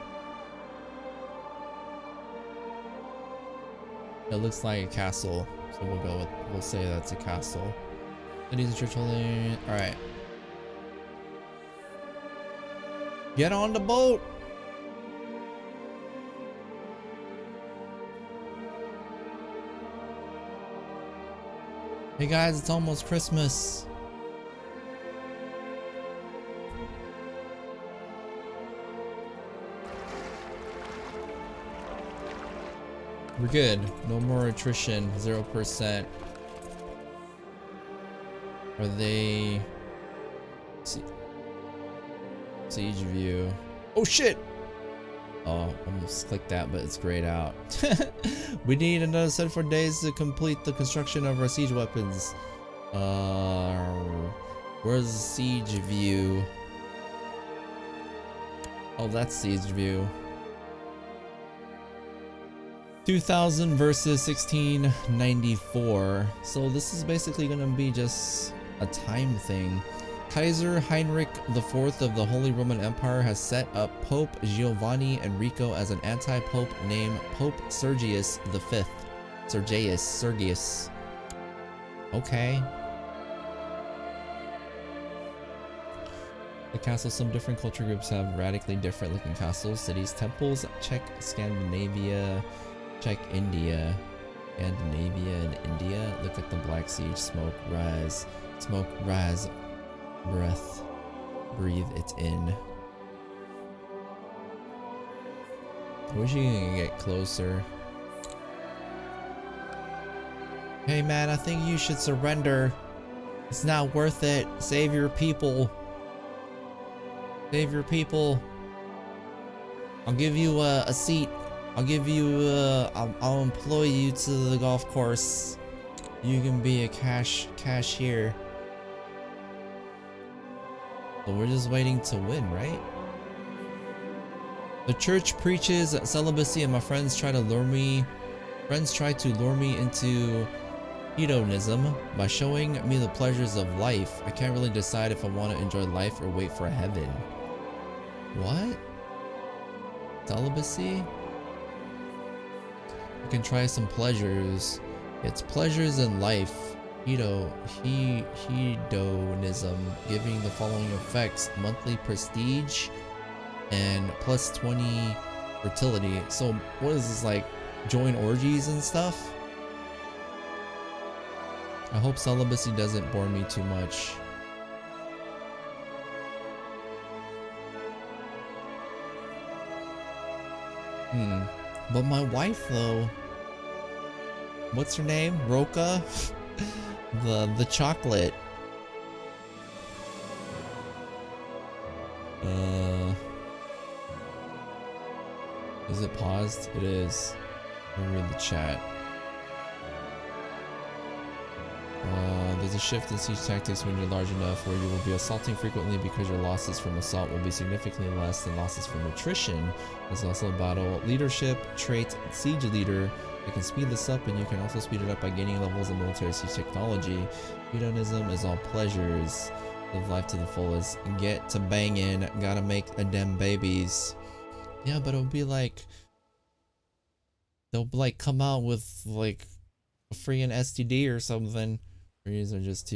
It looks like a castle, so we'll say that's a castle. Cities and church holding. All right, get on the boat. Hey guys, it's almost Christmas. We're good. No more attrition. 0%. Are they... Siege view. Oh shit! Oh, almost clicked that, but it's grayed out. We need another 74 days to complete the construction of our siege weapons. Where's the siege view? Oh, that's siege view. 2000 versus 1694. So this is basically gonna be just a time thing. Kaiser Heinrich IV of the Holy Roman Empire has set up Pope Giovanni Enrico as an anti-pope named Pope Sergius V. Sergius. Okay. The castles, some different culture groups have radically different looking castles, cities, temples. Check Scandinavia. Check India. Scandinavia and India. Look at the Black Siege. Smoke, rise. Smoke, rise. Breath. Breathe it in. I wish you could get closer. Hey man, I think you should surrender. It's not worth it. Save your people. Save your people. I'll give you a seat. I'll give you I'll employ you to the golf course. You can be a cashier. But we're just waiting to win, right? The church preaches celibacy and my friends try to lure me into hedonism by showing me the pleasures of life. I can't really decide if I want to enjoy life or wait for heaven. What? Celibacy? I can try some pleasures. It's pleasures in life. Hedonism, giving the following effects: monthly prestige and plus 20 fertility. So what is this, like join orgies and stuff? I hope celibacy doesn't bore me too much. But my wife though, what's her name? Roka? the chocolate. Is it paused? It is. Let me read the chat. There's a shift in siege tactics when you're large enough where you will be assaulting frequently because your losses from assault will be significantly less than losses from attrition. There's also a battle leadership trait, siege leader. You can speed this up, and you can also speed it up by gaining levels of military siege technology. Hedonism is all pleasures. Live life to the fullest. Get to banging. Gotta make a damn babies. Yeah, but it'll be like they'll like come out with like a freaking STD or something. Orgies are just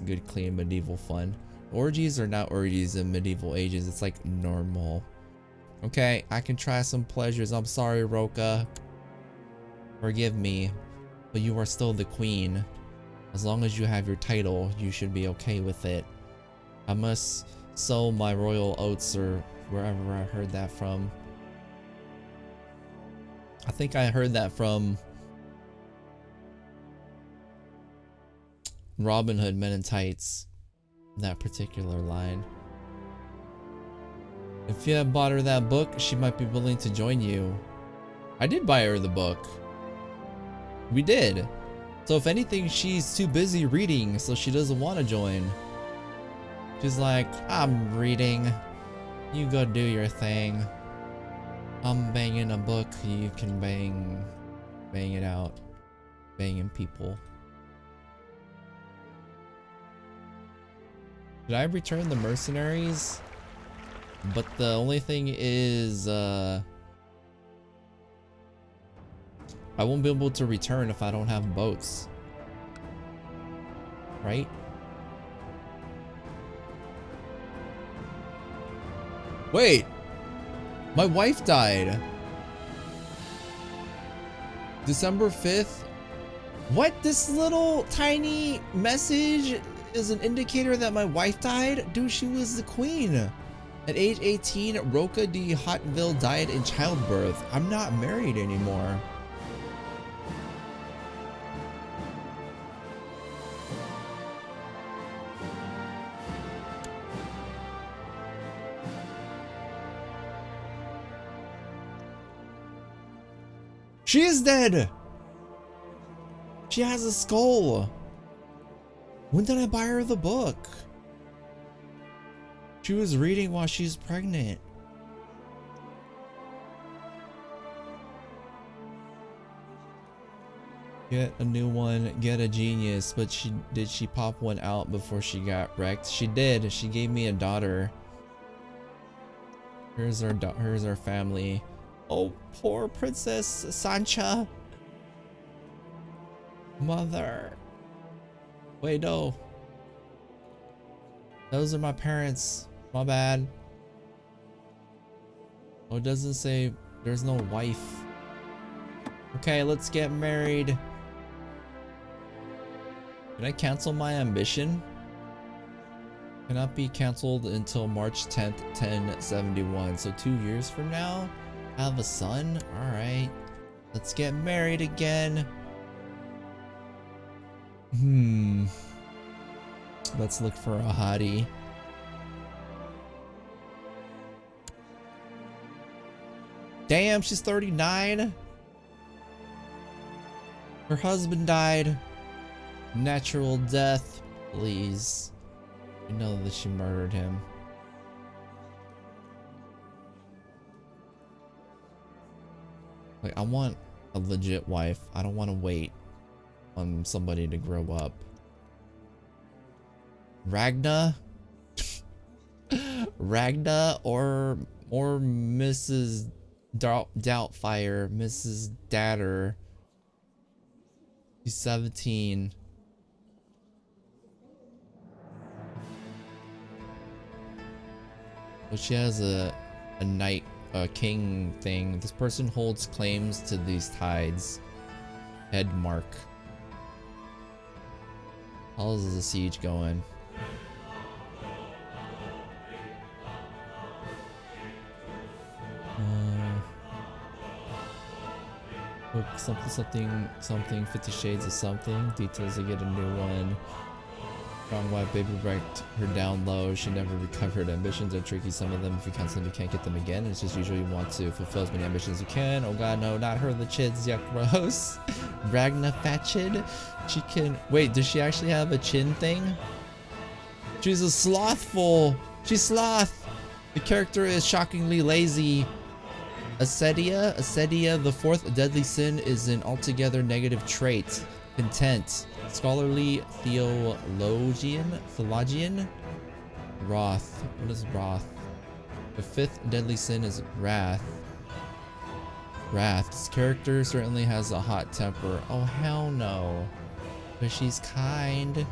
good, clean medieval fun. Orgies are not orgies in medieval ages. It's like normal. Okay, I can try some pleasures. I'm sorry, Roka. Forgive me, but you are still the queen. As long as you have your title, you should be okay with it. I must sow my royal oats, or wherever I heard that from. I think I heard that from Robin Hood Men in Tights. That particular line. If you had bought her that book, she might be willing to join you. I did buy her the book. We did. So if anything, she's too busy reading, so she doesn't want to join. She's like, I'm reading. You go do your thing. I'm banging a book. You can bang it out. Banging people. Did I return the mercenaries? But the only thing is, I won't be able to return if I don't have boats. Right? Wait! My wife died! December 5th? What? This little tiny message is an indicator that my wife died? Dude, she was the queen. At age 18, Roca de Hauteville died in childbirth. I'm not married anymore. She is dead! She has a skull. When did I buy her the book? She was reading while she's pregnant. Get a new one, get a genius. But did she pop one out before she got wrecked? She did. She gave me a daughter. Here's our family. Oh, poor Princess Sancha. Mother. Wait, no. Those are my parents. My bad. Oh, it doesn't say there's no wife. Okay, let's get married. Can I cancel my ambition? Cannot be canceled until March 10th, 1071. So 2 years from now, I have a son. All right, let's get married again. Let's look for a hottie. Damn, she's 39. Her husband died. Natural death, please. You know that she murdered him. Like, I want a legit wife. I don't want to wait on somebody to grow up. Ragna? Ragna or Mrs. Doubtfire, Mrs. Datter. She's 17. But she has a knight, a king thing. This person holds claims to these tides. Head mark. How's the siege going? Something 50 shades of something. Details to get a new one. Strong wife, baby wrecked her down low. She never recovered. Ambitions are tricky. Some of them, if you cancel them, you can't get them again. It's just usually you want to fulfill as many ambitions as you can. Oh god, no, not her. The chids, yuck, gross. Ragna Fatchid. She can. Wait, does she actually have a chin thing? She's a slothful. She's sloth. The character is shockingly lazy. Acedia, the fourth deadly sin is an altogether negative trait. Content. Scholarly theologian? Wrath. What is wrath? The fifth deadly sin is wrath. This character certainly has a hot temper. Oh hell no. But she's kind. You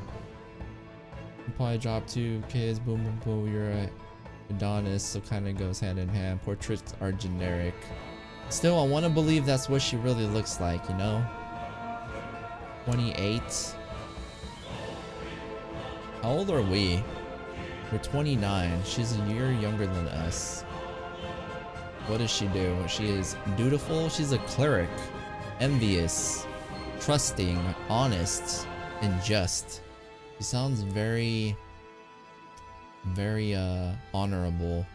probably drop 2 kids. Boom boom boom. You're a Adonis, so kind of goes hand in hand. Portraits are generic. Still, I want to believe that's what she really looks like, you know? 28. How old are we? We're 29. She's a year younger than us. What does she do? She is dutiful. She's a cleric. Envious. Trusting. Honest. And just. She sounds very honorable.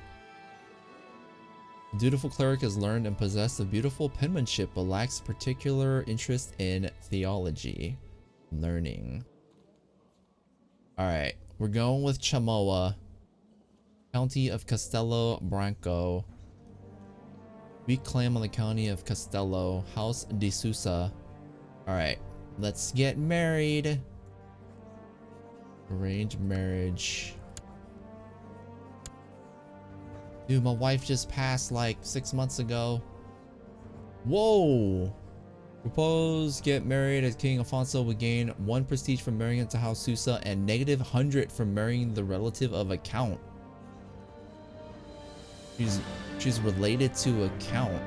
Dutiful cleric is learned and possessed of beautiful penmanship, but lacks particular interest in theology. Learning. Alright, we're going with Chamoa. County of Castello Branco. Weak claim on the county of Castello. House de Sousa. Alright, let's get married. Arranged marriage. Dude, my wife just passed like 6 months ago. Whoa! Propose, get married as King Alfonso would gain 1 prestige from marrying into House Susa and -100 from marrying the relative of a count. She's related to a count.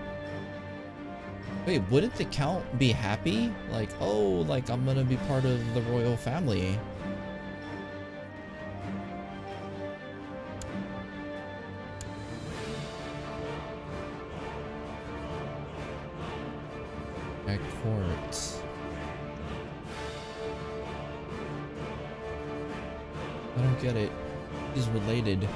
Wait, wouldn't the count be happy? Like, oh, like I'm gonna be part of the royal family. At court. I don't get it. She's related.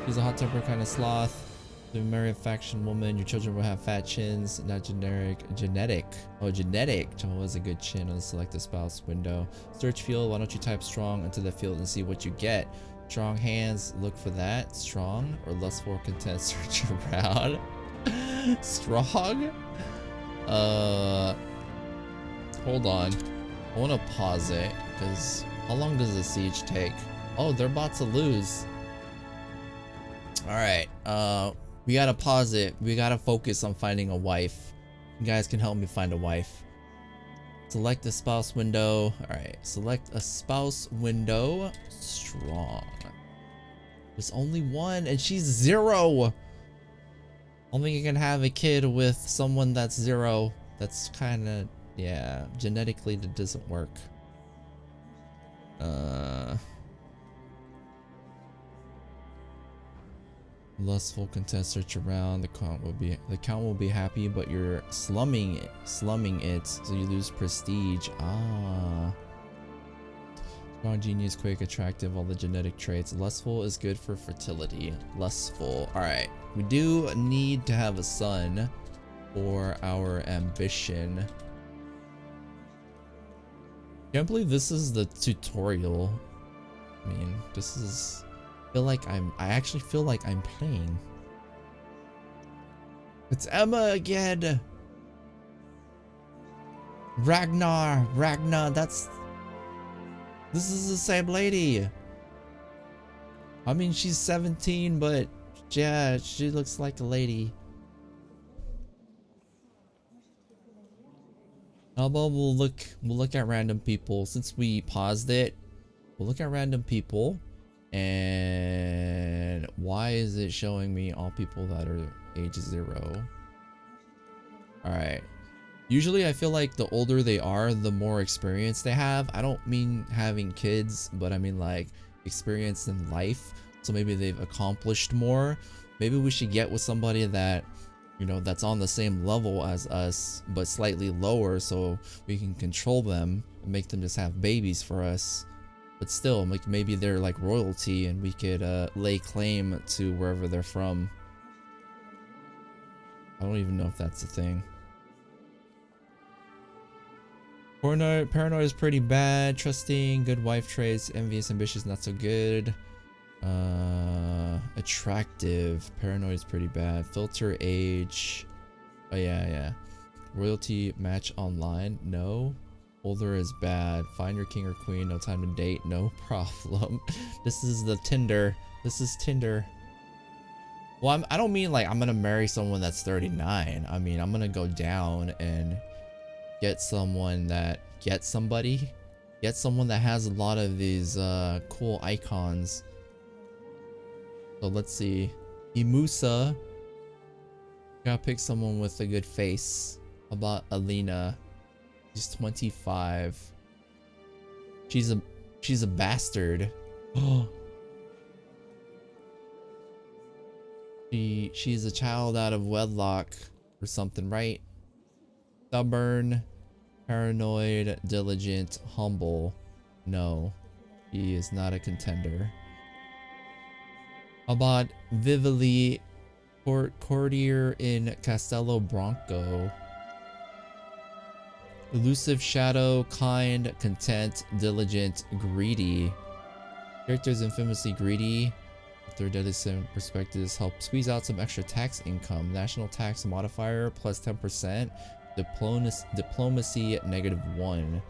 She's a hot-tempered kind of sloth. To marry a faction woman, your children will have fat chins, not generic. Genetic. Oh, genetic. Chamoa has a good chin on the select a spouse window. Search field. Why don't you type strong into the field and see what you get? Strong hands. Look for that. Strong or lustful content. Search around. Strong. Hold on. I want to pause it because how long does the siege take? Oh, they're about to lose. All right. We gotta pause it. We gotta focus on finding a wife. You guys can help me find a wife. Select a spouse window. All right. Select a spouse window. Strong. There's only one, and she's 0. Only you can have a kid with someone that's 0. That's kind of, yeah, genetically that doesn't work. Lustful content search around. The count will be happy, but you're slumming it, so you lose prestige. Ah. Strong, genius, quick, attractive, all the genetic traits. Lustful is good for fertility. Lustful. All right. We do need to have a son for our ambition. Can't believe this is the tutorial. I mean, this is, I actually feel like I'm playing. It's Emma again. Ragnar, this is the same lady. I mean, she's 17, but yeah, she looks like a lady. How about we'll look at random people since we paused it. We'll look at random people. And why is it showing me all people that are age 0? All right. Usually I feel like the older they are, the more experience they have. I don't mean having kids, but I mean like experience in life. So maybe they've accomplished more. Maybe we should get with somebody that, you know, that's on the same level as us, but slightly lower, so we can control them and make them just have babies for us. But still, like maybe they're like royalty and we could lay claim to wherever they're from. I don't even know if that's a thing. Paranoid is pretty bad. Trusting, good wife traits. Envious, ambitious, not so good. Attractive. Paranoid is pretty bad. Filter, age. Oh yeah. Royalty, match online. No. Older is bad. Find your king or queen. No time to date. No problem. This is the Tinder. This is Tinder. Well, I don't mean like I'm gonna marry someone that's 39. I mean I'm gonna go down and get someone that someone that has a lot of these cool icons. So let's see. Imusa. Gotta pick someone with a good face. How about Alina? She's 25. She's a bastard. Oh. She's a child out of wedlock or something, right? Stubborn, paranoid, diligent, humble. No, he is not a contender. How about Vivili, courtier in Castello Branco? Elusive shadow, kind, content, diligent, greedy. Characters infamously greedy. Their deadly sin perspectives help squeeze out some extra tax income. National tax modifier plus 10%. Diplomacy -1.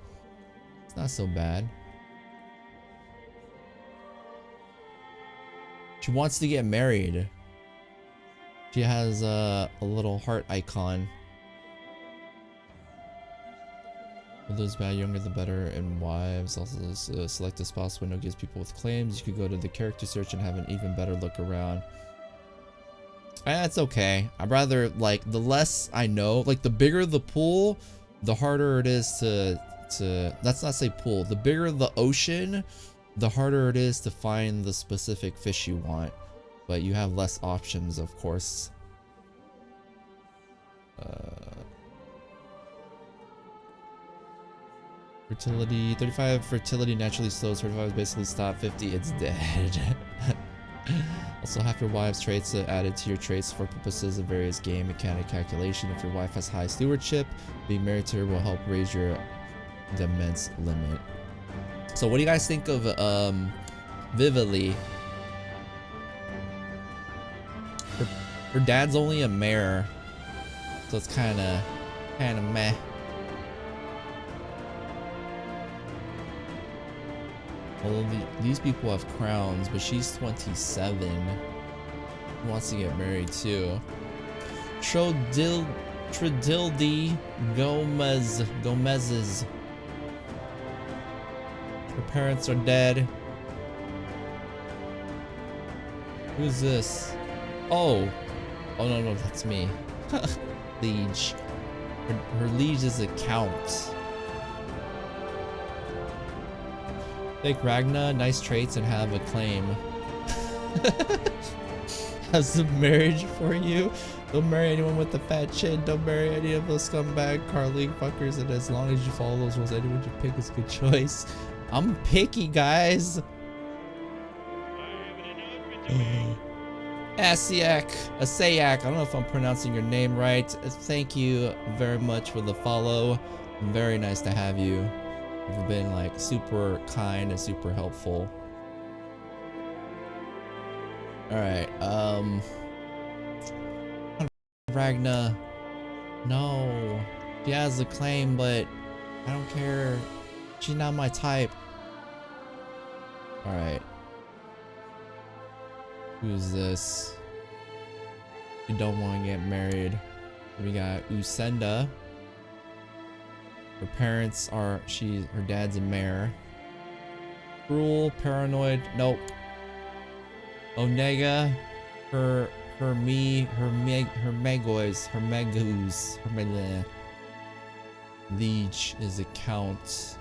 It's not so bad. She wants to get married. She has a little heart icon. For those bad, younger the better, and wives. Also select a spouse window gives people with claims. You could go to the character search and have an even better look around. That's okay. I'd rather, like, the less I know, like the bigger the pool, the harder it is to let's not say pool. The bigger the ocean, the harder it is to find the specific fish you want. But you have less options, of course. Fertility 35. Fertility naturally slows. 35 is basically stop. 50, it's dead. Also, have your wife's traits added to your traits for purposes of various game mechanic calculation. If your wife has high stewardship, being married to her will help raise your demence limit. So what do you guys think of Vivili? Her dad's only a mayor, so it's kind of meh. Well, these people have crowns, but she's 27. She wants to get married too. Trodildi Gomez's. Her parents are dead. Who's this? Oh no, that's me. Liege. Her liege is a count. Take Ragna, nice traits, and have a claim. Have some marriage for you. Don't marry anyone with a fat chin. Don't marry any of those scumbag car league fuckers. And as long as you follow those rules, anyone you pick is a good choice. I'm picky, guys. Asayak, I don't know if I'm pronouncing your name right. Thank you very much for the follow. Very nice to have you. You've been like super kind and super helpful. Alright, Ragna. No. She has a claim, but I don't care. She's not my type. Alright. Who's this? You don't want to get married. We got Usenda. Her parents are, her dad's a mayor. Cruel, paranoid, nope. Onega, her Liege is a count.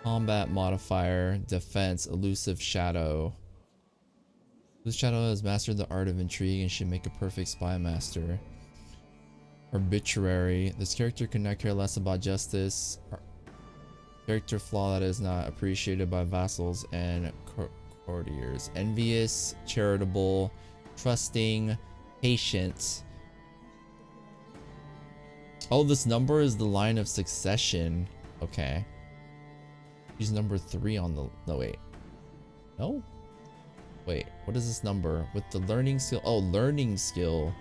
Combat modifier, defense, elusive shadow. This shadow has mastered the art of intrigue and should make a perfect spy master. Arbitrary. This character could not care less about justice. Character flaw that is not appreciated by vassals and courtiers. Envious, charitable, trusting, patient. Oh, this number is the line of succession. Okay. She's number 3 on the... No, wait. No? Wait, what is this number? With the learning skill... Oh, learning skill.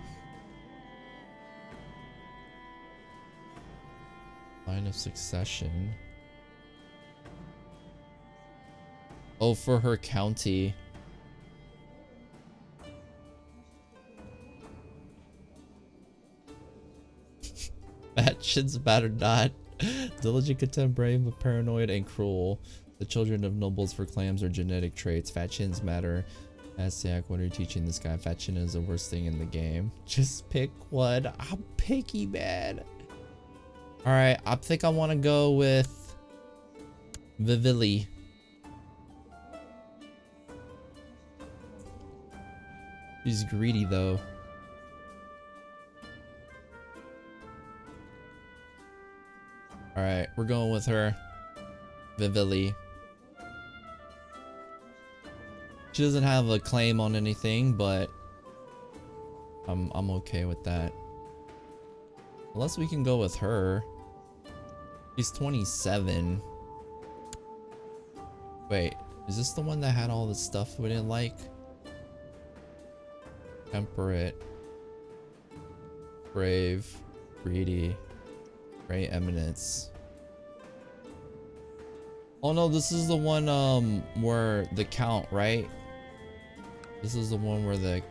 Line of succession. Oh, for her county. Fat shit's bad or not. Diligent, content, brave, but paranoid and cruel. The children of nobles for claims or genetic traits. Fat chins matter. Asiak, what are you teaching this guy? Fetching is the worst thing in the game. Just pick one. I'm picky, man. Alright, I think I want to go with Vivili. She's greedy though. Alright, we're going with her. Vivili. She doesn't have a claim on anything, but I'm okay with that. Unless we can go with her. She's 27. Wait, is this the one that had all the stuff we didn't like? Temperate. Brave. Greedy. Great eminence. Oh no, this is the one where the count, right? This is the one where the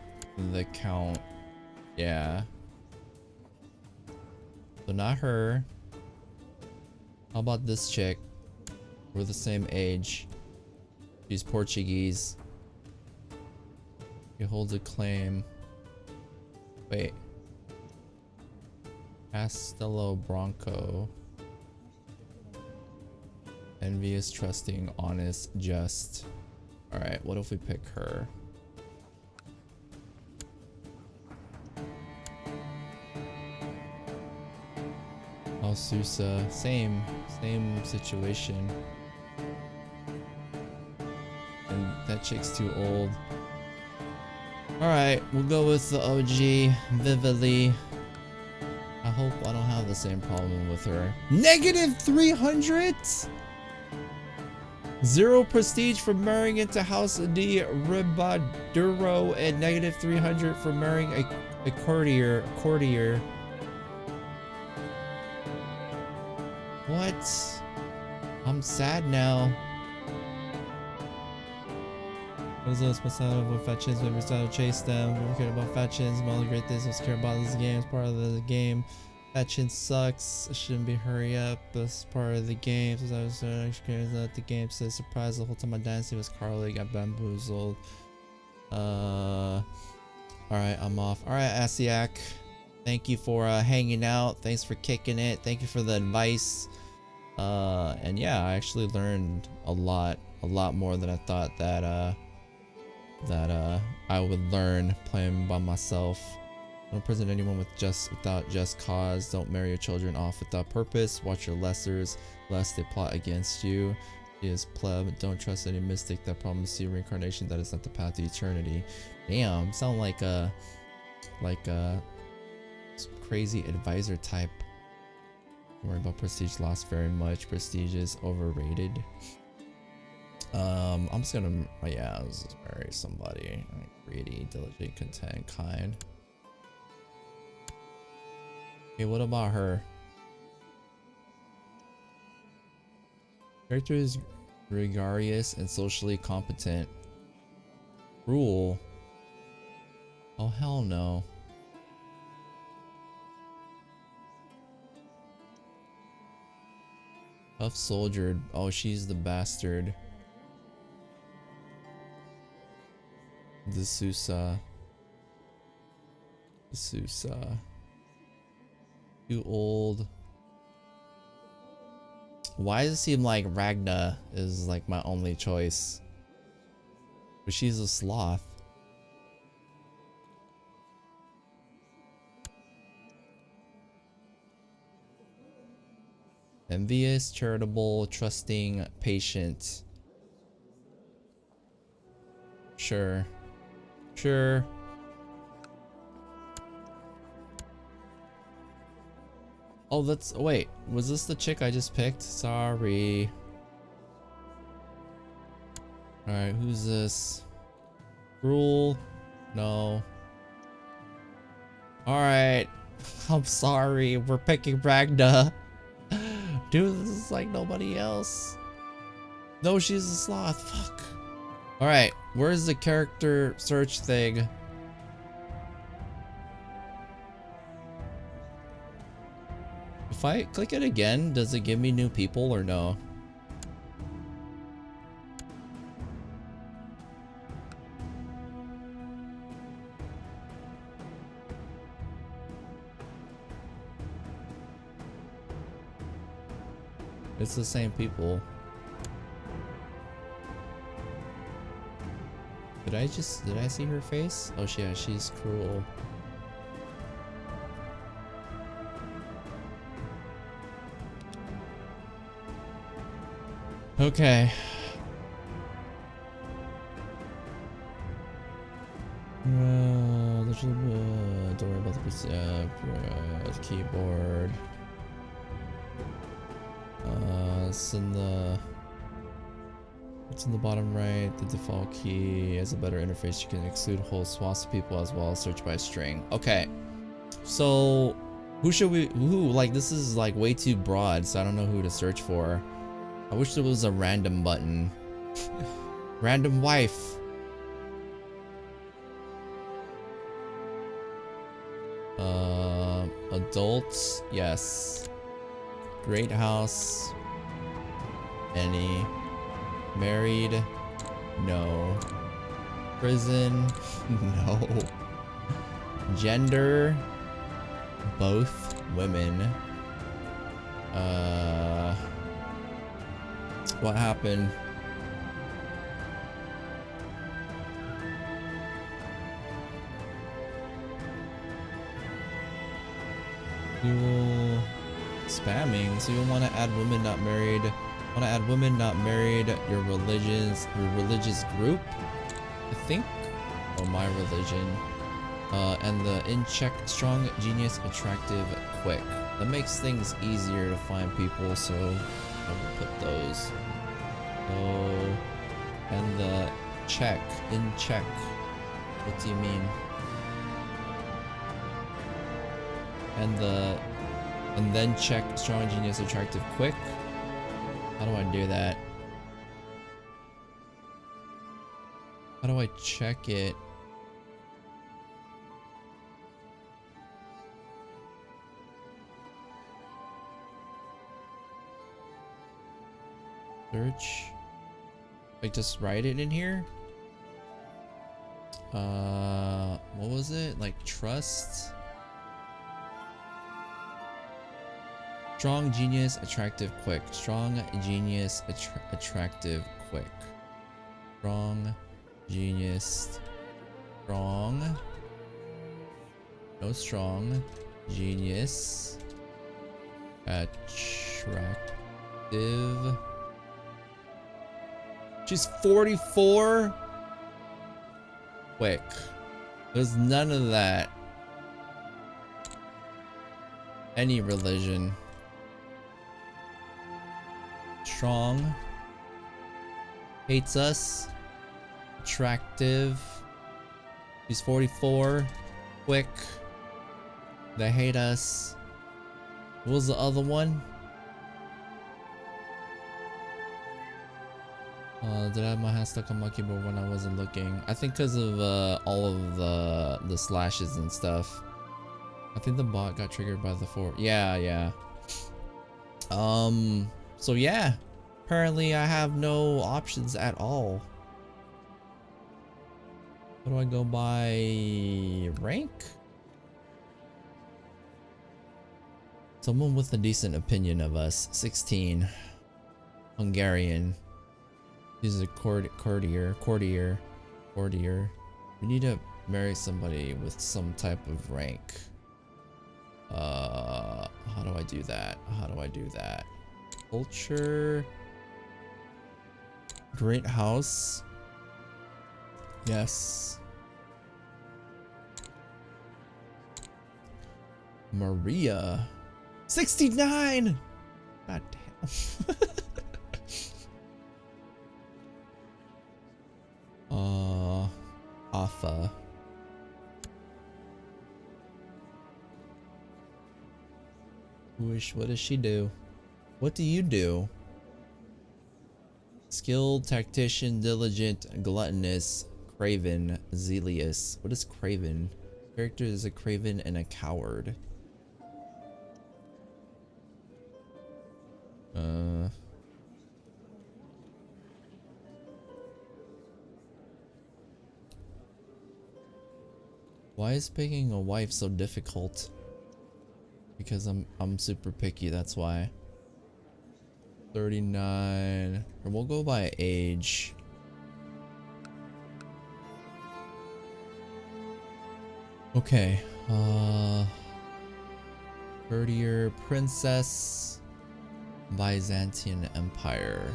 count. Yeah. So not her. How about this chick? We're the same age. She's Portuguese. He holds a claim. Wait. Castello Bronco. Envious, trusting, honest, just. Alright, what if we pick her? Oh, Susa. Same situation. And that chick's too old. Alright, we'll go with the OG, Vivili. I hope I don't have the same problem with her. -300? 0 prestige for marrying into House de Ribaduro and -300 for marrying a courtier. What? I'm sad now. What is this? What's out with fetchins? We started to chase them. We cared about fetchins. All the great things was care about this game. It's part of the game. Fetchins sucks. It shouldn't be hurry up. It's part of the game. So I was that the game says surprise the whole time my dynasty was Carly. Got bamboozled. Alright, I'm off. Alright, Asiak. Thank you for hanging out. Thanks for kicking it. Thank you for the advice. And yeah, I actually learned a lot more than I thought that I would learn playing by myself. Don't prison anyone without just cause. Don't marry your children off without purpose. Watch your lessers lest they plot against you. Is pleb. Don't trust any mystic that promises you reincarnation. That is not the path to eternity. Damn, sound like a crazy advisor type. Don't worry about prestige lost very much. Prestige is overrated. I'm just gonna, yeah, let's just marry somebody. Greedy, diligent, content, kind. Okay, what about her? Character is gregarious and socially competent. Rule. Oh hell no. Tough soldier. Oh, she's the bastard. The Susa. Too old. Why does it seem like Ragna is like my only choice? But she's a sloth. Envious, charitable, trusting, patient. Sure. Oh, that's, wait, was this the chick I just picked? Sorry. Alright, who's this? Rule? No. Alright. I'm sorry, we're picking Ragna. Dude, this is like nobody else. No, she's a sloth. Fuck. Alright, where's the character search thing? If I click it again, does it give me new people or no? It's the same people. Did I see her face? Oh yeah, she's cruel. Okay. Don't worry about the keyboard. It's in the bottom right. The default key has a better interface. You can exclude whole swaths of people as well as search by string. Okay. So like this is like way too broad, so I don't know who to search for. I wish there was a random button. Random wife. Adults, yes. Great house. Any. Married, no. Prison, no. Gender, both women. What happened? You spamming, so you want to add women not married. Want to add women not married, your religious group, I think, or my religion. And the in check, strong, genius, attractive, quick. That makes things easier to find people, so I will put those. So, and the check, in check. What do you mean? And then check, strong, genius, attractive, quick. How do I do that? How do I check it? Search. Like just write it in here? What was it? Like trust? Strong, genius, attractive, quick. Strong, genius, attractive, quick. Strong, genius, strong. No strong. Genius. Attractive. She's 44? Quick. There's none of that. Any religion. Strong. Hates us. Attractive. She's 44. Quick. They hate us. What was the other one? Did I have my hand stuck on my keyboard when I wasn't looking? I think because of all of the slashes and stuff. I think the bot got triggered by the yeah. So yeah, apparently I have no options at all. What do I go by? Rank? Someone with a decent opinion of us. 16. Hungarian. He's a courtier. We need to marry somebody with some type of rank. How do I do that? Culture. Great house. Yes. Maria. 69! God damn. Alpha. What does she do? What do you do? Skilled, tactician, diligent, gluttonous, craven, zealous. What is craven? Character is a craven and a coward. Why is picking a wife so difficult? Because I'm super picky, that's why. 39. Or we'll go by age. Okay. 30-year princess. Byzantine Empire.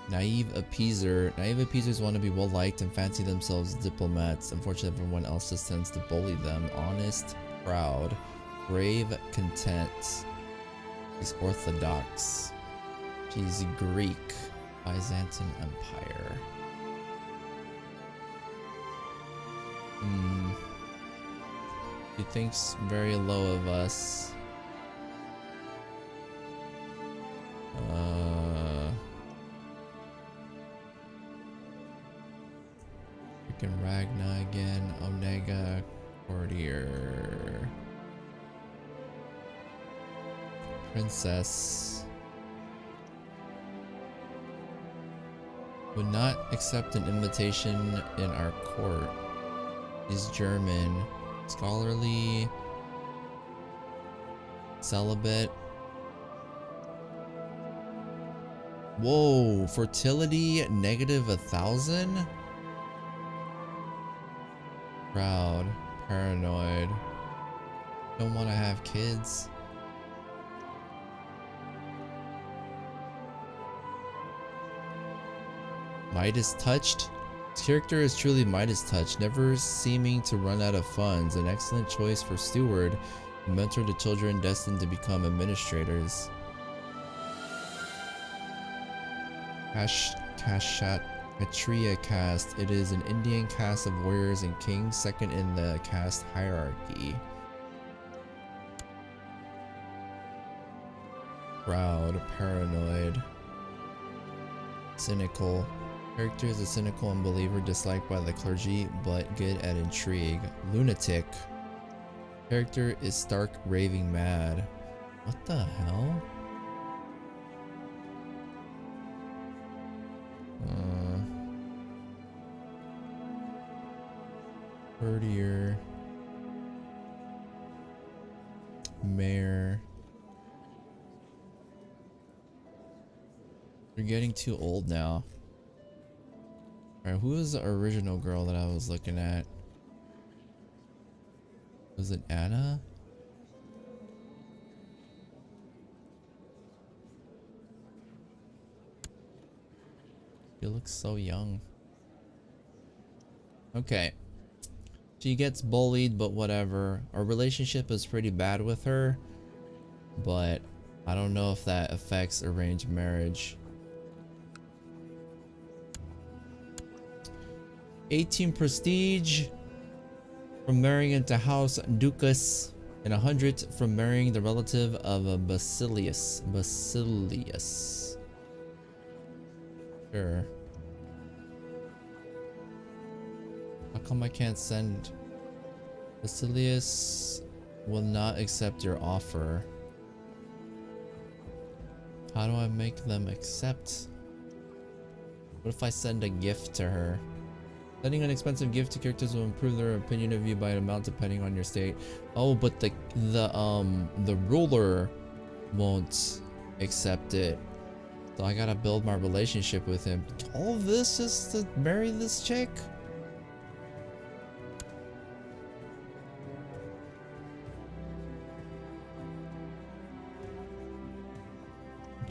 Naive appeaser. Naive appeasers want to be well liked and fancy themselves diplomats. Unfortunately, everyone else just tends to bully them. Honest, proud, brave, content. She's Orthodox. She's Greek. Byzantine Empire. She thinks very low of us. Freaking Ragna again. Onega. Courtier. Princess. Would not accept an invitation in our court. She's German. Scholarly. Celibate. Whoa, fertility -1,000? Proud, paranoid. Don't want to have kids. Midas touched? His character is truly Midas touched, never seeming to run out of funds. An excellent choice for steward, who mentor the children destined to become administrators. Kshatriya caste. It is an Indian caste of warriors and kings, second in the caste hierarchy. Proud, paranoid, cynical. Character is a cynical unbeliever, disliked by the clergy, but good at intrigue. Lunatic. Character is stark raving mad. What the hell? Courtier. Mayor. You're getting too old now. Alright, who was the original girl that I was looking at? Was it Anna? She looks so young. Okay. She gets bullied, but whatever. Our relationship is pretty bad with her, but I don't know if that affects arranged marriage. 18 prestige from marrying into House Ducas, and 100 from marrying the relative of a Basilius. Sure. How come I can't send? Basilius will not accept your offer. How do I make them accept? What if I send a gift to her? Sending an expensive gift to characters will improve their opinion of you by an amount depending on your state. Oh, but the ruler won't accept it. So I gotta build my relationship with him. All of this just to marry this chick?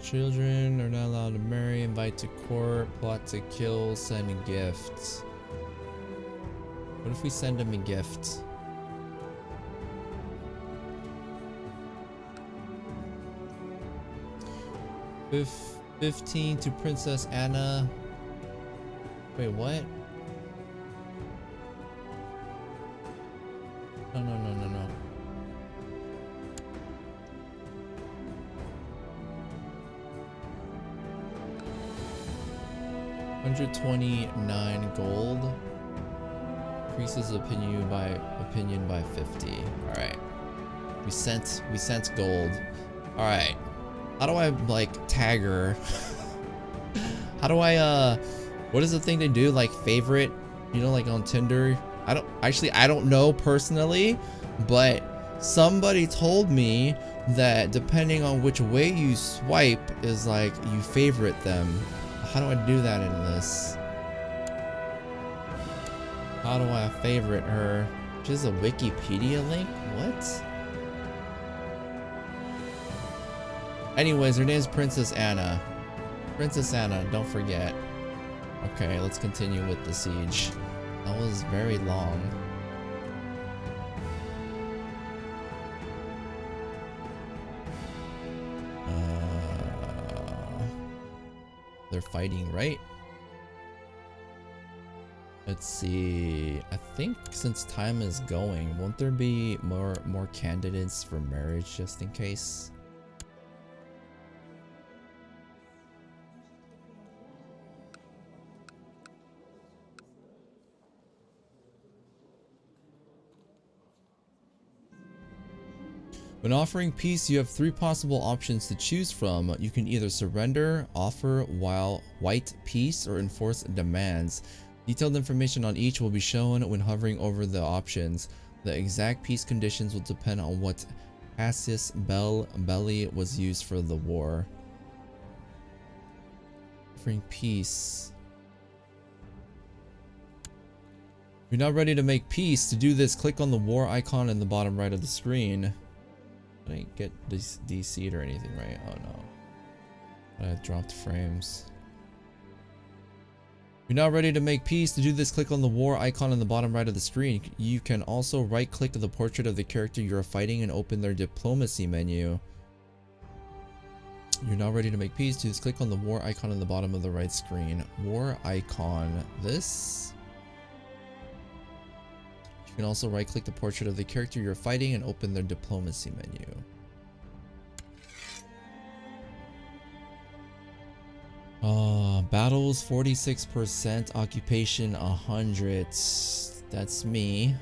Children are not allowed to marry, invite to court, plot to kill, send gifts. What if we send him a gift? With 15 to Princess Anna. Wait, what? No. 129 gold. Increases opinion by 50. All right. We sent gold. All right. How do I like tag her? How do I what is the thing they do, like favorite, you know, like on Tinder? I don't know personally, but Somebody told me that depending on which way you swipe is like you favorite them. How do I do that in this? How do I favorite her? She's a Wikipedia link? What? Anyways, her name's Princess Anna. Princess Anna, don't forget. Okay, let's continue with the siege. That was very long. They're fighting, right? Let's see. I think since time is going, won't there be more candidates for marriage just in case? When offering peace, you have 3 possible options to choose from. You can either surrender, offer white peace, or enforce demands. Detailed information on each will be shown when hovering over the options. The exact peace conditions will depend on what casus belli was used for the war. Offering peace. If you're not ready to make peace, to do this, click on the war icon in the bottom right of the screen. I didn't get this DC'd or anything, right? Oh no. I dropped frames. If you're not ready to make peace, to do this, click on the war icon in the bottom right of the screen. You can also right click the portrait of the character you're fighting and open their diplomacy menu. You're not ready to make peace, to just click on the war icon in the bottom of the right screen. War icon. This. You can also right click the portrait of the character you're fighting and open their diplomacy menu. Battles 46%, occupation 100. That's me.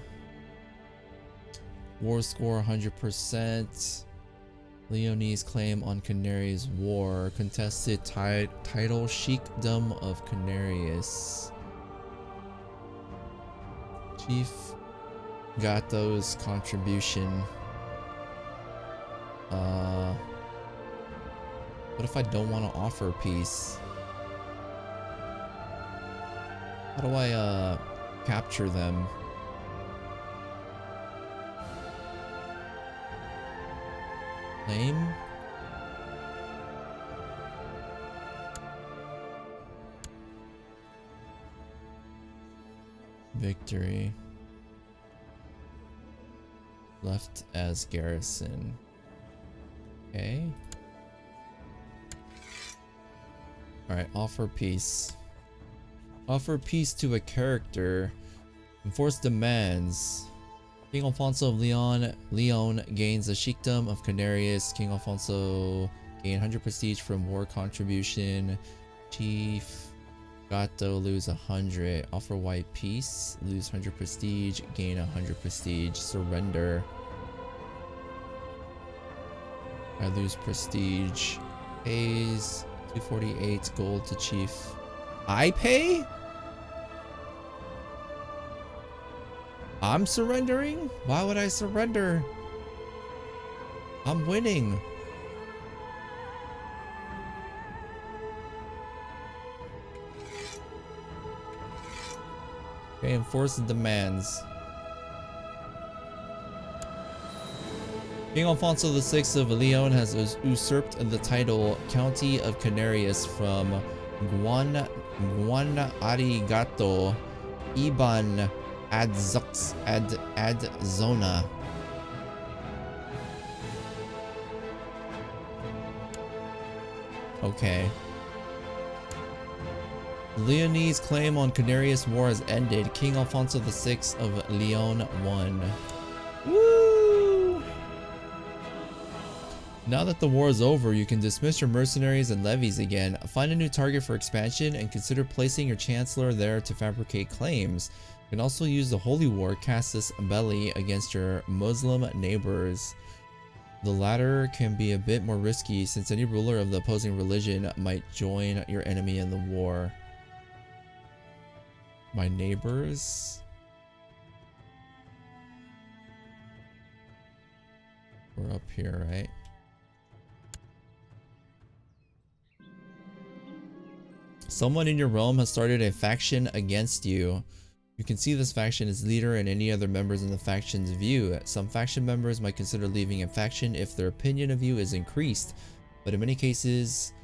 War score 100%. Leonese claim on Canarius War. Contested title Sheikdom of Canarius. Chief Gato's contribution. What if I don't want to offer peace? How do I capture them? Name? Victory. Left as garrison. Okay. Alright, offer peace. Offer peace to a character. Enforce demands. King Alfonso of Leon gains the Sheikdom of Canarius. King Alfonso gain 100 prestige from war contribution. Chief Gato lose 100. Offer white peace. Lose 100 prestige. Gain 100 prestige. Surrender. I lose prestige. Pays 248 gold to chief. I pay? I'm surrendering? Why would I surrender? I'm winning. Okay, enforce the demands. King Alfonso VI of Leon has usurped the title County of Canarius from Guan Arigato Iban Adzona. Okay. Leonese claim on Canarius War has ended. King Alfonso VI of Leon won. Woo! Now that the war is over, you can dismiss your mercenaries and levies again. Find a new target for expansion and consider placing your chancellor there to fabricate claims. You can also use the Holy War casus belli against your Muslim neighbors. The latter can be a bit more risky since any ruler of the opposing religion might join your enemy in the war. My neighbors? We're up here, right? Someone in your realm has started a faction against you. You can see this faction as leader and any other members in the faction's view. Some faction members might consider leaving a faction if their opinion of you is increased, but in many cases,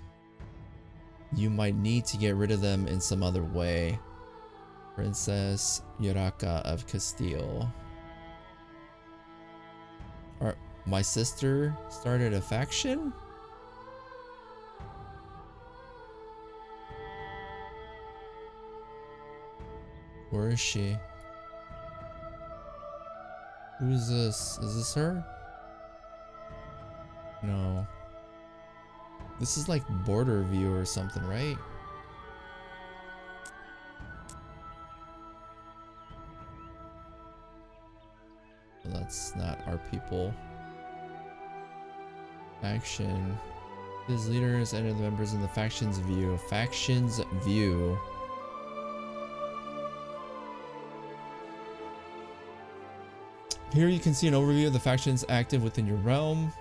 you might need to get rid of them in some other way. Princess Yuraka of Castile. My sister started a faction? Where is she? Who is this? Is this her? No. This is like border view or something, right? Well, that's not our people. Faction. His leaders and the members in the faction's view. Faction's view. Here you can see an overview of the factions active within your realm.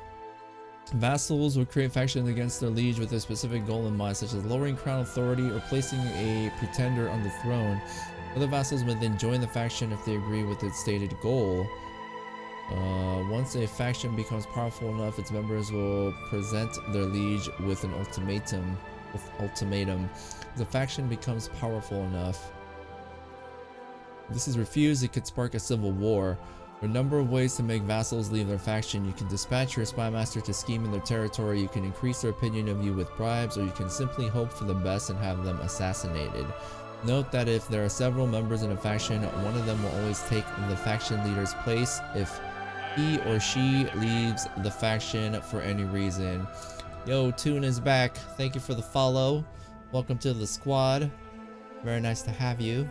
Vassals will create factions against their liege with a specific goal in mind, such as lowering crown authority or placing a pretender on the throne. Other vassals may then join the faction if they agree with its stated goal. Once a faction becomes powerful enough, its members will present their liege with an ultimatum. If the faction becomes powerful enough, if this is refused, it could spark a civil war. There are a number of ways to make vassals leave their faction. You can dispatch your spy master to scheme in their territory, you can increase their opinion of you with bribes, or you can simply hope for the best and have them assassinated. Note that if there are several members in a faction, one of them will always take the faction leader's place if he or she leaves the faction for any reason. Yo, Toon is back. Thank you for the follow. Welcome to the squad. Very nice to have you.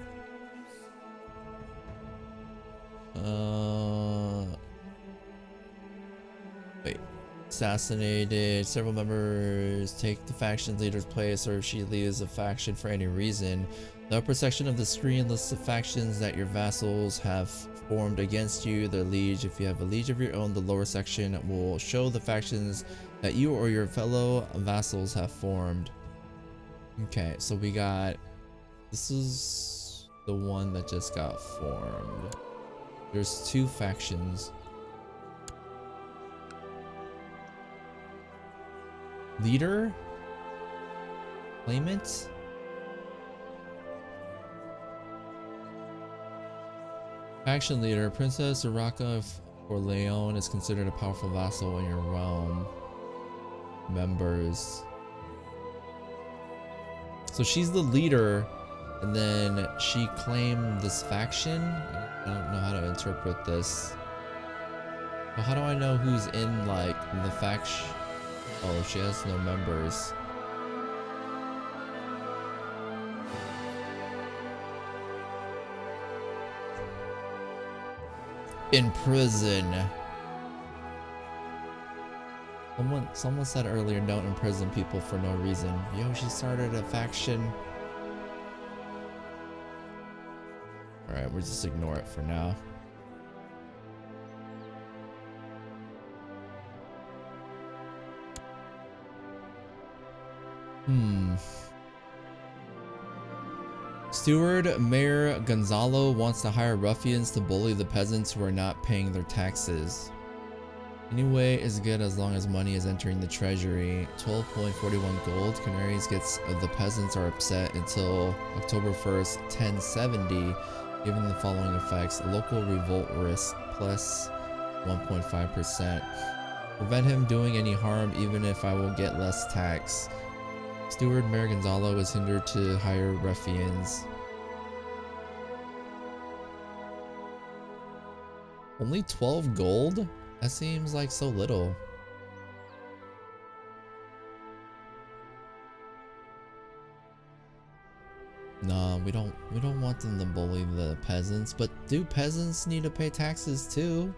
Wait. Assassinated. Several members take the faction leader's place, or if she leaves the faction for any reason. The upper section of the screen lists the factions that your vassals have formed against you, their liege. If you have a liege of your own, the lower section will show the factions that you or your fellow vassals have formed. Okay, so we got... This is the one that just got formed. There's two factions. Leader? Claimant? Faction leader. Princess Uraka of Orleans is considered a powerful vassal in your realm. Members. So she's the leader, and then she claimed this faction. I don't know how to interpret this. But how do I know who's in like the faction? Oh, she has no members. In prison. Someone said earlier, don't imprison people for no reason. Yo, she started a faction. Alright, we'll just ignore it for now. Steward Mayor Gonzalo wants to hire ruffians to bully the peasants who are not paying their taxes. Anyway is good as long as money is entering the treasury. 12.41 gold. Canaries gets the peasants are upset until October 1st, 1070. Given the following effects: local revolt risk plus 1.5%. Prevent him doing any harm even if I will get less tax. Steward Mayor Gonzalo is hindered to hire ruffians. Only 12 gold? That seems like so little. Nah, we don't want them to bully the peasants, but do peasants need to pay taxes too?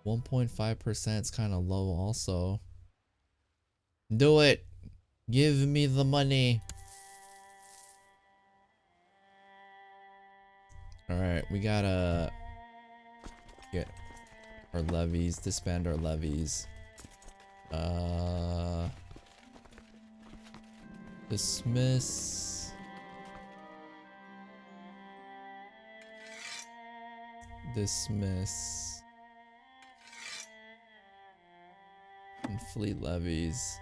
1.5% is kind of low also. Do it. Give me the money. All right, we gotta Get our levies, disband our levies. Dismiss. Dismiss. And fleet levies.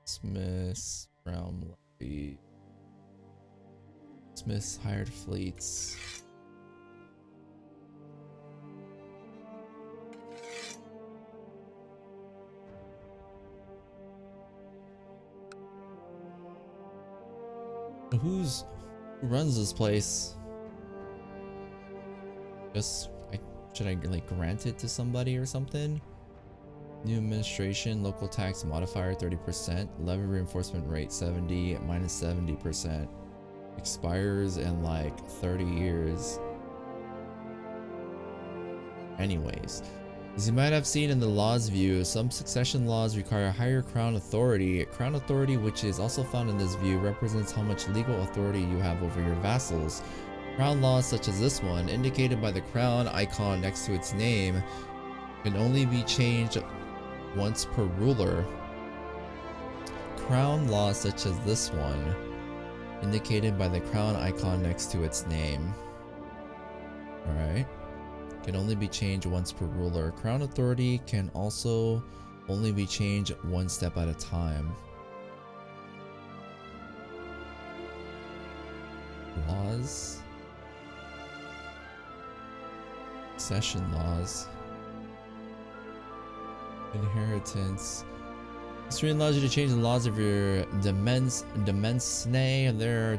Dismiss. Realm levy. Dismiss hired fleets. Who runs this place? Should I like grant it to somebody or something? New administration, local tax modifier 30%, levy reinforcement rate 70, minus 70%. Expires in like 30 years. Anyways, as you might have seen in the laws view, some succession laws require higher crown authority. Crown authority, which is also found in this view, represents how much legal authority you have over your vassals. Crown laws such as this one, indicated by the crown icon next to its name, can only be changed once per ruler. Crown laws such as this one, indicated by the crown icon next to its name. Alright. Can only be changed once per ruler. Crown authority can also only be changed one step at a time. Laws. Succession laws. Inheritance. History allows you to change the laws of your demesne. There are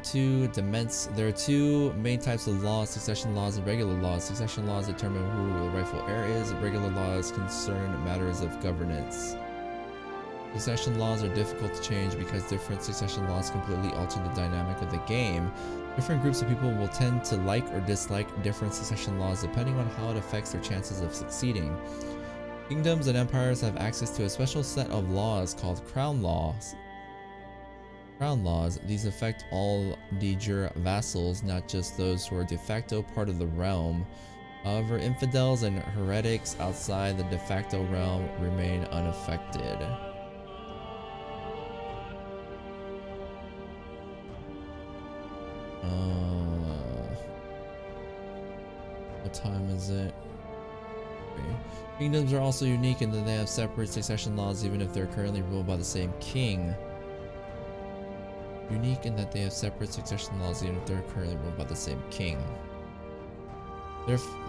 two main types of laws: succession laws and regular laws. Succession laws determine who the rightful heir is. Regular laws concern matters of governance. Succession laws are difficult to change because different succession laws completely alter the dynamic of the game. Different groups of people will tend to like or dislike different succession laws depending on how it affects their chances of succeeding. Kingdoms and empires have access to a special set of laws called crown laws. Crown laws, these affect all de jure vassals, not just those who are de facto part of the realm. However, infidels and heretics outside the de facto realm remain unaffected. What time is it? Okay. Kingdoms are also unique in that they have separate succession laws even if they're currently ruled by the same king. Unique in that they have separate succession laws even if they're currently ruled by the same king.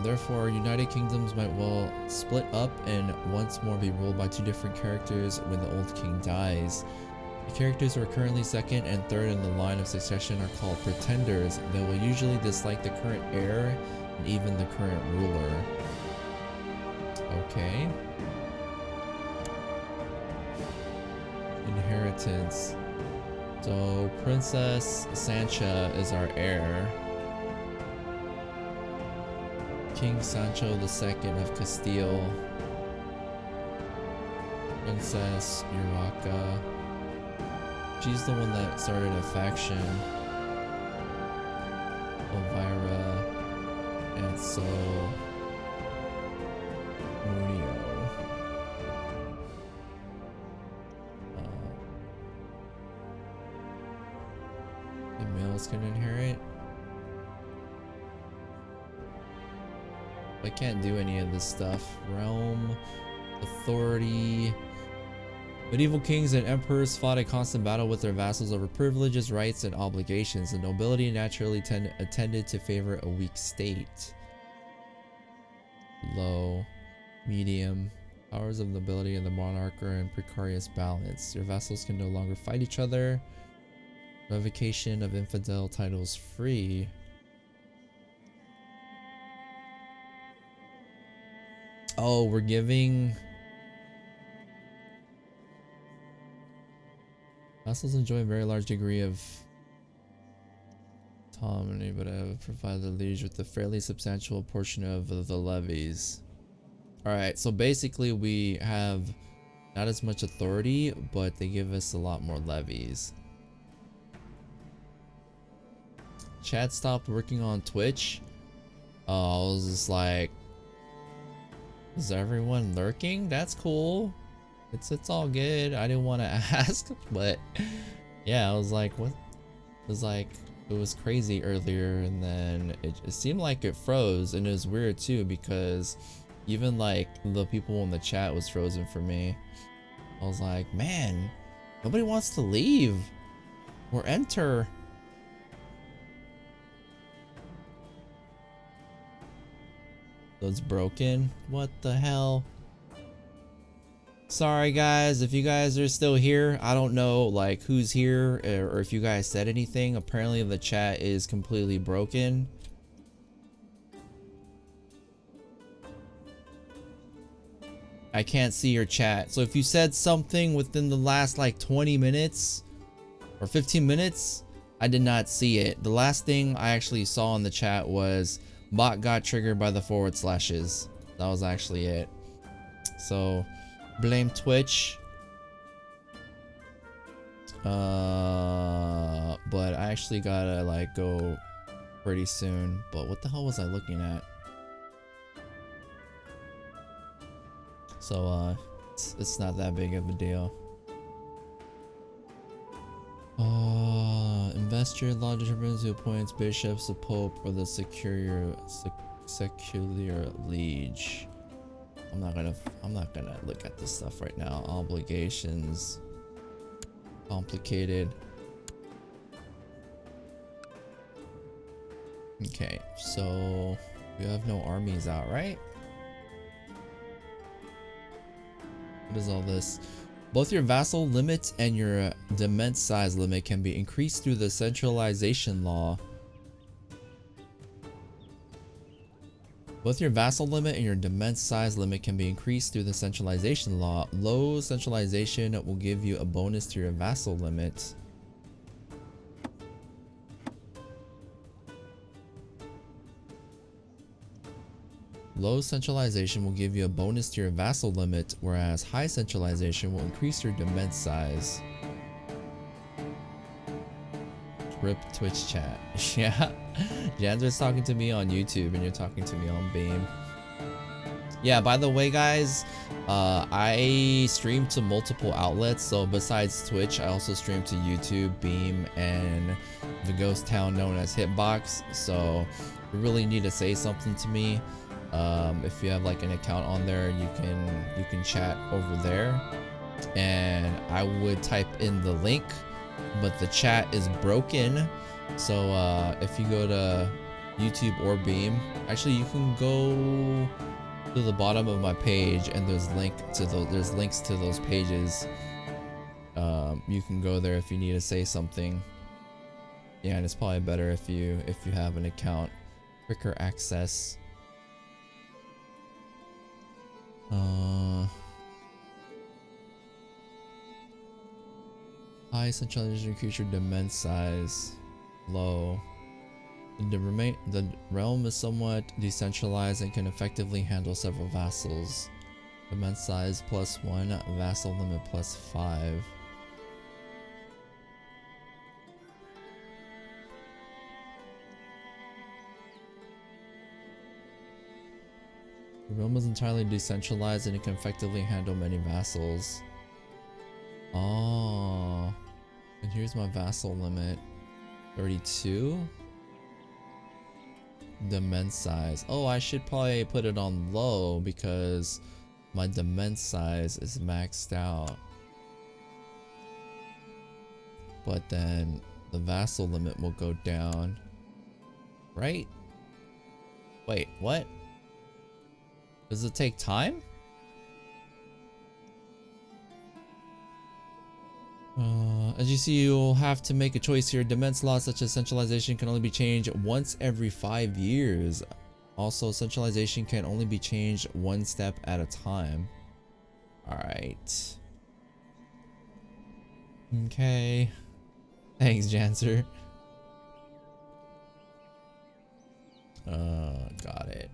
Therefore, United Kingdoms might well split up and once more be ruled by two different characters when the old king dies. The characters who are currently second and third in the line of succession are called pretenders. They will usually dislike the current heir and even the current ruler. Okay. Inheritance. So Princess Sancha is our heir. King Sancho II of Castile. Princess Urraca. She's the one that started a faction. Elvira. And so Murillo. The males can inherit. I can't do any of this stuff. Realm, authority. Medieval kings and emperors fought a constant battle with their vassals over privileges, rights, and obligations. The nobility naturally tended to favor a weak state. Low, medium. Powers of nobility and the monarch are in precarious balance. Your vassals can no longer fight each other. Revocation of infidel titles free. Oh, we're giving... Vassals enjoy a very large degree of autonomy, but I provide the liege with a fairly substantial portion of the levies. Alright, so basically we have not as much authority, but they give us a lot more levies. Chad stopped working on Twitch. I was just like, is everyone lurking? That's cool. It's all good. I didn't want to ask, but yeah, I was like, what? It was like, it was crazy earlier, and then it seemed like it froze, and it was weird too because even like the people in the chat was frozen for me. I was like, man, nobody wants to leave or enter. So it's broken. What the hell? Sorry guys, if you guys are still here, I don't know like who's here or if you guys said anything. Apparently the chat is completely broken. I can't see your chat. So if you said something within the last like 20 minutes or 15 minutes, I did not see it. The last thing I actually saw in the chat was bot got triggered by the / slashes. That was actually it. So blame Twitch. But I actually gotta like go pretty soon. But what the hell was I looking at? So it's not that big of a deal. Investor law determines who appoints bishops, the pope, or the secular liege. I'm not gonna look at this stuff right now. Obligations. Complicated. Okay, so we have no armies out, right? What is all this? Both your vassal limit and your dement size limit can be increased through the centralization law. Both your vassal limit and your dement size limit can be increased through the centralization law. Low centralization will give you a bonus to your vassal limit. Low centralization will give you a bonus to your vassal limit, whereas high centralization will increase your dement size. Rip Twitch chat. Yeah. Jander's talking to me on YouTube and you're talking to me on Beam. Yeah, by the way guys, I stream to multiple outlets, so besides Twitch I also stream to YouTube, Beam, and the ghost town known as Hitbox. So you really need to say something to me. If you have like an account on there, you can chat over there and I would type in the link, but the chat is broken. So if you go to YouTube or Beam, actually you can go to the bottom of my page and there's links to those pages. You can go there if you need to say something. Yeah, and it's probably better if you have an account. Quicker access. High centralization creature dement size. Low. The realm is somewhat decentralized and can effectively handle several vassals. Dement size +1, vassal limit +5. The realm is entirely decentralized and it can effectively handle many vassals. Oh, and here's my vassal limit. 32. Dement size. Oh, I should probably put it on low because my dement size is maxed out. But then the vassal limit will go down. Right? Wait, what? Does it take time? As you see, you'll have to make a choice here. Dement laws such as centralization can only be changed once every 5 years. Also, centralization can only be changed one step at a time. Alright. Okay. Thanks, Janser. Got it.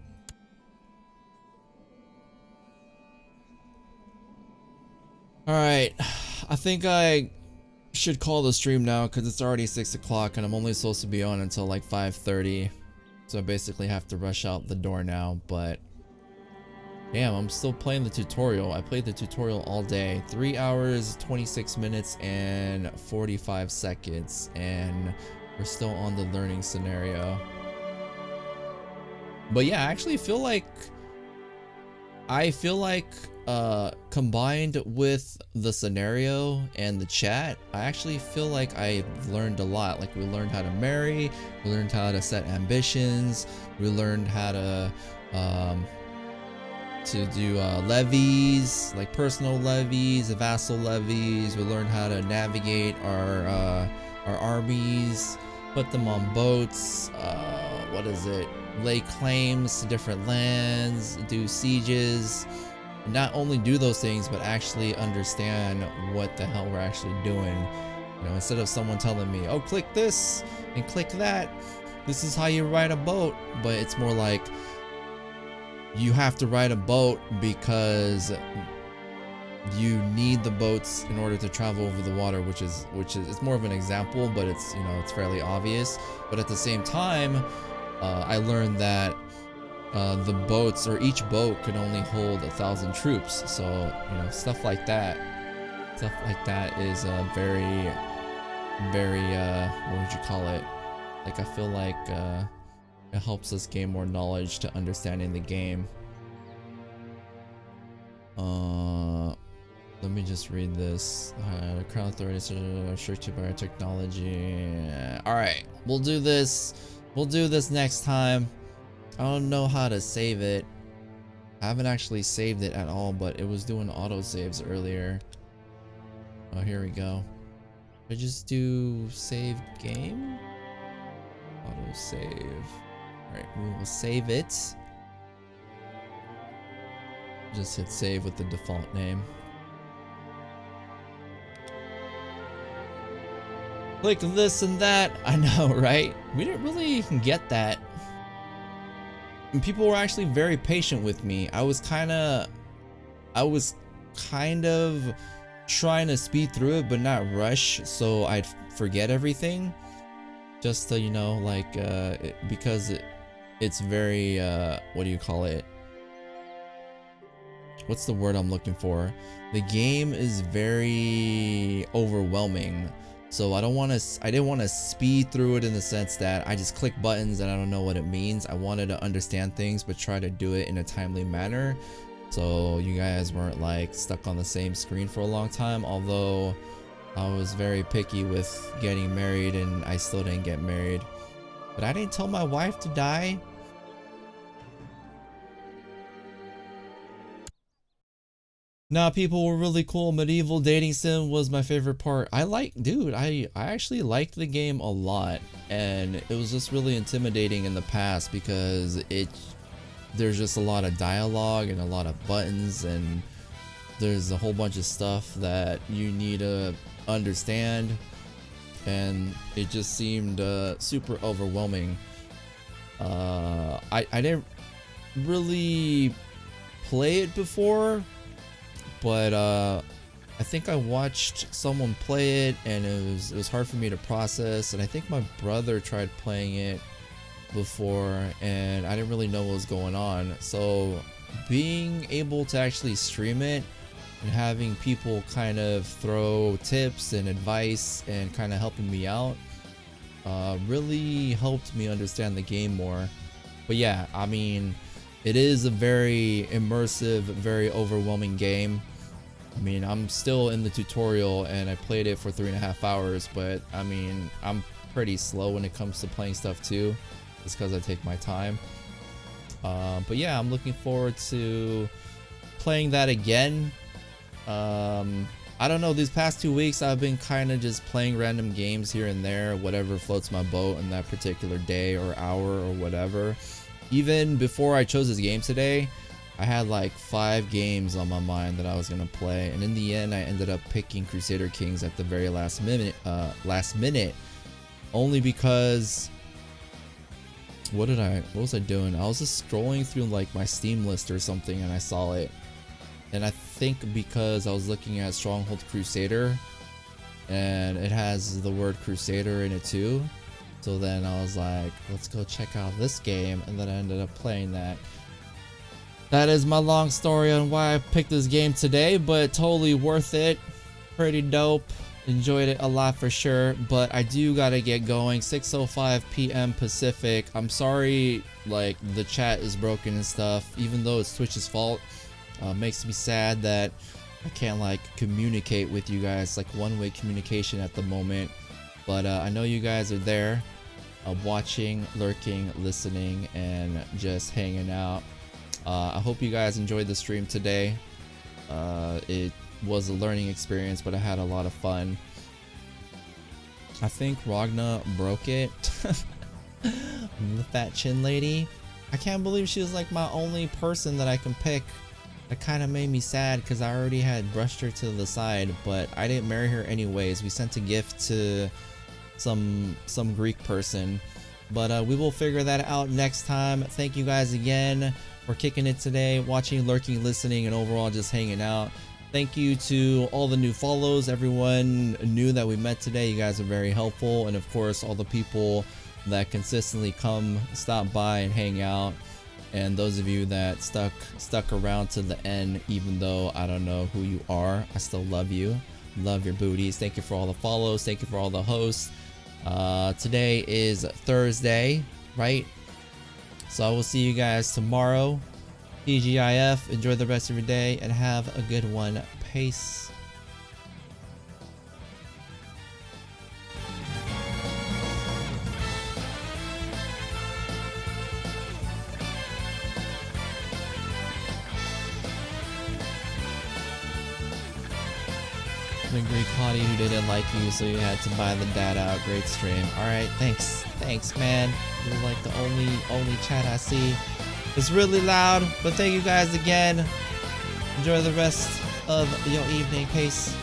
Alright. I think I should call the stream now because it's already 6 o'clock and I'm only supposed to be on until like 5:30. So I basically have to rush out the door now, but damn, I'm still playing the tutorial. I played the tutorial all day. 3 hours, 26 minutes, and 45 seconds. And we're still on the learning scenario. But yeah, I actually feel like combined with the scenario and the chat, I actually feel like I learned a lot. Like we learned how to marry, we learned how to set ambitions, we learned how to do levies, like personal levies, vassal levies. We learned how to navigate our armies, put them on boats, what is it? Lay claims to different lands, do sieges. Not only do those things, but actually understand what the hell we're actually doing. You know, instead of someone telling me, oh, click this and click that, this is how you ride a boat. But it's more like, you have to ride a boat because you need the boats in order to travel over the water, which is it's more of an example, but it's, you know, it's fairly obvious. But at the same time, I learned that the boats, or each boat, can only hold 1,000 troops. So, you know, stuff like that is very what would you call it? Like, I feel like it helps us gain more knowledge to understanding the game. Let me just read this. Crown authorities are restricted by our technology. Alright, we'll do this. We'll do this next time. I don't know how to save it. I haven't actually saved it at all, but it was doing auto saves earlier. Oh, here we go. I just do save game? Auto save. Alright, we will save it. Just hit save with the default name. Click this and that. I know, right? We didn't really get that. And people were actually very patient with me. I was kind of trying to speed through it, but not rush, so I'd forget everything. Just to, you know, like, because it's very, what do you call it? What's the word I'm looking for? The game is very overwhelming. So I didn't want to speed through it in the sense that I just click buttons and I don't know what it means. I wanted to understand things, but try to do it in a timely manner. So you guys weren't like stuck on the same screen for a long time. Although I was very picky with getting married and I still didn't get married. But I didn't tell my wife to die. Nah, people were really cool. Medieval dating sim was my favorite part. Dude, I actually liked the game a lot, and it was just really intimidating in the past because there's just a lot of dialogue and a lot of buttons, and there's a whole bunch of stuff that you need to understand, and it just seemed super overwhelming. I didn't really play it before, but I think I watched someone play it and it was hard for me to process, and I think my brother tried playing it before and I didn't really know what was going on. So being able to actually stream it and having people kind of throw tips and advice and kind of helping me out really helped me understand the game more. But yeah, I mean, it is a very immersive, very overwhelming game. I mean, I'm still in the tutorial and I played it for 3.5 hours, but I mean, I'm pretty slow when it comes to playing stuff too, just because I take my time. But yeah, I'm looking forward to playing that again. I don't know, these past 2 weeks I've been kind of just playing random games here and there, whatever floats my boat in that particular day or hour or whatever. Even before I chose this game today, I had like 5 games on my mind that I was gonna play, and in the end I ended up picking Crusader Kings at the very last minute, only because what was I doing? I was just scrolling through like my Steam list or something and I saw it, and I think because I was looking at Stronghold Crusader and it has the word Crusader in it too, So then I was like, let's go check out this game, and then I ended up playing that. That is my long story on why I picked this game today, but totally worth it. Pretty dope. Enjoyed it a lot for sure, but I do gotta get going. 6:05 p.m. Pacific. I'm sorry, like, the chat is broken and stuff, even though it's Twitch's fault. Makes me sad that I can't, like, communicate with you guys, like one-way communication at the moment. But I know you guys are there, watching, lurking, listening, and just hanging out. I hope you guys enjoyed the stream today. It was a learning experience, but I had a lot of fun. I think Ragna broke it. The fat chin lady. I can't believe she was like my only person that I can pick. That kind of made me sad because I already had brushed her to the side, but I didn't marry her anyways. We sent a gift to some Greek person, but we will figure that out next time. Thank you guys again for kicking it today, watching, lurking, listening, and overall just hanging out. Thank you to all the new follows, everyone new that we met today. You guys are very helpful, and of course all the people that consistently come, stop by, and hang out. And those of you that stuck around to the end, even though I don't know who you are, I still love you. Love your booties. Thank you for all the follows. Thank you for all the hosts. Today is Thursday, right? So I will see you guys tomorrow. TGIF. Enjoy the rest of your day and have a good one. Peace. The Greek hottie who didn't like you, so you had to buy the dad out. Great stream. Alright, thanks, man. You're like the only chat I see. It's really loud, but thank you guys again. Enjoy the rest of your evening. Peace.